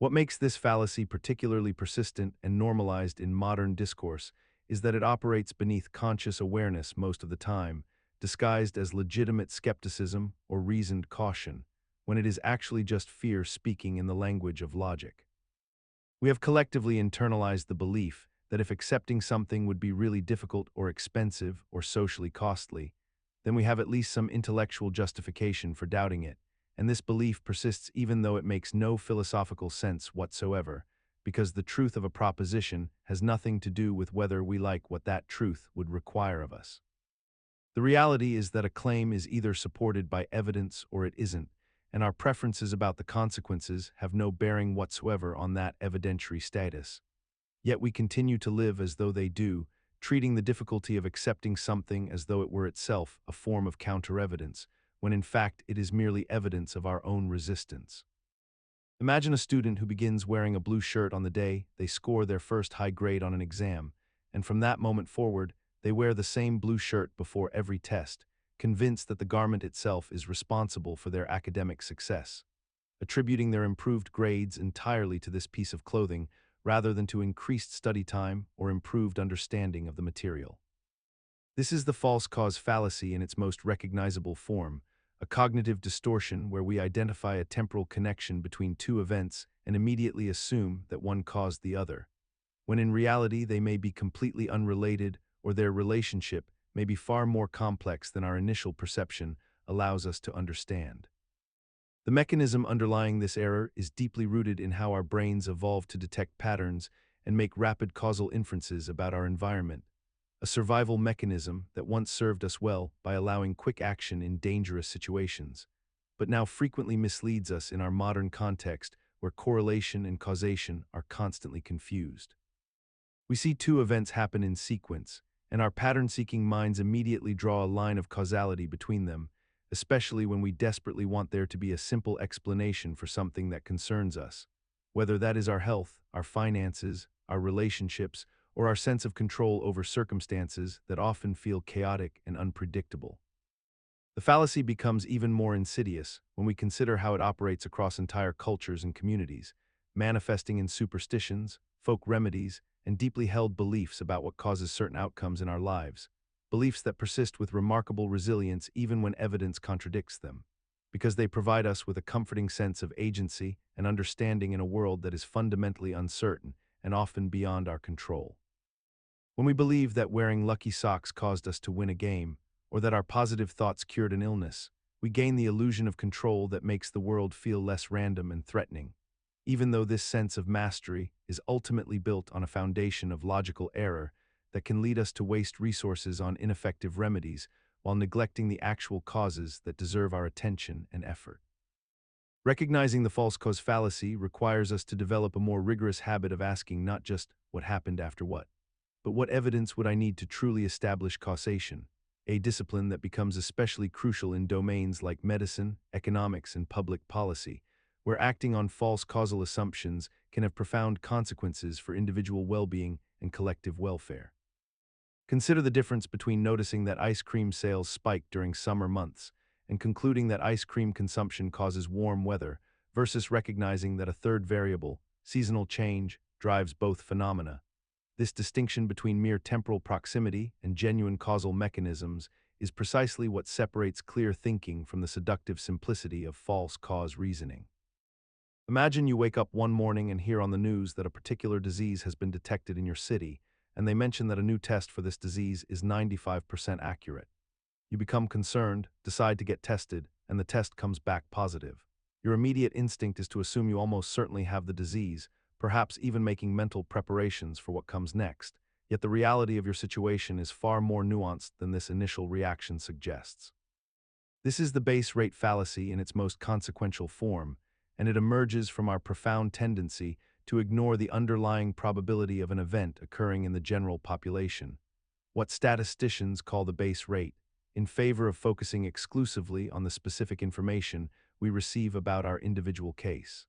What makes this fallacy particularly persistent and normalized in modern discourse is that it operates beneath conscious awareness most of the time, disguised as legitimate skepticism or reasoned caution, when it is actually just fear speaking in the language of logic. We have collectively internalized the belief that if accepting something would be really difficult or expensive or socially costly, then we have at least some intellectual justification for doubting it, and this belief persists even though it makes no philosophical sense whatsoever, because the truth of a proposition has nothing to do with whether we like what that truth would require of us. The reality is that a claim is either supported by evidence or it isn't, and our preferences about the consequences have no bearing whatsoever on that evidentiary status. Yet we continue to live as though they do, treating the difficulty of accepting something as though it were itself a form of counter-evidence, when in fact it is merely evidence of our own resistance. Imagine a student who begins wearing a blue shirt on the day they score their first high grade on an exam, and from that moment forward, they wear the same blue shirt before every test, convinced that the garment itself is responsible for their academic success. Attributing their improved grades entirely to this piece of clothing rather than to increased study time or improved understanding of the material. This is the false cause fallacy in its most recognizable form, a cognitive distortion where we identify a temporal connection between two events and immediately assume that one caused the other, when in reality they may be completely unrelated or their relationship may be far more complex than our initial perception allows us to understand. The mechanism underlying this error is deeply rooted in how our brains evolved to detect patterns and make rapid causal inferences about our environment, a survival mechanism that once served us well by allowing quick action in dangerous situations, but now frequently misleads us in our modern context where correlation and causation are constantly confused. We see two events happen in sequence, and our pattern-seeking minds immediately draw a line of causality between them, especially when we desperately want there to be a simple explanation for something that concerns us, whether that is our health, our finances, our relationships, or our sense of control over circumstances that often feel chaotic and unpredictable. The fallacy becomes even more insidious when we consider how it operates across entire cultures and communities, manifesting in superstitions, folk remedies, and deeply held beliefs about what causes certain outcomes in our lives, beliefs that persist with remarkable resilience even when evidence contradicts them, because they provide us with a comforting sense of agency and understanding in a world that is fundamentally uncertain and often beyond our control. When we believe that wearing lucky socks caused us to win a game, or that our positive thoughts cured an illness, we gain the illusion of control that makes the world feel less random and threatening, even though this sense of mastery is ultimately built on a foundation of logical error that can lead us to waste resources on ineffective remedies while neglecting the actual causes that deserve our attention and effort. Recognizing the false cause fallacy requires us to develop a more rigorous habit of asking not just what happened after what, but what evidence would I need to truly establish causation, a discipline that becomes especially crucial in domains like medicine, economics, and public policy, where acting on false causal assumptions can have profound consequences for individual well-being and collective welfare. Consider the difference between noticing that ice cream sales spike during summer months and concluding that ice cream consumption causes warm weather versus recognizing that a third variable, seasonal change, drives both phenomena. This distinction between mere temporal proximity and genuine causal mechanisms is precisely what separates clear thinking from the seductive simplicity of false cause reasoning. Imagine you wake up one morning and hear on the news that a particular disease has been detected in your city, and they mention that a new test for this disease is 95% accurate. You become concerned, decide to get tested, and the test comes back positive. Your immediate instinct is to assume you almost certainly have the disease, perhaps even making mental preparations for what comes next. Yet the reality of your situation is far more nuanced than this initial reaction suggests. This is the base rate fallacy in its most consequential form, and it emerges from our profound tendency to ignore the underlying probability of an event occurring in the general population, what statisticians call the base rate, in favor of focusing exclusively on the specific information we receive about our individual case.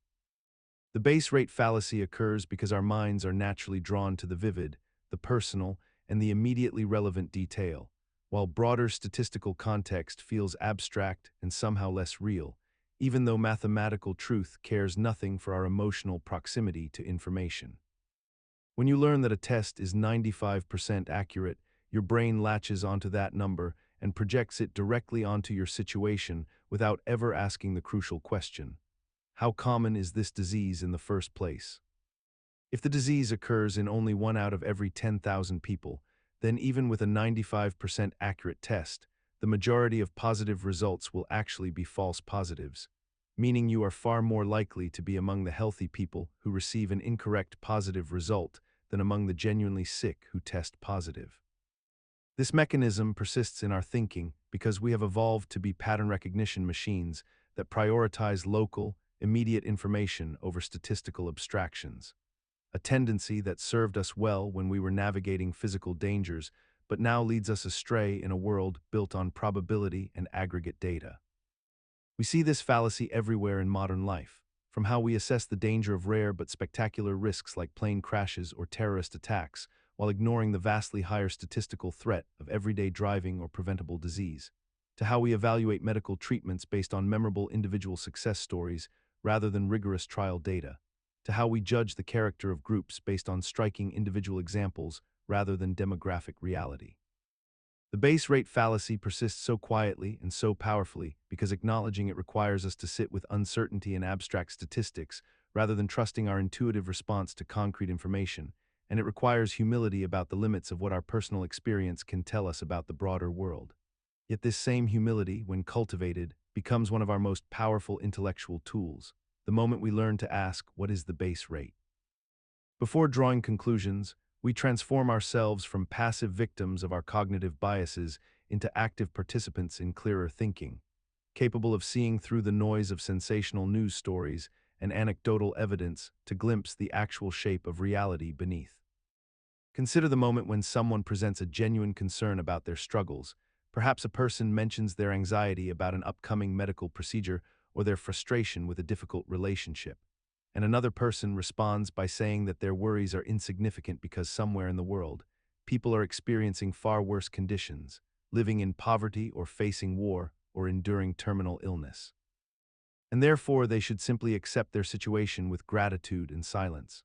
The base rate fallacy occurs because our minds are naturally drawn to the vivid, the personal, and the immediately relevant detail, while broader statistical context feels abstract and somehow less real, even though mathematical truth cares nothing for our emotional proximity to information. When you learn that a test is 95% accurate, your brain latches onto that number and projects it directly onto your situation without ever asking the crucial question: how common is this disease in the first place? If the disease occurs in only 1 out of every 10,000 people, then even with a 95% accurate test, the majority of positive results will actually be false positives, meaning you are far more likely to be among the healthy people who receive an incorrect positive result than among the genuinely sick who test positive. This mechanism persists in our thinking because we have evolved to be pattern recognition machines that prioritize local, immediate information over statistical abstractions, a tendency that served us well when we were navigating physical dangers, but now leads us astray in a world built on probability and aggregate data. We see this fallacy everywhere in modern life, from how we assess the danger of rare but spectacular risks like plane crashes or terrorist attacks, while ignoring the vastly higher statistical threat of everyday driving or preventable disease, to how we evaluate medical treatments based on memorable individual success stories rather than rigorous trial data, to how we judge the character of groups based on striking individual examples rather than demographic reality. The base rate fallacy persists so quietly and so powerfully because acknowledging it requires us to sit with uncertainty and abstract statistics rather than trusting our intuitive response to concrete information, and it requires humility about the limits of what our personal experience can tell us about the broader world. Yet this same humility, when cultivated, becomes one of our most powerful intellectual tools, the moment we learn to ask, what is the base rate? Before drawing conclusions, we transform ourselves from passive victims of our cognitive biases into active participants in clearer thinking, capable of seeing through the noise of sensational news stories and anecdotal evidence to glimpse the actual shape of reality beneath. Consider the moment when someone presents a genuine concern about their struggles. Perhaps a person mentions their anxiety about an upcoming medical procedure or their frustration with a difficult relationship, and another person responds by saying that their worries are insignificant because somewhere in the world, people are experiencing far worse conditions, living in poverty or facing war or enduring terminal illness. And therefore they should simply accept their situation with gratitude and silence.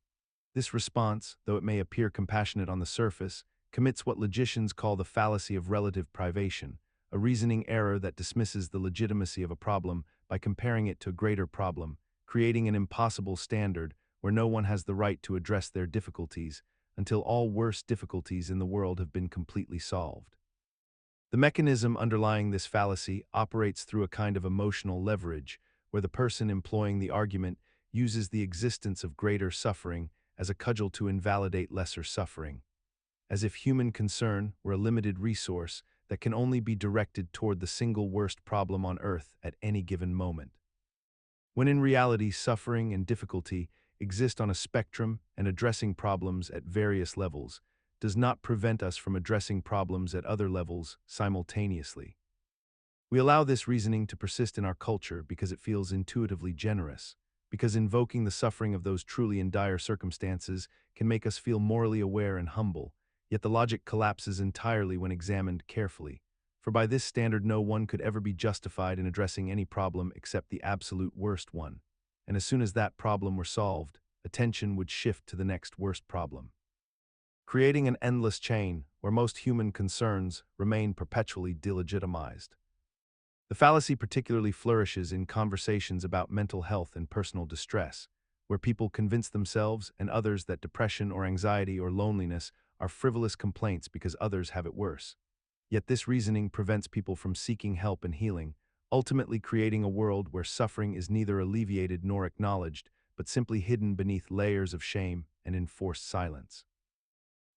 This response, though it may appear compassionate on the surface, commits what logicians call the fallacy of relative privation, a reasoning error that dismisses the legitimacy of a problem by comparing it to a greater problem, creating an impossible standard where no one has the right to address their difficulties until all worse difficulties in the world have been completely solved. The mechanism underlying this fallacy operates through a kind of emotional leverage, where the person employing the argument uses the existence of greater suffering as a cudgel to invalidate lesser suffering, as if human concern were a limited resource that can only be directed toward the single worst problem on Earth at any given moment. When in reality, suffering and difficulty exist on a spectrum, and addressing problems at various levels does not prevent us from addressing problems at other levels simultaneously. We allow this reasoning to persist in our culture because it feels intuitively generous, because invoking the suffering of those truly in dire circumstances can make us feel morally aware and humble, yet the logic collapses entirely when examined carefully. For by this standard no one could ever be justified in addressing any problem except the absolute worst one, and as soon as that problem were solved, attention would shift to the next worst problem, creating an endless chain where most human concerns remain perpetually delegitimized. The fallacy particularly flourishes in conversations about mental health and personal distress, where people convince themselves and others that depression or anxiety or loneliness are frivolous complaints because others have it worse. Yet this reasoning prevents people from seeking help and healing, ultimately creating a world where suffering is neither alleviated nor acknowledged, but simply hidden beneath layers of shame and enforced silence.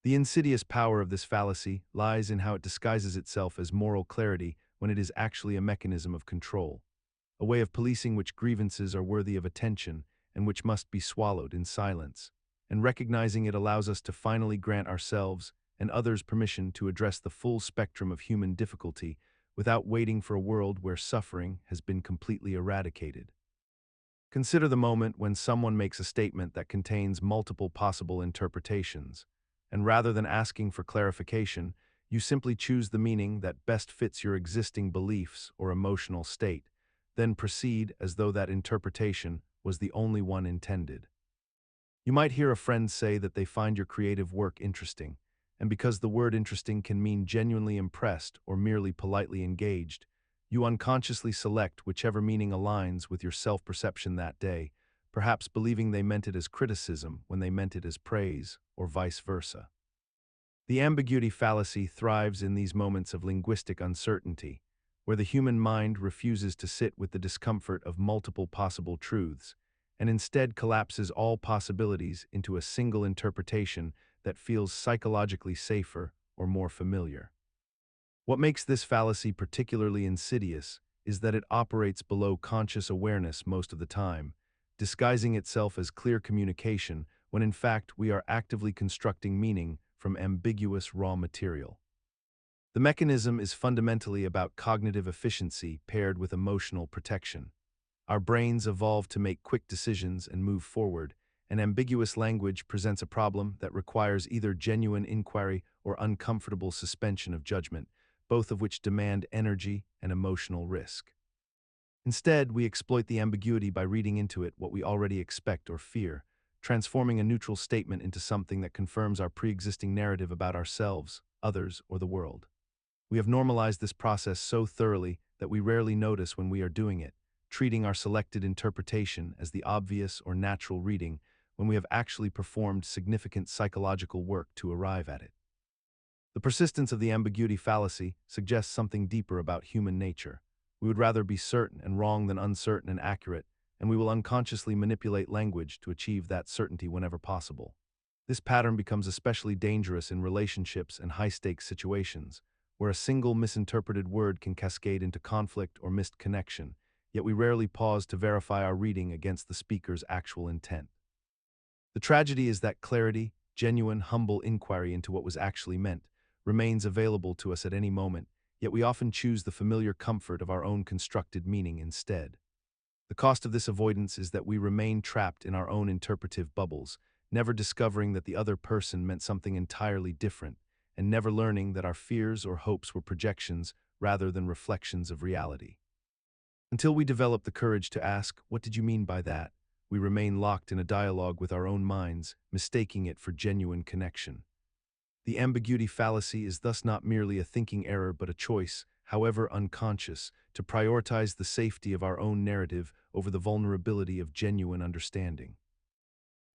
The insidious power of this fallacy lies in how it disguises itself as moral clarity when it is actually a mechanism of control, a way of policing which grievances are worthy of attention and which must be swallowed in silence. And recognizing it allows us to finally grant ourselves and others permission to address the full spectrum of human difficulty without waiting for a world where suffering has been completely eradicated. Consider the moment when someone makes a statement that contains multiple possible interpretations, and rather than asking for clarification, you simply choose the meaning that best fits your existing beliefs or emotional state, then proceed as though that interpretation was the only one intended. You might hear a friend say that they find your creative work interesting, and because the word interesting can mean genuinely impressed or merely politely engaged, you unconsciously select whichever meaning aligns with your self-perception that day, perhaps believing they meant it as criticism when they meant it as praise, or vice versa. The ambiguity fallacy thrives in these moments of linguistic uncertainty, where the human mind refuses to sit with the discomfort of multiple possible truths, and instead collapses all possibilities into a single interpretation that feels psychologically safer or more familiar. What makes this fallacy particularly insidious is that it operates below conscious awareness most of the time, disguising itself as clear communication when in fact we are actively constructing meaning from ambiguous raw material. The mechanism is fundamentally about cognitive efficiency paired with emotional protection. Our brains evolved to make quick decisions and move forward, and ambiguous language presents a problem that requires either genuine inquiry or uncomfortable suspension of judgment, both of which demand energy and emotional risk. Instead, we exploit the ambiguity by reading into it what we already expect or fear, transforming a neutral statement into something that confirms our pre-existing narrative about ourselves, others, or the world. We have normalized this process so thoroughly that we rarely notice when we are doing it, treating our selected interpretation as the obvious or natural reading when we have actually performed significant psychological work to arrive at it. The persistence of the ambiguity fallacy suggests something deeper about human nature. We would rather be certain and wrong than uncertain and accurate, and we will unconsciously manipulate language to achieve that certainty whenever possible. This pattern becomes especially dangerous in relationships and high-stakes situations, where a single misinterpreted word can cascade into conflict or missed connection, yet we rarely pause to verify our reading against the speaker's actual intent. The tragedy is that clarity, genuine, humble inquiry into what was actually meant, remains available to us at any moment, yet we often choose the familiar comfort of our own constructed meaning instead. The cost of this avoidance is that we remain trapped in our own interpretive bubbles, never discovering that the other person meant something entirely different, and never learning that our fears or hopes were projections rather than reflections of reality. Until we develop the courage to ask, "What did you mean by that?" we remain locked in a dialogue with our own minds, mistaking it for genuine connection. The ambiguity fallacy is thus not merely a thinking error but a choice, however unconscious, to prioritize the safety of our own narrative over the vulnerability of genuine understanding.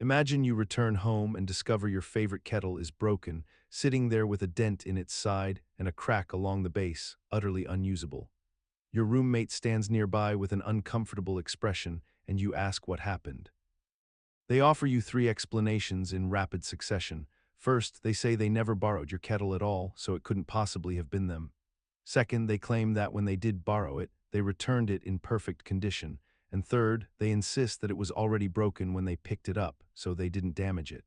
Imagine you return home and discover your favorite kettle is broken, sitting there with a dent in its side and a crack along the base, utterly unusable. Your roommate stands nearby with an uncomfortable expression, and you ask what happened. They offer you 3 explanations in rapid succession. First, they say they never borrowed your kettle at all, so it couldn't possibly have been them. Second, they claim that when they did borrow it, they returned it in perfect condition. And third, they insist that it was already broken when they picked it up, so they didn't damage it.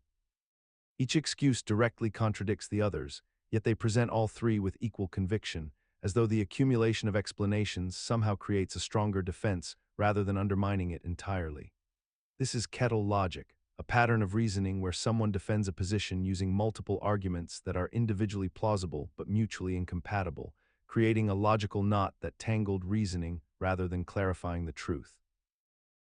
Each excuse directly contradicts the others, yet they present all 3 with equal conviction, as though the accumulation of explanations somehow creates a stronger defense rather than undermining it entirely. This is Kettle Logic, a pattern of reasoning where someone defends a position using multiple arguments that are individually plausible but mutually incompatible, creating a logical knot that tangled reasoning rather than clarifying the truth.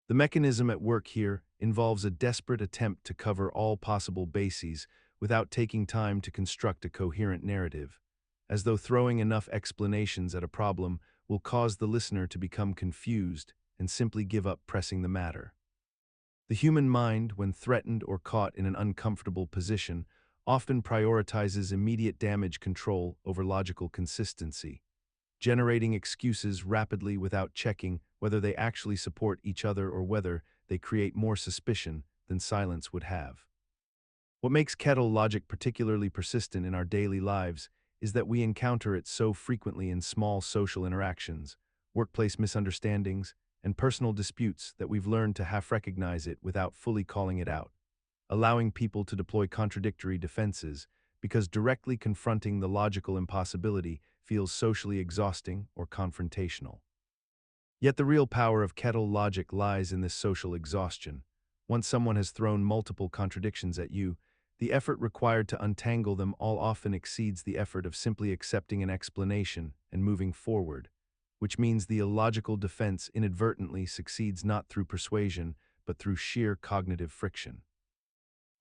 The mechanism at work here involves a desperate attempt to cover all possible bases without taking time to construct a coherent narrative, as though throwing enough explanations at a problem will cause the listener to become confused and simply give up pressing the matter. The human mind, when threatened or caught in an uncomfortable position, often prioritizes immediate damage control over logical consistency, generating excuses rapidly without checking whether they actually support each other or whether they create more suspicion than silence would have. What makes Kettle Logic particularly persistent in our daily lives is that we encounter it so frequently in small social interactions, workplace misunderstandings, and personal disputes that we've learned to half recognize it without fully calling it out, allowing people to deploy contradictory defenses because directly confronting the logical impossibility feels socially exhausting or confrontational. Yet the real power of Kettle Logic lies in this social exhaustion. Once someone has thrown multiple contradictions at you, the effort required to untangle them all often exceeds the effort of simply accepting an explanation and moving forward, which means the illogical defense inadvertently succeeds not through persuasion, but through sheer cognitive friction.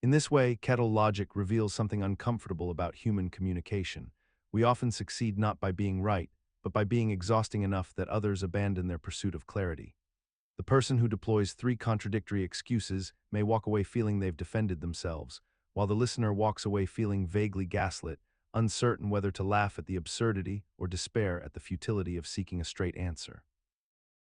In this way, Kettle Logic reveals something uncomfortable about human communication. We often succeed not by being right, but by being exhausting enough that others abandon their pursuit of clarity. The person who deploys 3 contradictory excuses may walk away feeling they've defended themselves, while the listener walks away feeling vaguely gaslit, uncertain whether to laugh at the absurdity or despair at the futility of seeking a straight answer.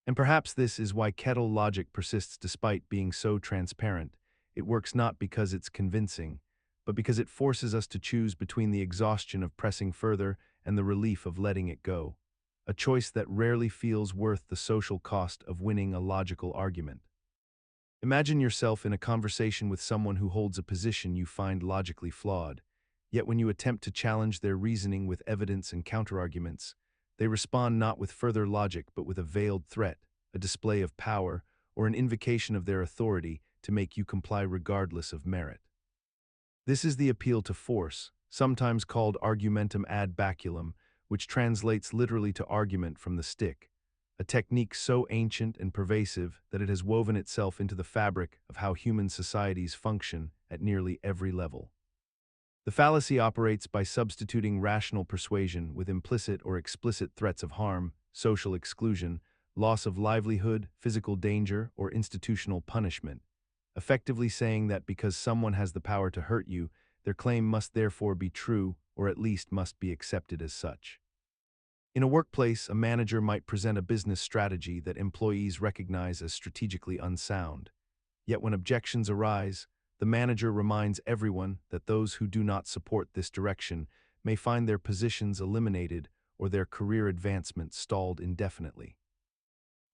And perhaps this is why Kettle Logic persists despite being so transparent. It works not because it's convincing, but because it forces us to choose between the exhaustion of pressing further and the relief of letting it go, a choice that rarely feels worth the social cost of winning a logical argument. Imagine yourself in a conversation with someone who holds a position you find logically flawed, yet when you attempt to challenge their reasoning with evidence and counterarguments, they respond not with further logic but with a veiled threat, a display of power, or an invocation of their authority to make you comply regardless of merit. This is the appeal to force, sometimes called argumentum ad baculum, which translates literally to argument from the stick, a technique so ancient and pervasive that it has woven itself into the fabric of how human societies function at nearly every level. The fallacy operates by substituting rational persuasion with implicit or explicit threats of harm, social exclusion, loss of livelihood, physical danger, or institutional punishment, effectively saying that because someone has the power to hurt you, their claim must therefore be true or at least must be accepted as such. In a workplace, a manager might present a business strategy that employees recognize as strategically unsound. Yet when objections arise, the manager reminds everyone that those who do not support this direction may find their positions eliminated or their career advancement stalled indefinitely.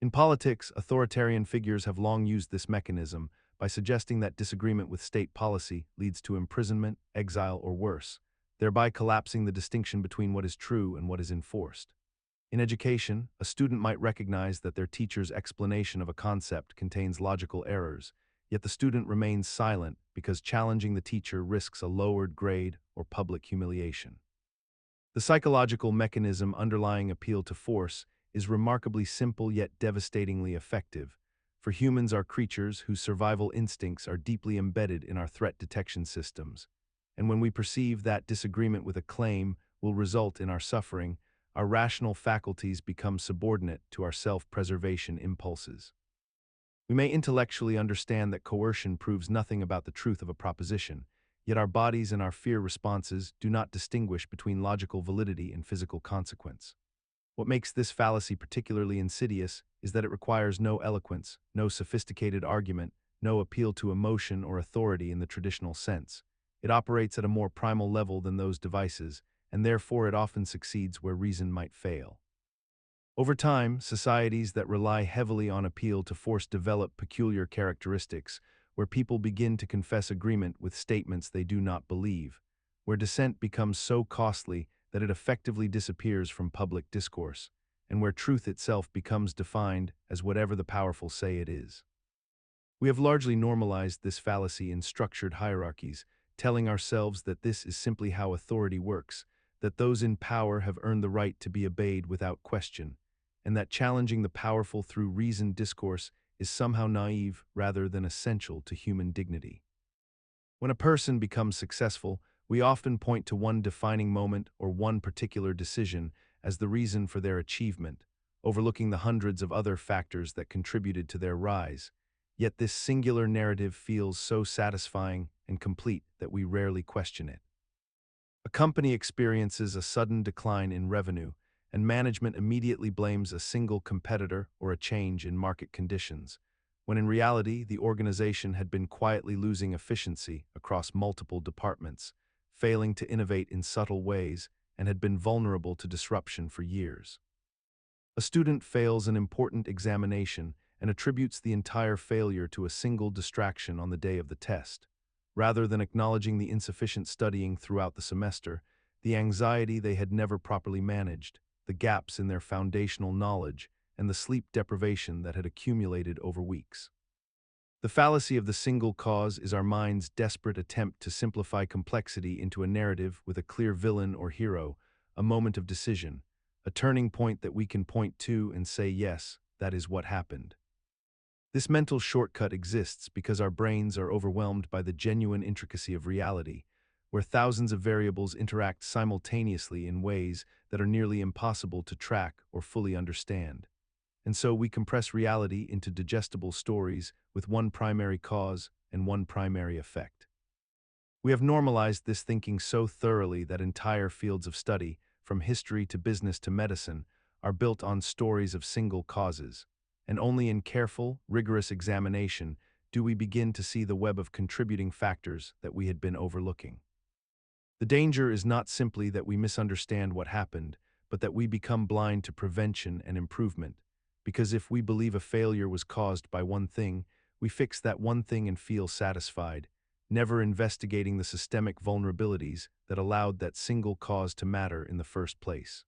In politics, authoritarian figures have long used this mechanism by suggesting that disagreement with state policy leads to imprisonment, exile, or worse, thereby collapsing the distinction between what is true and what is enforced. In education, a student might recognize that their teacher's explanation of a concept contains logical errors, yet the student remains silent because challenging the teacher risks a lowered grade or public humiliation. The psychological mechanism underlying appeal to force is remarkably simple yet devastatingly effective, for humans are creatures whose survival instincts are deeply embedded in our threat detection systems, and when we perceive that disagreement with a claim will result in our suffering, our rational faculties become subordinate to our self-preservation impulses. We may intellectually understand that coercion proves nothing about the truth of a proposition, yet our bodies and our fear responses do not distinguish between logical validity and physical consequence. What makes this fallacy particularly insidious is that it requires no eloquence, no sophisticated argument, no appeal to emotion or authority in the traditional sense. It operates at a more primal level than those devices, and therefore it often succeeds where reason might fail. Over time, societies that rely heavily on appeal to force develop peculiar characteristics, where people begin to confess agreement with statements they do not believe, where dissent becomes so costly that it effectively disappears from public discourse, and where truth itself becomes defined as whatever the powerful say it is. We have largely normalized this fallacy in structured hierarchies, telling ourselves that this is simply how authority works, that those in power have earned the right to be obeyed without question, and that challenging the powerful through reasoned discourse is somehow naive rather than essential to human dignity. When a person becomes successful, we often point to one defining moment or one particular decision as the reason for their achievement, overlooking the hundreds of other factors that contributed to their rise. Yet this singular narrative feels so satisfying and complete that we rarely question it. A company experiences a sudden decline in revenue, and management immediately blames a single competitor or a change in market conditions, when in reality the organization had been quietly losing efficiency across multiple departments, failing to innovate in subtle ways, and had been vulnerable to disruption for years. A student fails an important examination and attributes the entire failure to a single distraction on the day of the test. Rather than acknowledging the insufficient studying throughout the semester, the anxiety they had never properly managed, the gaps in their foundational knowledge, and the sleep deprivation that had accumulated over weeks. The fallacy of the single cause is our mind's desperate attempt to simplify complexity into a narrative with a clear villain or hero, a moment of decision, a turning point that we can point to and say, yes, that is what happened. This mental shortcut exists because our brains are overwhelmed by the genuine intricacy of reality, where thousands of variables interact simultaneously in ways that are nearly impossible to track or fully understand. And so we compress reality into digestible stories with one primary cause and one primary effect. We have normalized this thinking so thoroughly that entire fields of study, from history to business to medicine, are built on stories of single causes, and only in careful, rigorous examination do we begin to see the web of contributing factors that we had been overlooking. The danger is not simply that we misunderstand what happened, but that we become blind to prevention and improvement, because if we believe a failure was caused by one thing, we fix that one thing and feel satisfied, never investigating the systemic vulnerabilities that allowed that single cause to matter in the first place.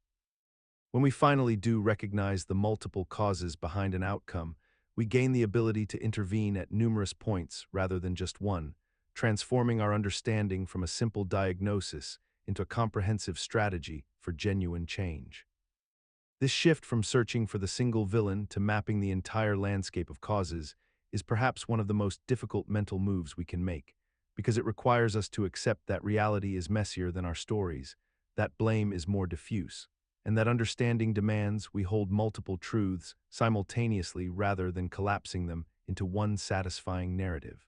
When we finally do recognize the multiple causes behind an outcome, we gain the ability to intervene at numerous points rather than just one, transforming our understanding from a simple diagnosis into a comprehensive strategy for genuine change. This shift from searching for the single villain to mapping the entire landscape of causes is perhaps one of the most difficult mental moves we can make, because it requires us to accept that reality is messier than our stories, that blame is more diffuse, and that understanding demands we hold multiple truths simultaneously rather than collapsing them into one satisfying narrative.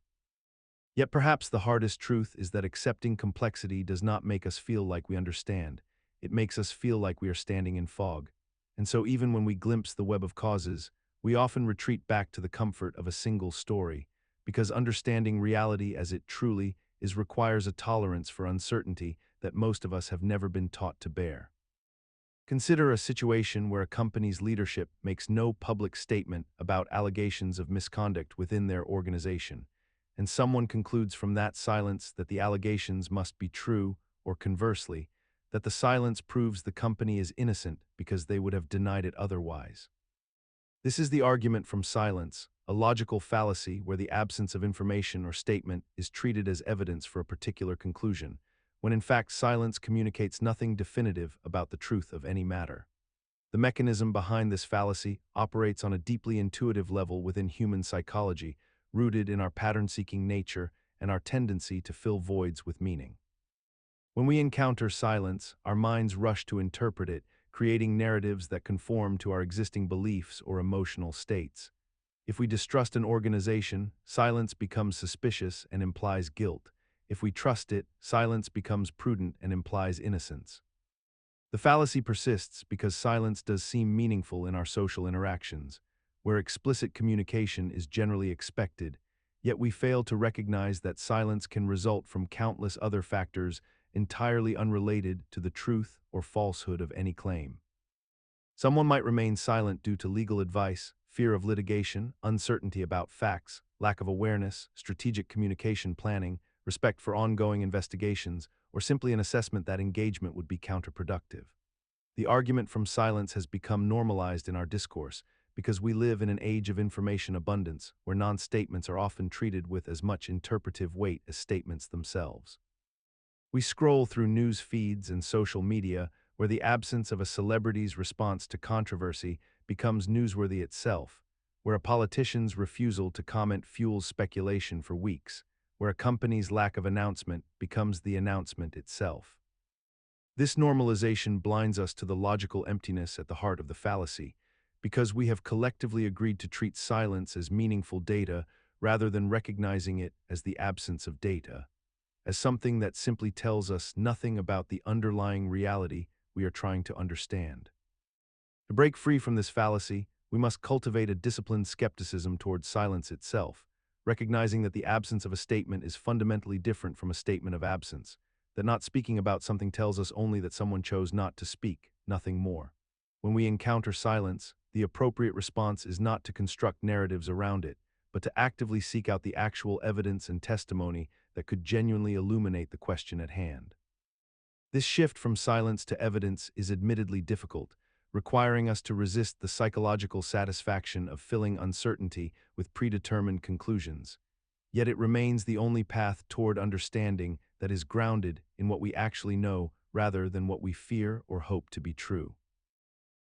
Yet perhaps the hardest truth is that accepting complexity does not make us feel like we understand. It makes us feel like we are standing in fog. And so even when we glimpse the web of causes, we often retreat back to the comfort of a single story, because understanding reality as it truly is requires a tolerance for uncertainty that most of us have never been taught to bear. Consider a situation where a company's leadership makes no public statement about allegations of misconduct within their organization, and someone concludes from that silence that the allegations must be true, or conversely, that the silence proves the company is innocent because they would have denied it otherwise. This is the argument from silence, a logical fallacy where the absence of information or statement is treated as evidence for a particular conclusion, when in fact silence communicates nothing definitive about the truth of any matter. The mechanism behind this fallacy operates on a deeply intuitive level within human psychology, rooted in our pattern-seeking nature and our tendency to fill voids with meaning. When we encounter silence, our minds rush to interpret it, creating narratives that conform to our existing beliefs or emotional states. If we distrust an organization, silence becomes suspicious and implies guilt. If we trust it, silence becomes prudent and implies innocence. The fallacy persists because silence does seem meaningful in our social interactions, where explicit communication is generally expected, yet we fail to recognize that silence can result from countless other factors entirely unrelated to the truth or falsehood of any claim. Someone might remain silent due to legal advice, fear of litigation, uncertainty about facts, lack of awareness, strategic communication planning, respect for ongoing investigations, or simply an assessment that engagement would be counterproductive. The argument from silence has become normalized in our discourse because we live in an age of information abundance where non-statements are often treated with as much interpretive weight as statements themselves. We scroll through news feeds and social media where the absence of a celebrity's response to controversy becomes newsworthy itself, where a politician's refusal to comment fuels speculation for weeks, where a company's lack of announcement becomes the announcement itself. This normalization blinds us to the logical emptiness at the heart of the fallacy, because we have collectively agreed to treat silence as meaningful data rather than recognizing it as the absence of data, as something that simply tells us nothing about the underlying reality we are trying to understand. To break free from this fallacy, we must cultivate a disciplined skepticism towards silence itself, recognizing that the absence of a statement is fundamentally different from a statement of absence, that not speaking about something tells us only that someone chose not to speak, nothing more. When we encounter silence, the appropriate response is not to construct narratives around it, but to actively seek out the actual evidence and testimony that could genuinely illuminate the question at hand. This shift from silence to evidence is admittedly difficult, requiring us to resist the psychological satisfaction of filling uncertainty with predetermined conclusions. Yet it remains the only path toward understanding that is grounded in what we actually know rather than what we fear or hope to be true.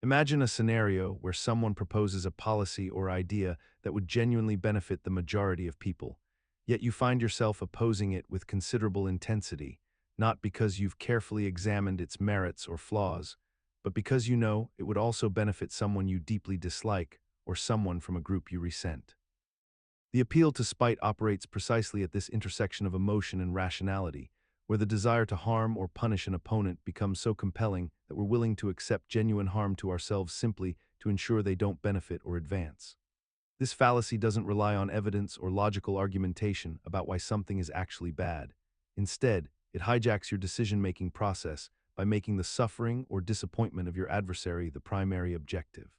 Imagine a scenario where someone proposes a policy or idea that would genuinely benefit the majority of people, yet you find yourself opposing it with considerable intensity, not because you've carefully examined its merits or flaws, but because you know it would also benefit someone you deeply dislike or someone from a group you resent. The appeal to spite operates precisely at this intersection of emotion and rationality, where the desire to harm or punish an opponent becomes so compelling that we're willing to accept genuine harm to ourselves simply to ensure they don't benefit or advance. This fallacy doesn't rely on evidence or logical argumentation about why something is actually bad. Instead, it hijacks your decision-making process by making the suffering or disappointment of your adversary the primary objective.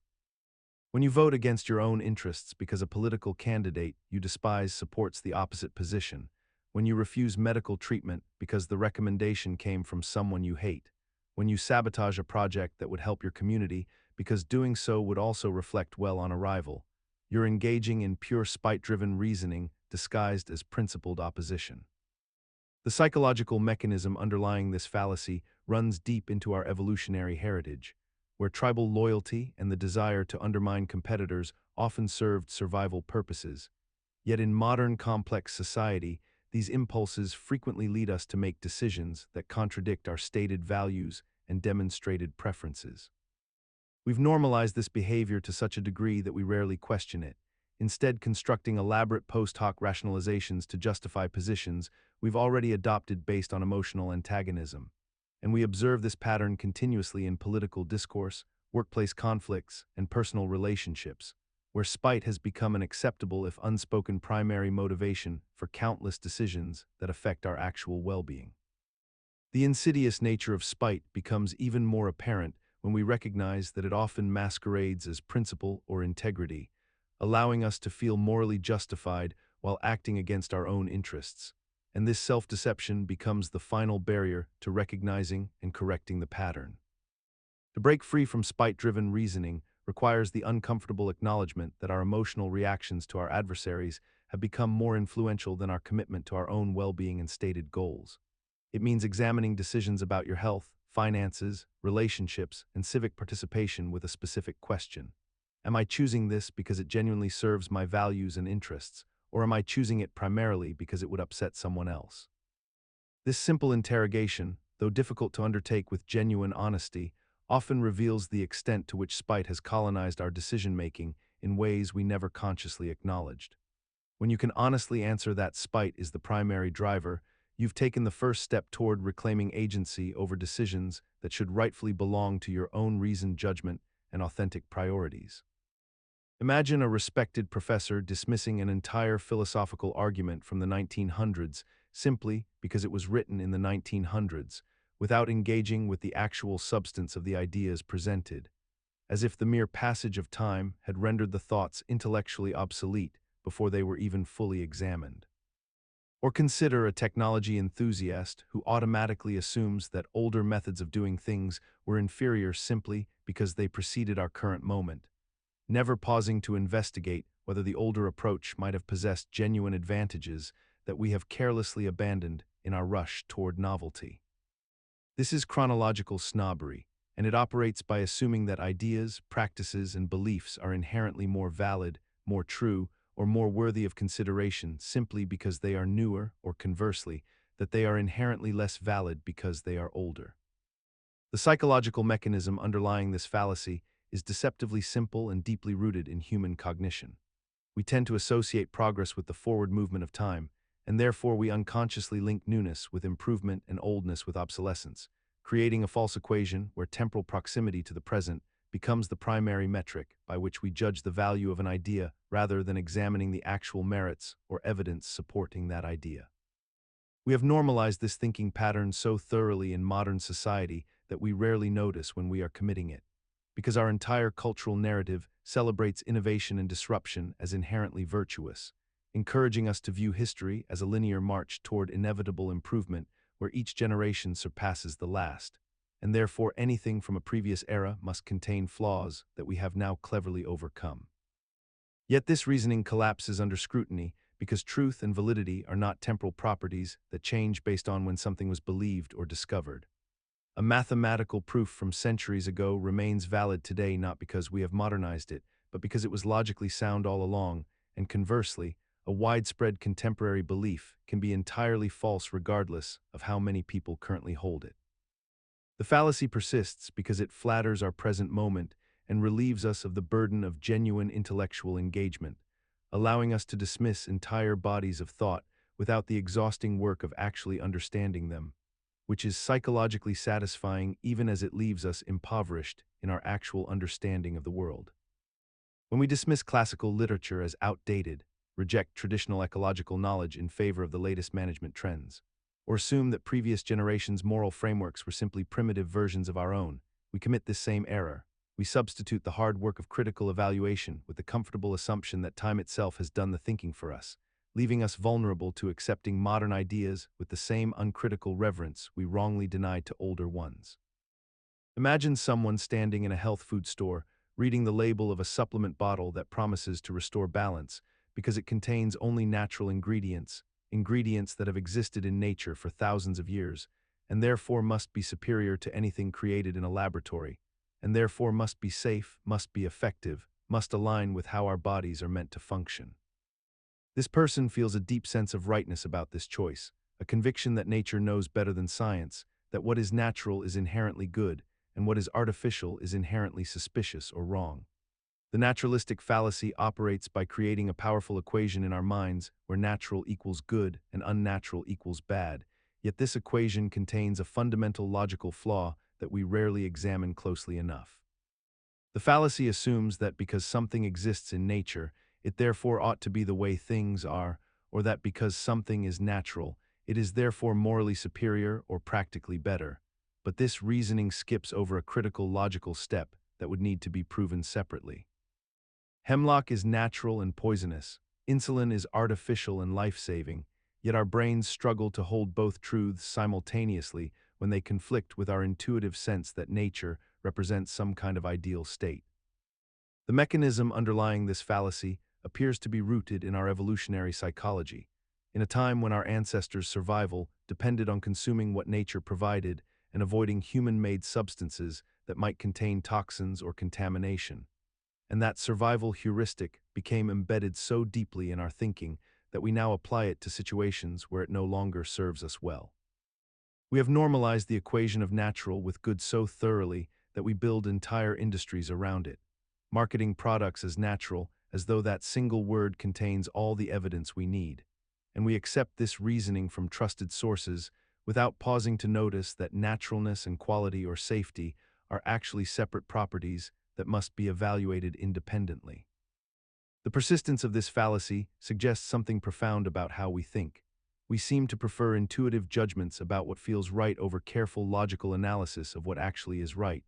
When you vote against your own interests because a political candidate you despise supports the opposite position, when you refuse medical treatment because the recommendation came from someone you hate, when you sabotage a project that would help your community because doing so would also reflect well on a rival, you're engaging in pure spite-driven reasoning disguised as principled opposition. The psychological mechanism underlying this fallacy runs deep into our evolutionary heritage, where tribal loyalty and the desire to undermine competitors often served survival purposes. Yet in modern complex society, these impulses frequently lead us to make decisions that contradict our stated values and demonstrated preferences. We've normalized this behavior to such a degree that we rarely question it. Instead, constructing elaborate post hoc rationalizations to justify positions we've already adopted based on emotional antagonism. And we observe this pattern continuously in political discourse, workplace conflicts, and personal relationships, where spite has become an acceptable if unspoken primary motivation for countless decisions that affect our actual well-being. The insidious nature of spite becomes even more apparent when we recognize that it often masquerades as principle or integrity, allowing us to feel morally justified while acting against our own interests. And this self-deception becomes the final barrier to recognizing and correcting the pattern. To break free from spite-driven reasoning requires the uncomfortable acknowledgement that our emotional reactions to our adversaries have become more influential than our commitment to our own well-being and stated goals. It means examining decisions about your health, finances, relationships, and civic participation with a specific question. Am I choosing this because it genuinely serves my values and interests, or am I choosing it primarily because it would upset someone else? This simple interrogation, though difficult to undertake with genuine honesty, often reveals the extent to which spite has colonized our decision-making in ways we never consciously acknowledged. When you can honestly answer that spite is the primary driver, you've taken the first step toward reclaiming agency over decisions that should rightfully belong to your own reasoned judgment and authentic priorities. Imagine a respected professor dismissing an entire philosophical argument from the 1900s simply because it was written in the 1900s, without engaging with the actual substance of the ideas presented, as if the mere passage of time had rendered the thoughts intellectually obsolete before they were even fully examined. Or consider a technology enthusiast who automatically assumes that older methods of doing things were inferior simply because they preceded our current moment, never pausing to investigate whether the older approach might have possessed genuine advantages that we have carelessly abandoned in our rush toward novelty. This is chronological snobbery, and it operates by assuming that ideas, practices, and beliefs are inherently more valid, more true, or more worthy of consideration simply because they are newer, or conversely, that they are inherently less valid because they are older. The psychological mechanism underlying this fallacy is deceptively simple and deeply rooted in human cognition. We tend to associate progress with the forward movement of time, and therefore we unconsciously link newness with improvement and oldness with obsolescence, creating a false equation where temporal proximity to the present becomes the primary metric by which we judge the value of an idea rather than examining the actual merits or evidence supporting that idea. We have normalized this thinking pattern so thoroughly in modern society that we rarely notice when we are committing it, because our entire cultural narrative celebrates innovation and disruption as inherently virtuous, encouraging us to view history as a linear march toward inevitable improvement where each generation surpasses the last, and therefore anything from a previous era must contain flaws that we have now cleverly overcome. Yet this reasoning collapses under scrutiny because truth and validity are not temporal properties that change based on when something was believed or discovered. A mathematical proof from centuries ago remains valid today not because we have modernized it, but because it was logically sound all along, and conversely, a widespread contemporary belief can be entirely false regardless of how many people currently hold it. The fallacy persists because it flatters our present moment and relieves us of the burden of genuine intellectual engagement, allowing us to dismiss entire bodies of thought without the exhausting work of actually understanding them, which is psychologically satisfying even as it leaves us impoverished in our actual understanding of the world. When we dismiss classical literature as outdated, reject traditional ecological knowledge in favor of the latest management trends, or assume that previous generations' moral frameworks were simply primitive versions of our own, we commit this same error. We substitute the hard work of critical evaluation with the comfortable assumption that time itself has done the thinking for us, leaving us vulnerable to accepting modern ideas with the same uncritical reverence we wrongly denied to older ones. Imagine someone standing in a health food store, reading the label of a supplement bottle that promises to restore balance because it contains only natural ingredients that have existed in nature for thousands of years, and therefore must be superior to anything created in a laboratory, and therefore must be safe, must be effective, must align with how our bodies are meant to function. This person feels a deep sense of rightness about this choice, a conviction that nature knows better than science, that what is natural is inherently good, and what is artificial is inherently suspicious or wrong. The naturalistic fallacy operates by creating a powerful equation in our minds where natural equals good and unnatural equals bad, yet this equation contains a fundamental logical flaw that we rarely examine closely enough. The fallacy assumes that because something exists in nature, it therefore ought to be the way things are, or that because something is natural, it is therefore morally superior or practically better. But this reasoning skips over a critical logical step that would need to be proven separately. Hemlock is natural and poisonous. Insulin is artificial and life-saving, yet our brains struggle to hold both truths simultaneously when they conflict with our intuitive sense that nature represents some kind of ideal state. The mechanism underlying this fallacy appears to be rooted in our evolutionary psychology. In a time when our ancestors' survival depended on consuming what nature provided and avoiding human-made substances that might contain toxins or contamination. And that survival heuristic became embedded so deeply in our thinking that we now apply it to situations where it no longer serves us well. We have normalized the equation of natural with good so thoroughly that we build entire industries around it, marketing products as natural as though that single word contains all the evidence we need. And we accept this reasoning from trusted sources without pausing to notice that naturalness and quality or safety are actually separate properties that must be evaluated independently. The persistence of this fallacy suggests something profound about how we think. We seem to prefer intuitive judgments about what feels right over careful logical analysis of what actually is right,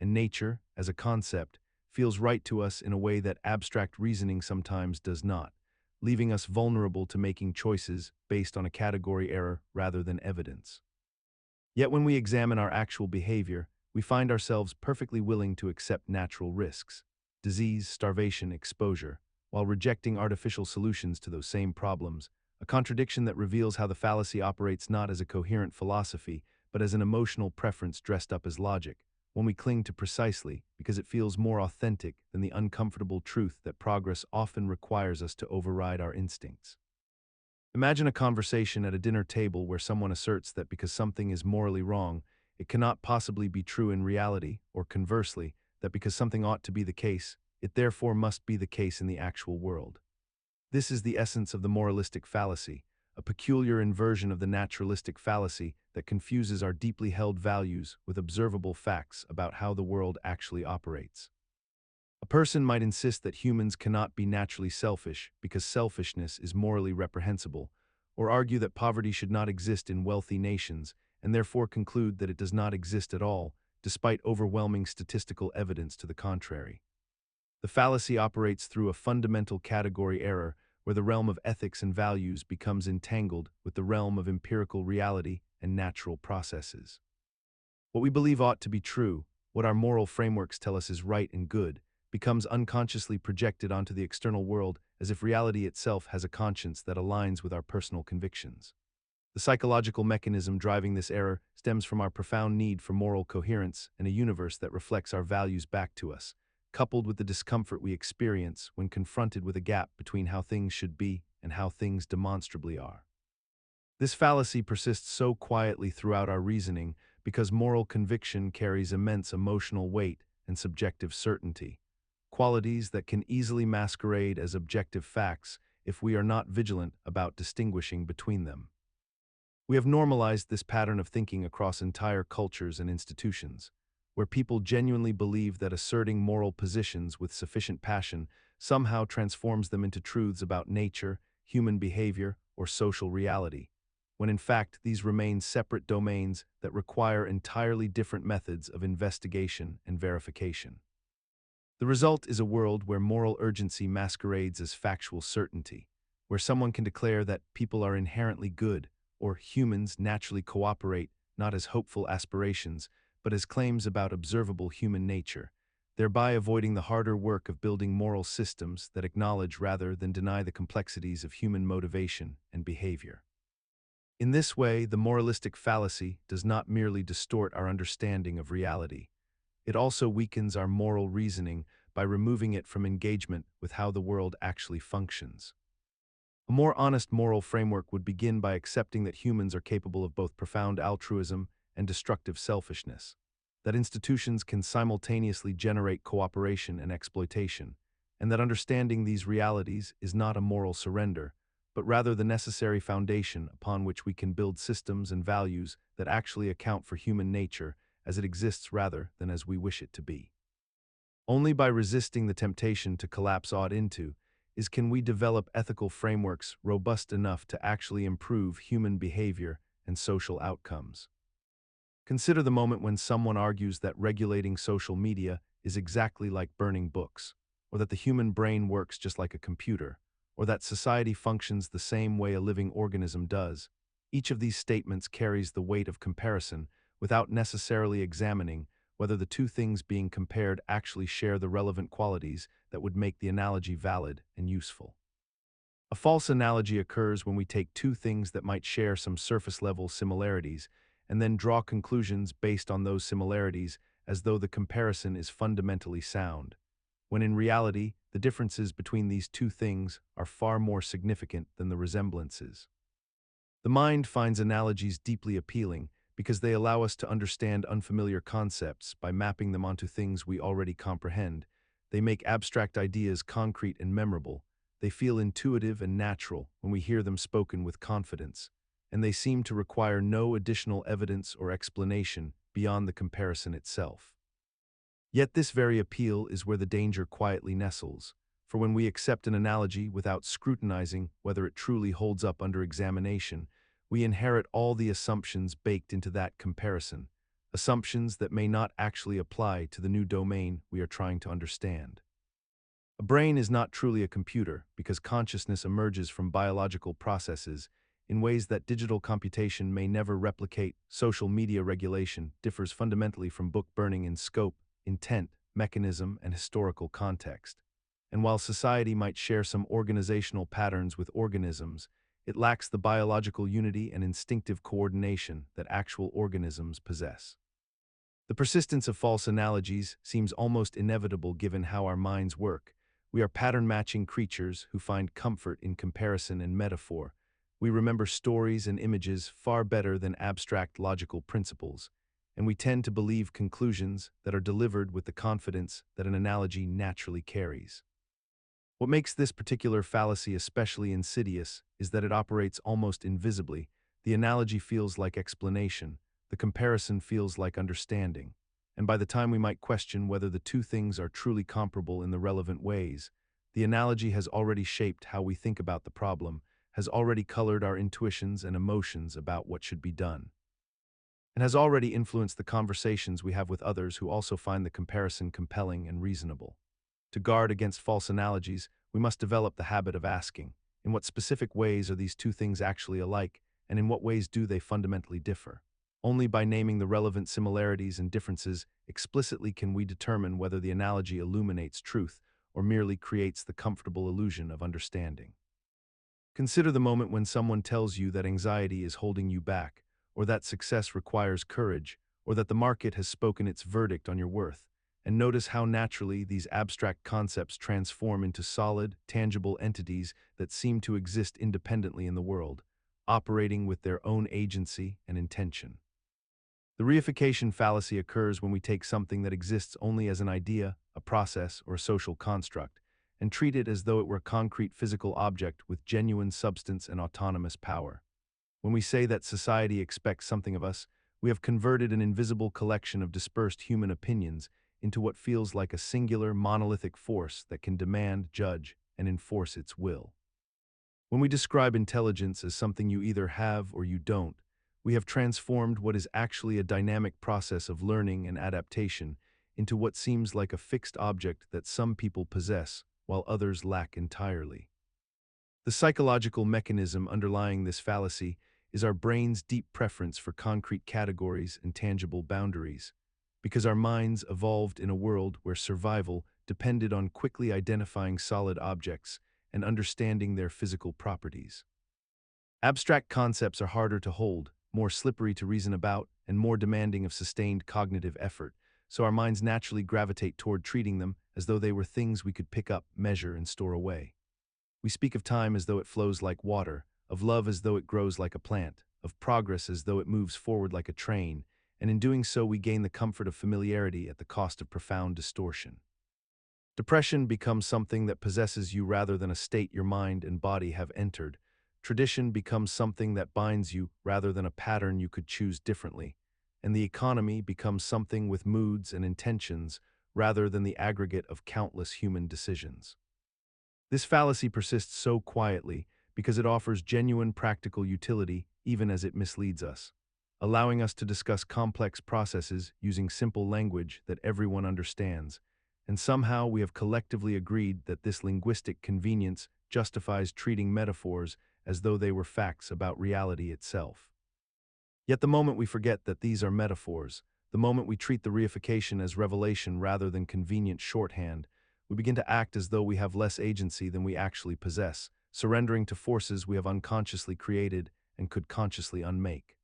and nature, as a concept, feels right to us in a way that abstract reasoning sometimes does not, leaving us vulnerable to making choices based on a category error rather than evidence. Yet when we examine our actual behavior, we find ourselves perfectly willing to accept natural risks, disease, starvation, exposure, while rejecting artificial solutions to those same problems, a contradiction that reveals how the fallacy operates not as a coherent philosophy, but as an emotional preference dressed up as logic, one we cling to precisely because it feels more authentic than the uncomfortable truth that progress often requires us to override our instincts. Imagine a conversation at a dinner table where someone asserts that because something is morally wrong, it cannot possibly be true in reality, or conversely, that because something ought to be the case, it therefore must be the case in the actual world. This is the essence of the moralistic fallacy, a peculiar inversion of the naturalistic fallacy that confuses our deeply held values with observable facts about how the world actually operates. A person might insist that humans cannot be naturally selfish because selfishness is morally reprehensible, or argue that poverty should not exist in wealthy nations and therefore conclude that it does not exist at all, despite overwhelming statistical evidence to the contrary. The fallacy operates through a fundamental category error where the realm of ethics and values becomes entangled with the realm of empirical reality and natural processes. What we believe ought to be true, what our moral frameworks tell us is right and good, becomes unconsciously projected onto the external world as if reality itself has a conscience that aligns with our personal convictions. The psychological mechanism driving this error stems from our profound need for moral coherence and a universe that reflects our values back to us, coupled with the discomfort we experience when confronted with a gap between how things should be and how things demonstrably are. This fallacy persists so quietly throughout our reasoning because moral conviction carries immense emotional weight and subjective certainty, qualities that can easily masquerade as objective facts if we are not vigilant about distinguishing between them. We have normalized this pattern of thinking across entire cultures and institutions, where people genuinely believe that asserting moral positions with sufficient passion somehow transforms them into truths about nature, human behavior, or social reality, when in fact these remain separate domains that require entirely different methods of investigation and verification. The result is a world where moral urgency masquerades as factual certainty, where someone can declare that people are inherently good, or humans naturally cooperate not as hopeful aspirations, but as claims about observable human nature, thereby avoiding the harder work of building moral systems that acknowledge rather than deny the complexities of human motivation and behavior. In this way, the moralistic fallacy does not merely distort our understanding of reality, It also weakens our moral reasoning by removing it from engagement with how the world actually functions. A more honest moral framework would begin by accepting that humans are capable of both profound altruism and destructive selfishness, that institutions can simultaneously generate cooperation and exploitation, and that understanding these realities is not a moral surrender, but rather the necessary foundation upon which we can build systems and values that actually account for human nature as it exists rather than as we wish it to be. Only by resisting the temptation to collapse ought into can we develop ethical frameworks robust enough to actually improve human behavior and social outcomes. Consider the moment when someone argues that regulating social media is exactly like burning books, or that the human brain works just like a computer, or that society functions the same way a living organism does. Each of these statements carries the weight of comparison without necessarily examining whether the two things being compared actually share the relevant qualities that would make the analogy valid and useful. A false analogy occurs when we take two things that might share some surface-level similarities and then draw conclusions based on those similarities as though the comparison is fundamentally sound, when in reality, the differences between these two things are far more significant than the resemblances. The mind finds analogies deeply appealing because they allow us to understand unfamiliar concepts by mapping them onto things we already comprehend. They make abstract ideas concrete and memorable. They feel intuitive and natural when we hear them spoken with confidence, and they seem to require no additional evidence or explanation beyond the comparison itself. Yet this very appeal is where the danger quietly nestles, for when we accept an analogy without scrutinizing whether it truly holds up under examination, we inherit all the assumptions baked into that comparison, assumptions that may not actually apply to the new domain we are trying to understand. A brain is not truly a computer because consciousness emerges from biological processes in ways that digital computation may never replicate. Social media regulation differs fundamentally from book burning in scope, intent, mechanism, and historical context. And while society might share some organizational patterns with organisms, it lacks the biological unity and instinctive coordination that actual organisms possess. The persistence of false analogies seems almost inevitable given how our minds work. We are pattern-matching creatures who find comfort in comparison and metaphor. We remember stories and images far better than abstract logical principles, and we tend to believe conclusions that are delivered with the confidence that an analogy naturally carries. What makes this particular fallacy especially insidious is that it operates almost invisibly. The analogy feels like explanation, the comparison feels like understanding, and by the time we might question whether the two things are truly comparable in the relevant ways, the analogy has already shaped how we think about the problem, has already colored our intuitions and emotions about what should be done, and has already influenced the conversations we have with others who also find the comparison compelling and reasonable. To guard against false analogies, we must develop the habit of asking, in what specific ways are these two things actually alike, and in what ways do they fundamentally differ? Only by naming the relevant similarities and differences explicitly can we determine whether the analogy illuminates truth or merely creates the comfortable illusion of understanding. Consider the moment when someone tells you that anxiety is holding you back, or that success requires courage, or that the market has spoken its verdict on your worth, and notice how naturally these abstract concepts transform into solid, tangible entities that seem to exist independently in the world, operating with their own agency and intention. The reification fallacy occurs when we take something that exists only as an idea, a process, or a social construct, and treat it as though it were a concrete physical object with genuine substance and autonomous power. When we say that society expects something of us, we have converted an invisible collection of dispersed human opinions into what feels like a singular, monolithic force that can demand, judge, and enforce its will. When we describe intelligence as something you either have or you don't, we have transformed what is actually a dynamic process of learning and adaptation into what seems like a fixed object that some people possess while others lack entirely. The psychological mechanism underlying this fallacy is our brain's deep preference for concrete categories and tangible boundaries, because our minds evolved in a world where survival depended on quickly identifying solid objects and understanding their physical properties. Abstract concepts are harder to hold, more slippery to reason about, and more demanding of sustained cognitive effort, so our minds naturally gravitate toward treating them as though they were things we could pick up, measure, and store away. We speak of time as though it flows like water, of love as though it grows like a plant, of progress as though it moves forward like a train, and in doing so we gain the comfort of familiarity at the cost of profound distortion. Depression becomes something that possesses you rather than a state your mind and body have entered. Tradition becomes something that binds you rather than a pattern you could choose differently. And the economy becomes something with moods and intentions rather than the aggregate of countless human decisions. This fallacy persists so quietly because it offers genuine practical utility even as it misleads us, allowing us to discuss complex processes using simple language that everyone understands. And somehow we have collectively agreed that this linguistic convenience justifies treating metaphors as though they were facts about reality itself. Yet the moment we forget that these are metaphors, the moment we treat the reification as revelation rather than convenient shorthand, we begin to act as though we have less agency than we actually possess, surrendering to forces we have unconsciously created and could consciously unmake.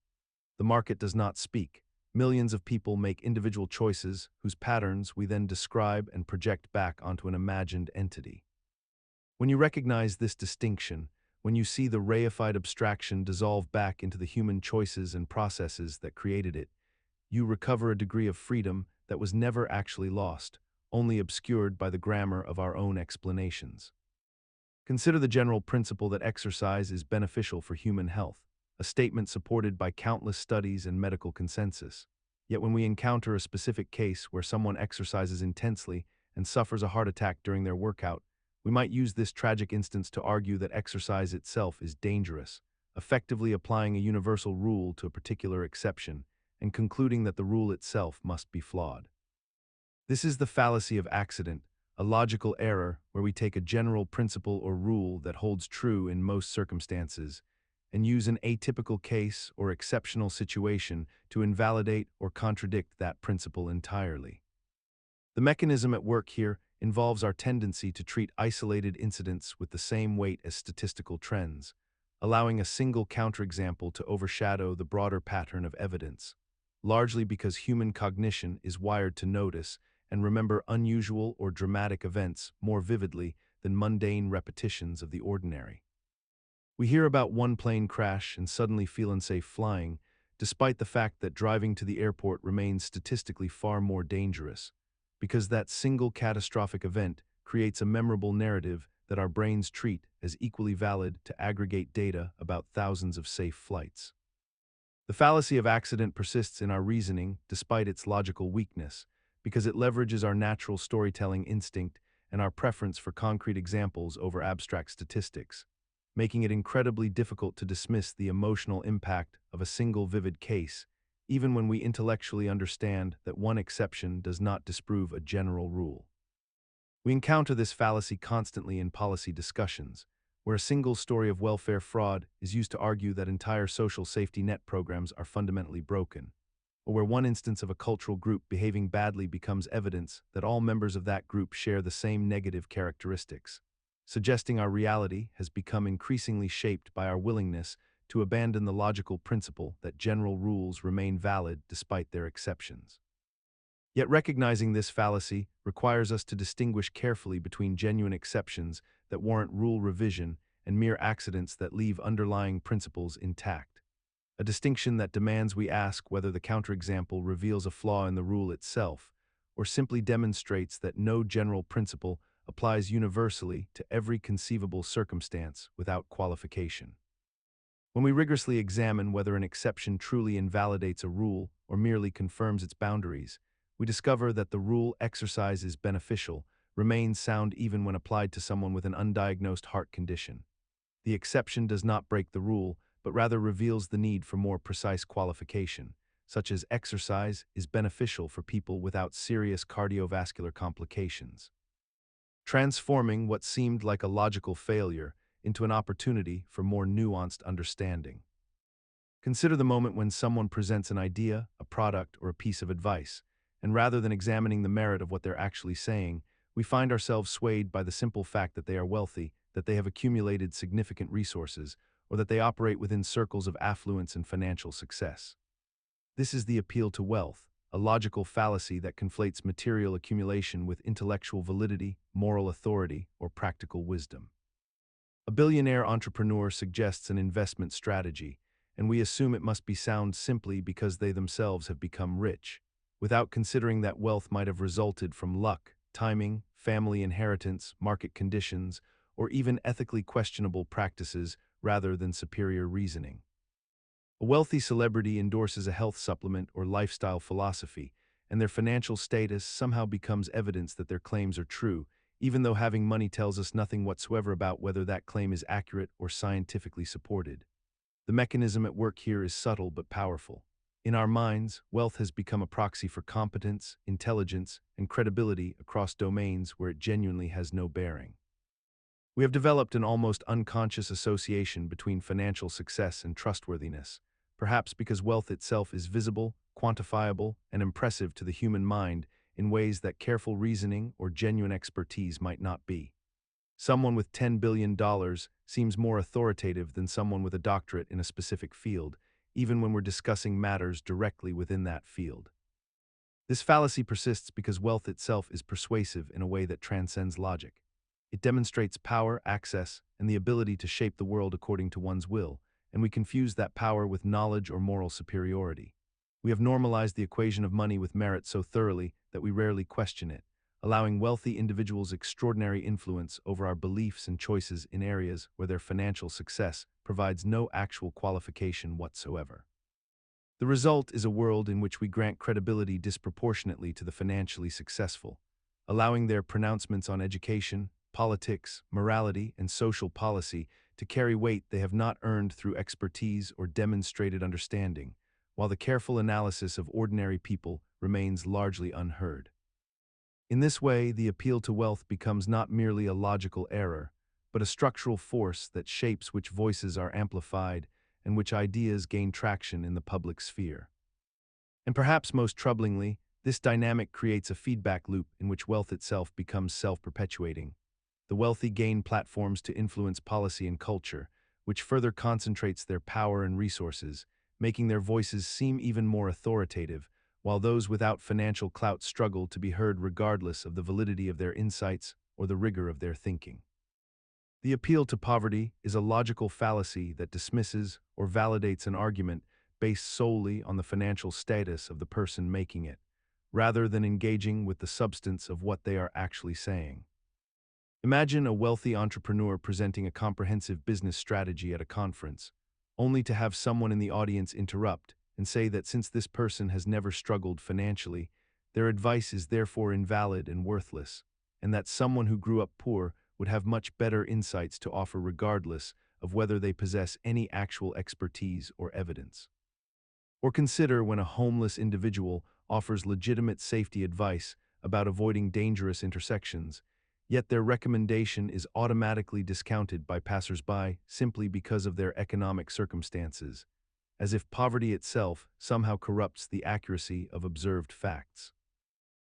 The market does not speak. Millions of people make individual choices whose patterns we then describe and project back onto an imagined entity. When you recognize this distinction, when you see the reified abstraction dissolve back into the human choices and processes that created it, you recover a degree of freedom that was never actually lost, only obscured by the grammar of our own explanations. Consider the general principle that exercise is beneficial for human health, a statement supported by countless studies and medical consensus. Yet when we encounter a specific case where someone exercises intensely and suffers a heart attack during their workout, we might use this tragic instance to argue that exercise itself is dangerous, effectively applying a universal rule to a particular exception, and concluding that the rule itself must be flawed. This is the fallacy of accident, a logical error where we take a general principle or rule that holds true in most circumstances and use an atypical case or exceptional situation to invalidate or contradict that principle entirely. The mechanism at work here involves our tendency to treat isolated incidents with the same weight as statistical trends, allowing a single counterexample to overshadow the broader pattern of evidence, largely because human cognition is wired to notice and remember unusual or dramatic events more vividly than mundane repetitions of the ordinary. We hear about one plane crash and suddenly feel unsafe flying, despite the fact that driving to the airport remains statistically far more dangerous, because that single catastrophic event creates a memorable narrative that our brains treat as equally valid to aggregate data about thousands of safe flights. The fallacy of accident persists in our reasoning despite its logical weakness, because it leverages our natural storytelling instinct and our preference for concrete examples over abstract statistics, making it incredibly difficult to dismiss the emotional impact of a single vivid case, even when we intellectually understand that one exception does not disprove a general rule. We encounter this fallacy constantly in policy discussions, where a single story of welfare fraud is used to argue that entire social safety net programs are fundamentally broken, or where one instance of a cultural group behaving badly becomes evidence that all members of that group share the same negative characteristics, suggesting our reality has become increasingly shaped by our willingness to abandon the logical principle that general rules remain valid despite their exceptions. Yet recognizing this fallacy requires us to distinguish carefully between genuine exceptions that warrant rule revision and mere accidents that leave underlying principles intact, a distinction that demands we ask whether the counterexample reveals a flaw in the rule itself or simply demonstrates that no general principle applies universally to every conceivable circumstance without qualification. When we rigorously examine whether an exception truly invalidates a rule or merely confirms its boundaries, we discover that the rule exercise is beneficial, remains sound even when applied to someone with an undiagnosed heart condition. The exception does not break the rule, but rather reveals the need for more precise qualification, such as exercise is beneficial for people without serious cardiovascular complications, transforming what seemed like a logical failure into an opportunity for more nuanced understanding. Consider the moment when someone presents an idea, a product, or a piece of advice, and rather than examining the merit of what they're actually saying, we find ourselves swayed by the simple fact that they are wealthy, that they have accumulated significant resources, or that they operate within circles of affluence and financial success. This is the appeal to wealth, a logical fallacy that conflates material accumulation with intellectual validity, moral authority, or practical wisdom. A billionaire entrepreneur suggests an investment strategy, and we assume it must be sound simply because they themselves have become rich, without considering that wealth might have resulted from luck, timing, family inheritance, market conditions, or even ethically questionable practices rather than superior reasoning. A wealthy celebrity endorses a health supplement or lifestyle philosophy, and their financial status somehow becomes evidence that their claims are true, even though having money tells us nothing whatsoever about whether that claim is accurate or scientifically supported. The mechanism at work here is subtle but powerful. In our minds, wealth has become a proxy for competence, intelligence, and credibility across domains where it genuinely has no bearing. We have developed an almost unconscious association between financial success and trustworthiness, perhaps because wealth itself is visible, quantifiable, and impressive to the human mind in ways that careful reasoning or genuine expertise might not be. Someone with $10 billion seems more authoritative than someone with a doctorate in a specific field, even when we're discussing matters directly within that field. This fallacy persists because wealth itself is persuasive in a way that transcends logic. It demonstrates power, access, and the ability to shape the world according to one's will, and we confuse that power with knowledge or moral superiority. We have normalized the equation of money with merit so thoroughly that we rarely question it, allowing wealthy individuals extraordinary influence over our beliefs and choices in areas where their financial success provides no actual qualification whatsoever. The result is a world in which we grant credibility disproportionately to the financially successful, allowing their pronouncements on education, politics, morality, and social policy to carry weight they have not earned through expertise or demonstrated understanding, while the careful analysis of ordinary people remains largely unheard. In this way, the appeal to wealth becomes not merely a logical error, but a structural force that shapes which voices are amplified and which ideas gain traction in the public sphere. And perhaps most troublingly, this dynamic creates a feedback loop in which wealth itself becomes self-perpetuating. The wealthy gain platforms to influence policy and culture, which further concentrates their power and resources, making their voices seem even more authoritative, while those without financial clout struggle to be heard regardless of the validity of their insights or the rigor of their thinking. The appeal to poverty is a logical fallacy that dismisses or validates an argument based solely on the financial status of the person making it, rather than engaging with the substance of what they are actually saying. Imagine a wealthy entrepreneur presenting a comprehensive business strategy at a conference, only to have someone in the audience interrupt and say that since this person has never struggled financially, their advice is therefore invalid and worthless, and that someone who grew up poor would have much better insights to offer regardless of whether they possess any actual expertise or evidence. Or consider when a homeless individual offers legitimate safety advice about avoiding dangerous intersections, yet their recommendation is automatically discounted by passersby simply because of their economic circumstances, as if poverty itself somehow corrupts the accuracy of observed facts.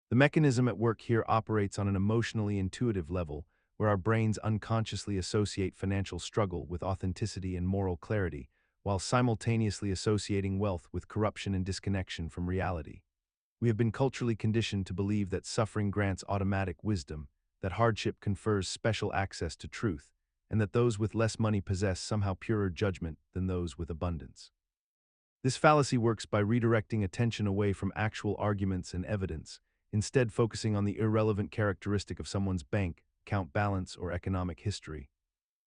The mechanism at work here operates on an emotionally intuitive level, where our brains unconsciously associate financial struggle with authenticity and moral clarity, while simultaneously associating wealth with corruption and disconnection from reality. We have been culturally conditioned to believe that suffering grants automatic wisdom, that hardship confers special access to truth, and that those with less money possess somehow purer judgment than those with abundance. This fallacy works by redirecting attention away from actual arguments and evidence, instead focusing on the irrelevant characteristic of someone's bank, account balance, or economic history.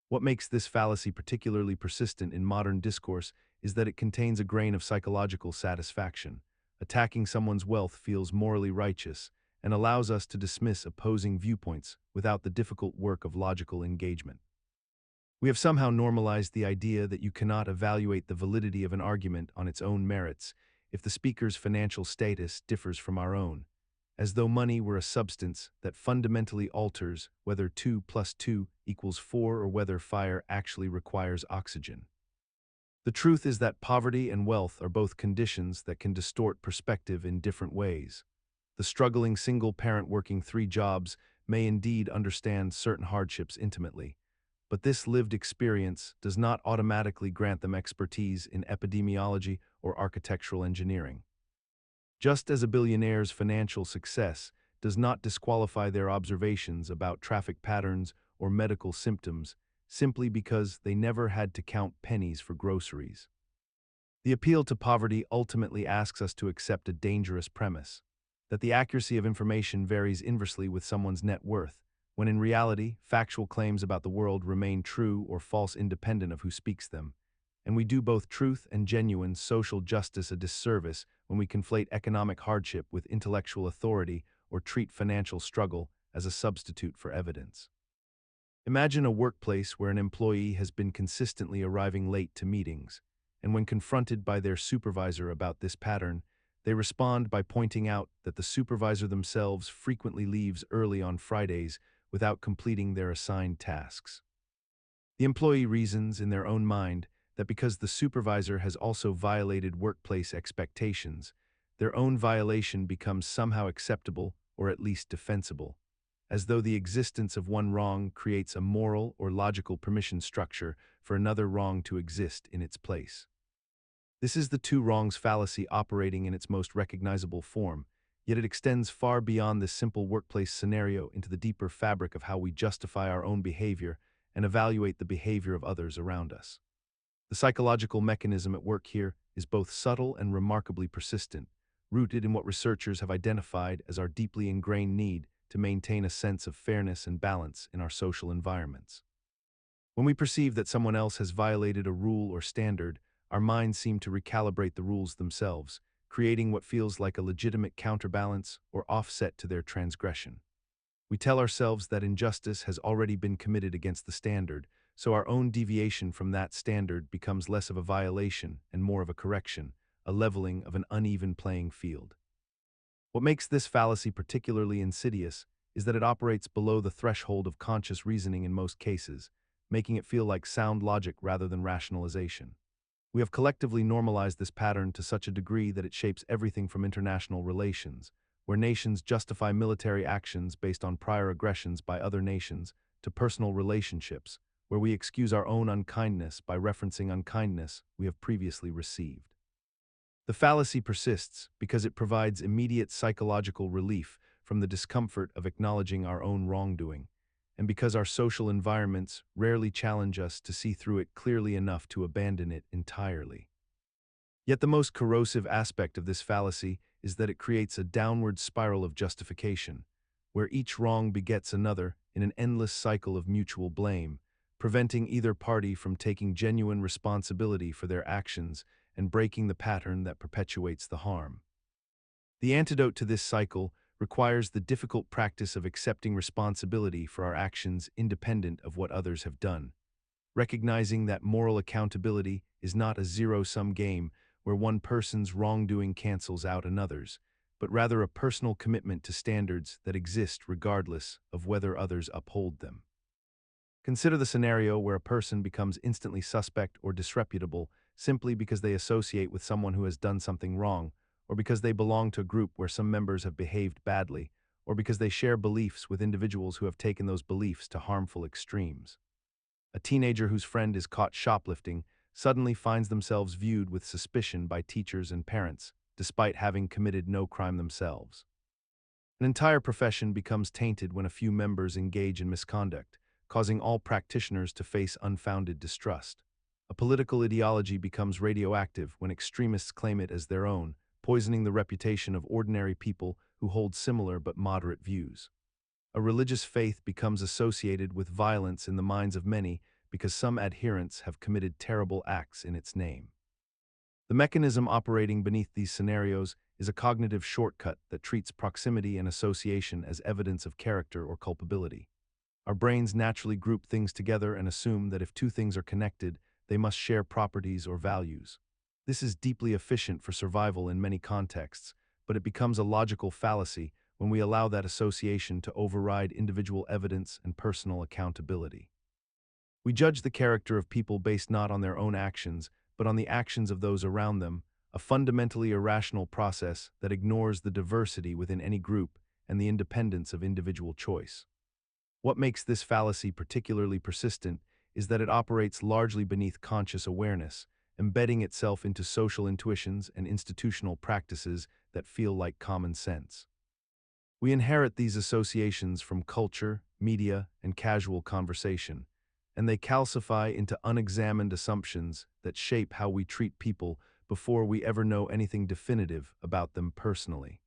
What makes this fallacy particularly persistent in modern discourse is that it contains a grain of psychological satisfaction. Attacking someone's wealth feels morally righteous, and allows us to dismiss opposing viewpoints without the difficult work of logical engagement. We have somehow normalized the idea that you cannot evaluate the validity of an argument on its own merits if the speaker's financial status differs from our own, as though money were a substance that fundamentally alters whether 2 plus 2 equals 4 or whether fire actually requires oxygen. The truth is that poverty and wealth are both conditions that can distort perspective in different ways. The struggling single parent working 3 jobs may indeed understand certain hardships intimately, but this lived experience does not automatically grant them expertise in epidemiology or architectural engineering. Just as a billionaire's financial success does not disqualify their observations about traffic patterns or medical symptoms simply because they never had to count pennies for groceries. The appeal to poverty ultimately asks us to accept a dangerous premise, that the accuracy of information varies inversely with someone's net worth, when in reality, factual claims about the world remain true or false independent of who speaks them, and we do both truth and genuine social justice a disservice when we conflate economic hardship with intellectual authority or treat financial struggle as a substitute for evidence. Imagine a workplace where an employee has been consistently arriving late to meetings, and when confronted by their supervisor about this pattern, they respond by pointing out that the supervisor themselves frequently leaves early on Fridays without completing their assigned tasks. The employee reasons in their own mind that because the supervisor has also violated workplace expectations, their own violation becomes somehow acceptable or at least defensible, as though the existence of one wrong creates a moral or logical permission structure for another wrong to exist in its place. This is the two wrongs fallacy operating in its most recognizable form, yet it extends far beyond this simple workplace scenario into the deeper fabric of how we justify our own behavior and evaluate the behavior of others around us. The psychological mechanism at work here is both subtle and remarkably persistent, rooted in what researchers have identified as our deeply ingrained need to maintain a sense of fairness and balance in our social environments. When we perceive that someone else has violated a rule or standard, our minds seem to recalibrate the rules themselves, creating what feels like a legitimate counterbalance or offset to their transgression. We tell ourselves that injustice has already been committed against the standard, so our own deviation from that standard becomes less of a violation and more of a correction, a leveling of an uneven playing field. What makes this fallacy particularly insidious is that it operates below the threshold of conscious reasoning in most cases, making it feel like sound logic rather than rationalization. We have collectively normalized this pattern to such a degree that it shapes everything from international relations, where nations justify military actions based on prior aggressions by other nations, to personal relationships, where we excuse our own unkindness by referencing unkindness we have previously received. The fallacy persists because it provides immediate psychological relief from the discomfort of acknowledging our own wrongdoing, and because our social environments rarely challenge us to see through it clearly enough to abandon it entirely. Yet the most corrosive aspect of this fallacy is that it creates a downward spiral of justification, where each wrong begets another in an endless cycle of mutual blame, preventing either party from taking genuine responsibility for their actions and breaking the pattern that perpetuates the harm. The antidote to this cycle requires the difficult practice of accepting responsibility for our actions independent of what others have done, recognizing that moral accountability is not a zero-sum game where one person's wrongdoing cancels out another's, but rather a personal commitment to standards that exist regardless of whether others uphold them. Consider the scenario where a person becomes instantly suspect or disreputable simply because they associate with someone who has done something wrong, or because they belong to a group where some members have behaved badly, or because they share beliefs with individuals who have taken those beliefs to harmful extremes. A teenager whose friend is caught shoplifting suddenly finds themselves viewed with suspicion by teachers and parents, despite having committed no crime themselves. An entire profession becomes tainted when a few members engage in misconduct, causing all practitioners to face unfounded distrust. A political ideology becomes radioactive when extremists claim it as their own, poisoning the reputation of ordinary people who hold similar but moderate views. A religious faith becomes associated with violence in the minds of many because some adherents have committed terrible acts in its name. The mechanism operating beneath these scenarios is a cognitive shortcut that treats proximity and association as evidence of character or culpability. Our brains naturally group things together and assume that if two things are connected, they must share properties or values. This is deeply efficient for survival in many contexts, but it becomes a logical fallacy when we allow that association to override individual evidence and personal accountability. We judge the character of people based not on their own actions, but on the actions of those around them, a fundamentally irrational process that ignores the diversity within any group and the independence of individual choice. What makes this fallacy particularly persistent is that it operates largely beneath conscious awareness, embedding itself into social intuitions and institutional practices that feel like common sense. We inherit these associations from culture, media, and casual conversation, and they calcify into unexamined assumptions that shape how we treat people before we ever know anything definitive about them personally.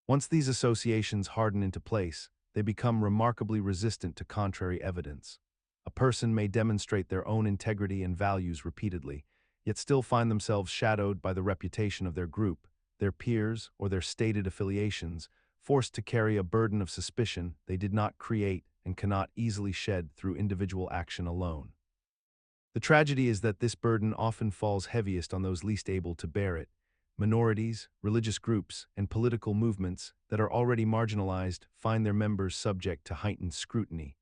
Once these associations harden into place, they become remarkably resistant to contrary evidence. A person may demonstrate their own integrity and values repeatedly, yet still find themselves shadowed by the reputation of their group, their peers, or their stated affiliations, forced to carry a burden of suspicion they did not create and cannot easily shed through individual action alone. The tragedy is that this burden often falls heaviest on those least able to bear it: minorities, religious groups, and political movements that are already marginalized find their members subject to heightened scrutiny,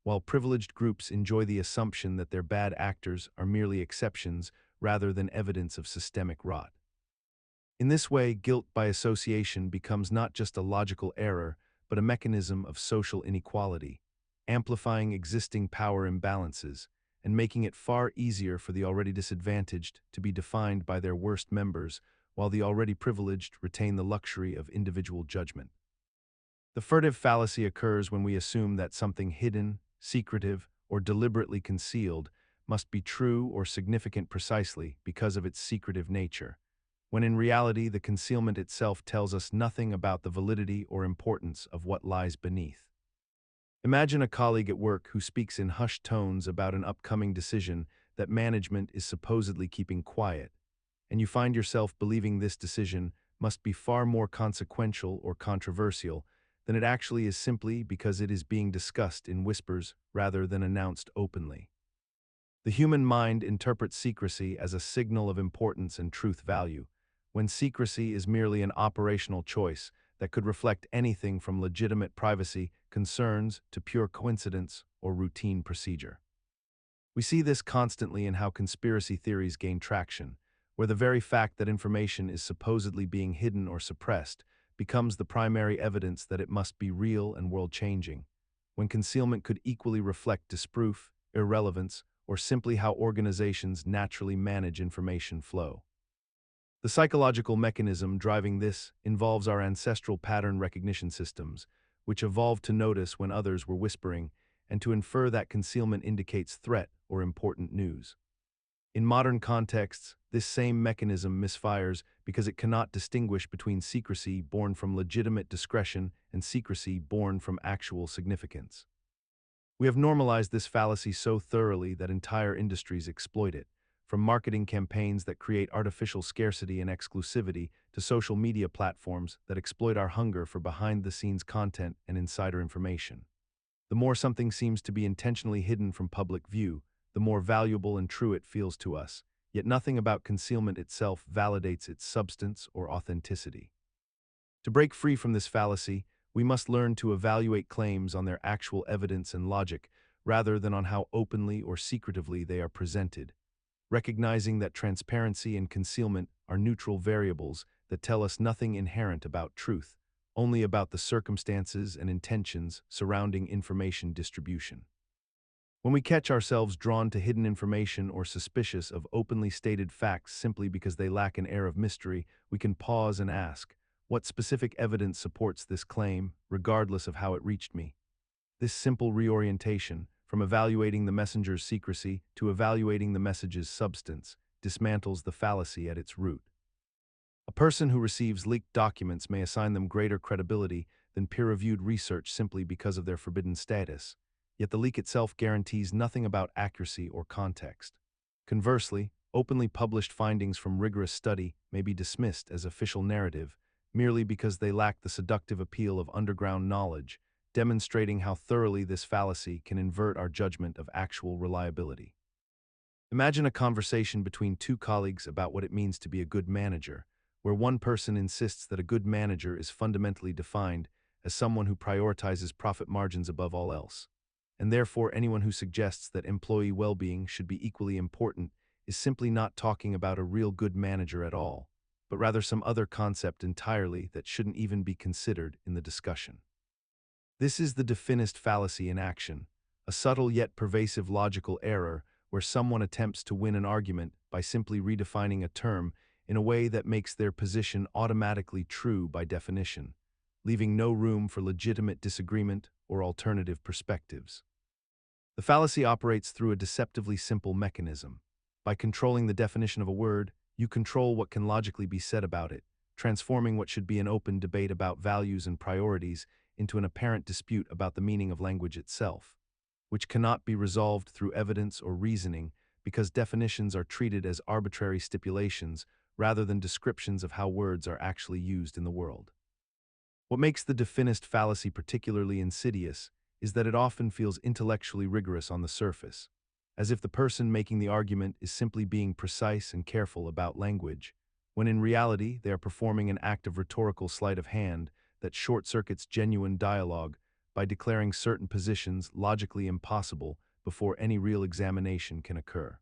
while privileged groups enjoy the assumption that their bad actors are merely exceptions rather than evidence of systemic rot. In this way, guilt by association becomes not just a logical error, but a mechanism of social inequality, amplifying existing power imbalances and making it far easier for the already disadvantaged to be defined by their worst members, while the already privileged retain the luxury of individual judgment. The furtive fallacy occurs when we assume that something hidden, secretive, or deliberately concealed must be true or significant precisely because of its secretive nature, when in reality the concealment itself tells us nothing about the validity or importance of what lies beneath. Imagine a colleague at work who speaks in hushed tones about an upcoming decision that management is supposedly keeping quiet, and you find yourself believing this decision must be far more consequential or controversial than it actually is, simply because it is being discussed in whispers rather than announced openly. The human mind interprets secrecy as a signal of importance and truth value, when secrecy is merely an operational choice that could reflect anything from legitimate privacy concerns to pure coincidence or routine procedure. We see this constantly in how conspiracy theories gain traction, where the very fact that information is supposedly being hidden or suppressed becomes the primary evidence that it must be real and world-changing, when concealment could equally reflect disproof, irrelevance, or simply how organizations naturally manage information flow. The psychological mechanism driving this involves our ancestral pattern recognition systems, which evolved to notice when others were whispering and to infer that concealment indicates threat or important news. In modern contexts, this same mechanism misfires because it cannot distinguish between secrecy born from legitimate discretion and secrecy born from actual significance. We have normalized this fallacy so thoroughly that entire industries exploit it, from marketing campaigns that create artificial scarcity and exclusivity to social media platforms that exploit our hunger for behind-the-scenes content and insider information. The more something seems to be intentionally hidden from public view, the more valuable and true it feels to us, yet nothing about concealment itself validates its substance or authenticity. To break free from this fallacy, we must learn to evaluate claims on their actual evidence and logic rather than on how openly or secretively they are presented, recognizing that transparency and concealment are neutral variables that tell us nothing inherent about truth, only about the circumstances and intentions surrounding information distribution. When we catch ourselves drawn to hidden information or suspicious of openly stated facts simply because they lack an air of mystery, we can pause and ask, what specific evidence supports this claim, regardless of how it reached me? This simple reorientation, from evaluating the messenger's secrecy to evaluating the message's substance, dismantles the fallacy at its root. A person who receives leaked documents may assign them greater credibility than peer-reviewed research simply because of their forbidden status, yet the leak itself guarantees nothing about accuracy or context. Conversely, openly published findings from rigorous study may be dismissed as official narrative merely because they lack the seductive appeal of underground knowledge, demonstrating how thoroughly this fallacy can invert our judgment of actual reliability. Imagine a conversation between two colleagues about what it means to be a good manager, where one person insists that a good manager is fundamentally defined as someone who prioritizes profit margins above all else, and therefore anyone who suggests that employee well-being should be equally important is simply not talking about a real good manager at all, but rather some other concept entirely that shouldn't even be considered in the discussion. This is the Definist fallacy in action, a subtle yet pervasive logical error where someone attempts to win an argument by simply redefining a term in a way that makes their position automatically true by definition, leaving no room for legitimate disagreement or alternative perspectives. The fallacy operates through a deceptively simple mechanism. By controlling the definition of a word, you control what can logically be said about it, transforming what should be an open debate about values and priorities into an apparent dispute about the meaning of language itself, which cannot be resolved through evidence or reasoning because definitions are treated as arbitrary stipulations rather than descriptions of how words are actually used in the world. What makes the Definist fallacy particularly insidious is that it often feels intellectually rigorous on the surface, as if the person making the argument is simply being precise and careful about language, when in reality they are performing an act of rhetorical sleight of hand that short-circuits genuine dialogue by declaring certain positions logically impossible before any real examination can occur.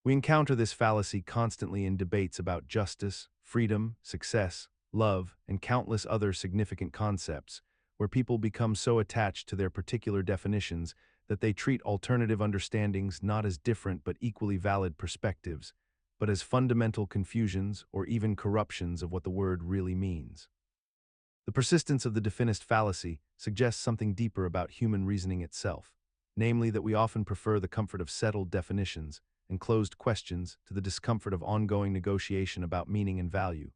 We encounter this fallacy constantly in debates about justice, freedom, success, love, and countless other significant concepts, where people become so attached to their particular definitions that they treat alternative understandings not as different but equally valid perspectives, but as fundamental confusions or even corruptions of what the word really means. The persistence of the Definist fallacy suggests something deeper about human reasoning itself, namely that we often prefer the comfort of settled definitions and closed questions to the discomfort of ongoing negotiation about meaning and value,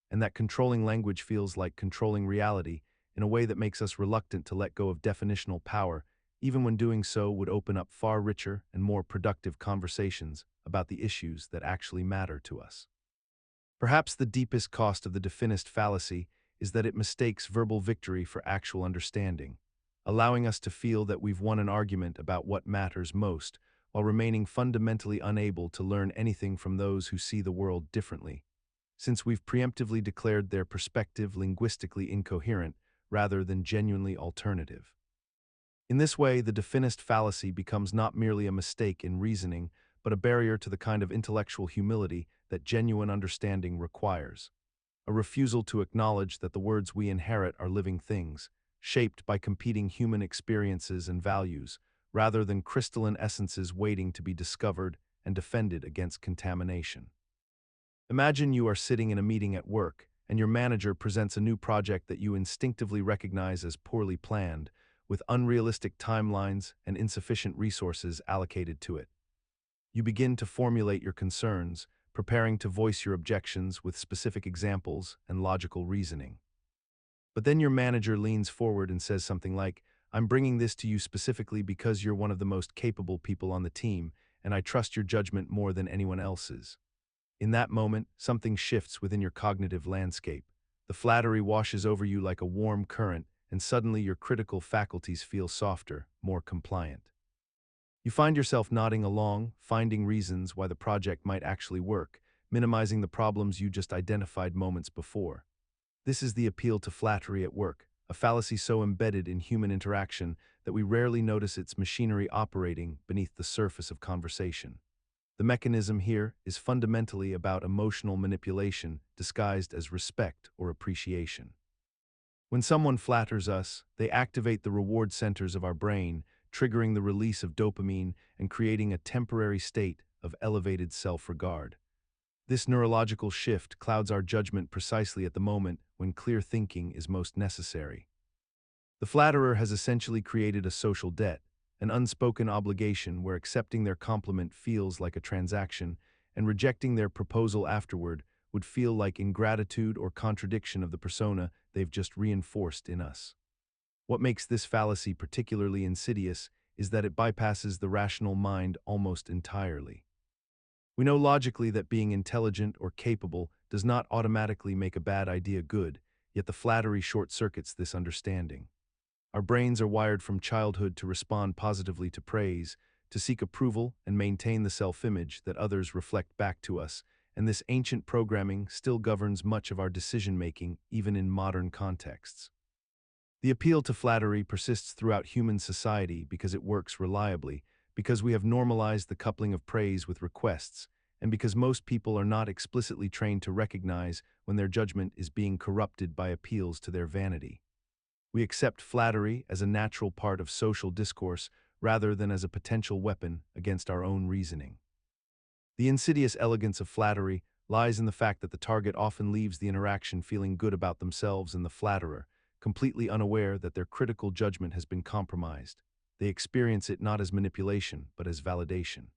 and that controlling language feels like controlling reality in a way that makes us reluctant to let go of definitional power, even when doing so would open up far richer and more productive conversations about the issues that actually matter to us. Perhaps the deepest cost of the Definist fallacy is that it mistakes verbal victory for actual understanding, allowing us to feel that we've won an argument about what matters most, while remaining fundamentally unable to learn anything from those who see the world differently, since we've preemptively declared their perspective linguistically incoherent rather than genuinely alternative. In this way, the Definist fallacy becomes not merely a mistake in reasoning, but a barrier to the kind of intellectual humility that genuine understanding requires. A refusal to acknowledge that the words we inherit are living things, shaped by competing human experiences and values, rather than crystalline essences waiting to be discovered and defended against contamination. Imagine you are sitting in a meeting at work, and your manager presents a new project that you instinctively recognize as poorly planned, with unrealistic timelines and insufficient resources allocated to it. You begin to formulate your concerns, preparing to voice your objections with specific examples and logical reasoning. But then your manager leans forward and says something like, "I'm bringing this to you specifically because you're one of the most capable people on the team, and I trust your judgment more than anyone else's." In that moment, something shifts within your cognitive landscape. The flattery washes over you like a warm current, and suddenly your critical faculties feel softer, more compliant. You find yourself nodding along, finding reasons why the project might actually work, minimizing the problems you just identified moments before. This is the appeal to flattery at work, a fallacy so embedded in human interaction that we rarely notice its machinery operating beneath the surface of conversation. The mechanism here is fundamentally about emotional manipulation disguised as respect or appreciation. When someone flatters us, they activate the reward centers of our brain, triggering the release of dopamine and creating a temporary state of elevated self-regard. This neurological shift clouds our judgment precisely at the moment when clear thinking is most necessary. The flatterer has essentially created a social debt, an unspoken obligation where accepting their compliment feels like a transaction, and rejecting their proposal afterward would feel like ingratitude or contradiction of the persona they've just reinforced in us. What makes this fallacy particularly insidious is that it bypasses the rational mind almost entirely. We know logically that being intelligent or capable does not automatically make a bad idea good, yet the flattery short-circuits this understanding. Our brains are wired from childhood to respond positively to praise, to seek approval and maintain the self-image that others reflect back to us, and this ancient programming still governs much of our decision-making even in modern contexts. The appeal to flattery persists throughout human society because it works reliably, because we have normalized the coupling of praise with requests, and because most people are not explicitly trained to recognize when their judgment is being corrupted by appeals to their vanity. We accept flattery as a natural part of social discourse rather than as a potential weapon against our own reasoning. The insidious elegance of flattery lies in the fact that the target often leaves the interaction feeling good about themselves and the flatterer, completely unaware that their critical judgment has been compromised. They experience it not as manipulation, but as validation.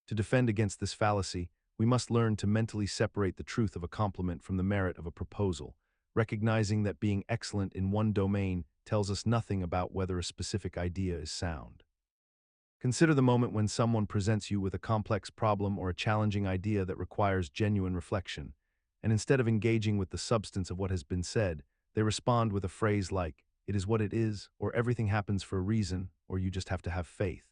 To defend against this fallacy, we must learn to mentally separate the truth of a compliment from the merit of a proposal, recognizing that being excellent in one domain tells us nothing about whether a specific idea is sound. Consider the moment when someone presents you with a complex problem or a challenging idea that requires genuine reflection, and instead of engaging with the substance of what has been said, they respond with a phrase like, "It is what it is," or "Everything happens for a reason," or "You just have to have faith."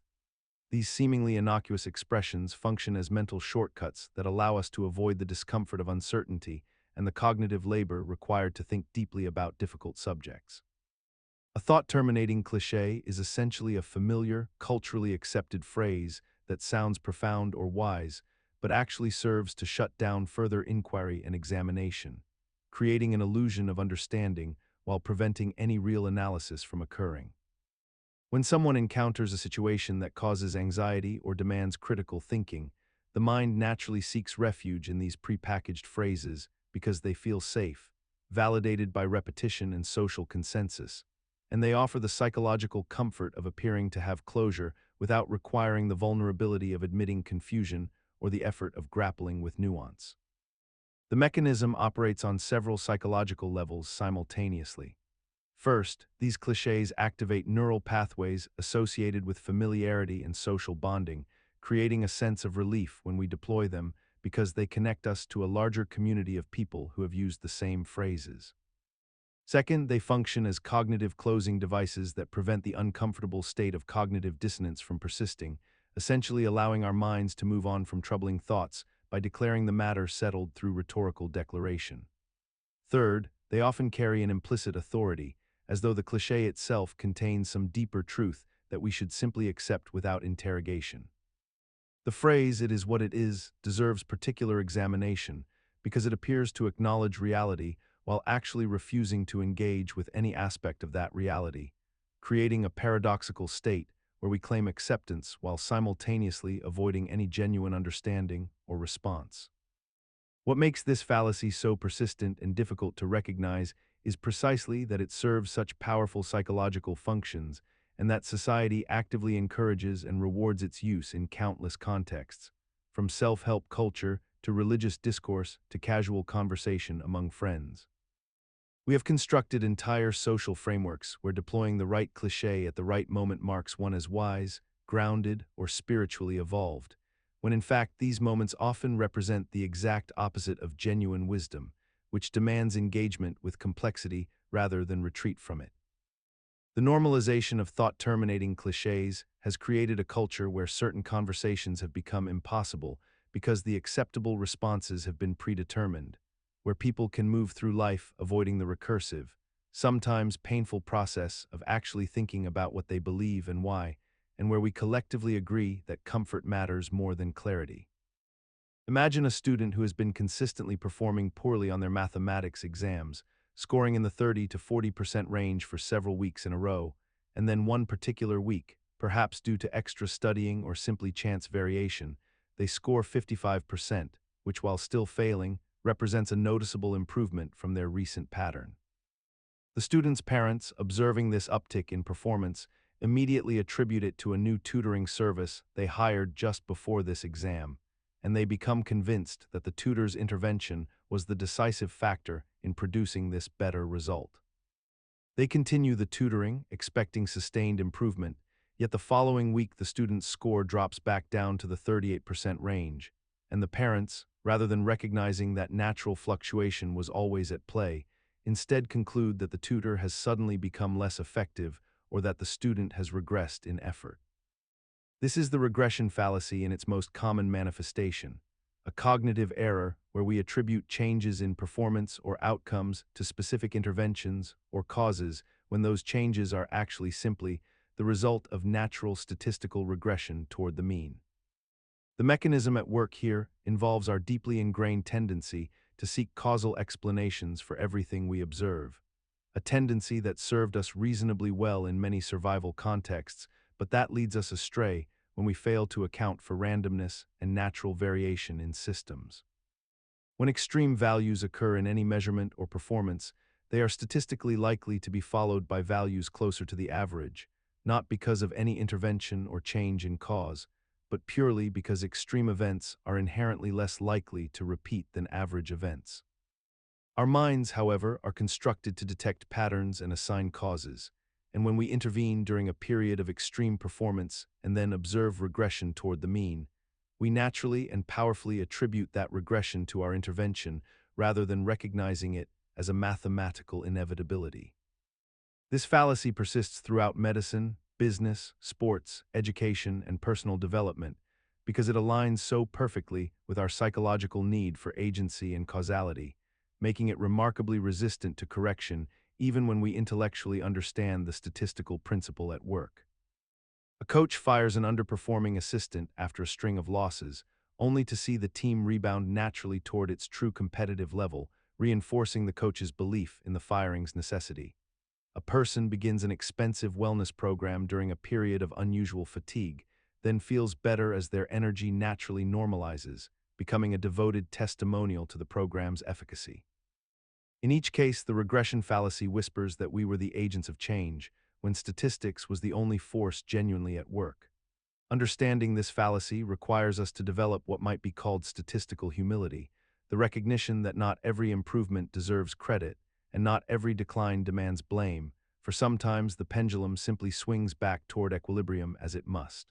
These seemingly innocuous expressions function as mental shortcuts that allow us to avoid the discomfort of uncertainty and the cognitive labor required to think deeply about difficult subjects. A thought-terminating cliché is essentially a familiar, culturally accepted phrase that sounds profound or wise, but actually serves to shut down further inquiry and examination, creating an illusion of understanding while preventing any real analysis from occurring. When someone encounters a situation that causes anxiety or demands critical thinking, the mind naturally seeks refuge in these prepackaged phrases because they feel safe, validated by repetition and social consensus, and they offer the psychological comfort of appearing to have closure without requiring the vulnerability of admitting confusion or the effort of grappling with nuance. The mechanism operates on several psychological levels simultaneously. First, these clichés activate neural pathways associated with familiarity and social bonding, creating a sense of relief when we deploy them because they connect us to a larger community of people who have used the same phrases. Second, they function as cognitive closing devices that prevent the uncomfortable state of cognitive dissonance from persisting, essentially allowing our minds to move on from troubling thoughts by declaring the matter settled through rhetorical declaration. Third, they often carry an implicit authority, as though the cliché itself contains some deeper truth that we should simply accept without interrogation. The phrase, "It is what it is," deserves particular examination because it appears to acknowledge reality while actually refusing to engage with any aspect of that reality, creating a paradoxical state where we claim acceptance while simultaneously avoiding any genuine understanding or response. What makes this fallacy so persistent and difficult to recognize is precisely that it serves such powerful psychological functions and that society actively encourages and rewards its use in countless contexts, from self-help culture to religious discourse to casual conversation among friends. We have constructed entire social frameworks where deploying the right cliché at the right moment marks one as wise, grounded, or spiritually evolved, when in fact these moments often represent the exact opposite of genuine wisdom, which demands engagement with complexity rather than retreat from it. The normalization of thought-terminating clichés has created a culture where certain conversations have become impossible because the acceptable responses have been predetermined, where people can move through life avoiding the recursive, sometimes painful process of actually thinking about what they believe and why, and where we collectively agree that comfort matters more than clarity. Imagine a student who has been consistently performing poorly on their mathematics exams, scoring in the 30 to 40% range for several weeks in a row, and then one particular week, perhaps due to extra studying or simply chance variation, they score 55%, which while still failing, represents a noticeable improvement from their recent pattern. The student's parents, observing this uptick in performance, immediately attribute it to a new tutoring service they hired just before this exam, and they become convinced that the tutor's intervention was the decisive factor in producing this better result. They continue the tutoring, expecting sustained improvement, yet the following week the student's score drops back down to the 38% range, and the parents, rather than recognizing that natural fluctuation was always at play, instead conclude that the tutor has suddenly become less effective or that the student has regressed in effort. This is the regression fallacy in its most common manifestation, a cognitive error where we attribute changes in performance or outcomes to specific interventions or causes when those changes are actually simply the result of natural statistical regression toward the mean. The mechanism at work here involves our deeply ingrained tendency to seek causal explanations for everything we observe, a tendency that served us reasonably well in many survival contexts, but that leads us astray when we fail to account for randomness and natural variation in systems. When extreme values occur in any measurement or performance, they are statistically likely to be followed by values closer to the average, not because of any intervention or change in cause, but purely because extreme events are inherently less likely to repeat than average events. Our minds, however, are constructed to detect patterns and assign causes, and when we intervene during a period of extreme performance and then observe regression toward the mean, we naturally and powerfully attribute that regression to our intervention rather than recognizing it as a mathematical inevitability. This fallacy persists throughout medicine, business, sports, education, and personal development because it aligns so perfectly with our psychological need for agency and causality, making it remarkably resistant to correction even when we intellectually understand the statistical principle at work. A coach fires an underperforming assistant after a string of losses, only to see the team rebound naturally toward its true competitive level, reinforcing the coach's belief in the firing's necessity. A person begins an expensive wellness program during a period of unusual fatigue, then feels better as their energy naturally normalizes, becoming a devoted testimonial to the program's efficacy. In each case, the regression fallacy whispers that we were the agents of change, when statistics was the only force genuinely at work. Understanding this fallacy requires us to develop what might be called statistical humility, the recognition that not every improvement deserves credit, and not every decline demands blame, for sometimes the pendulum simply swings back toward equilibrium as it must.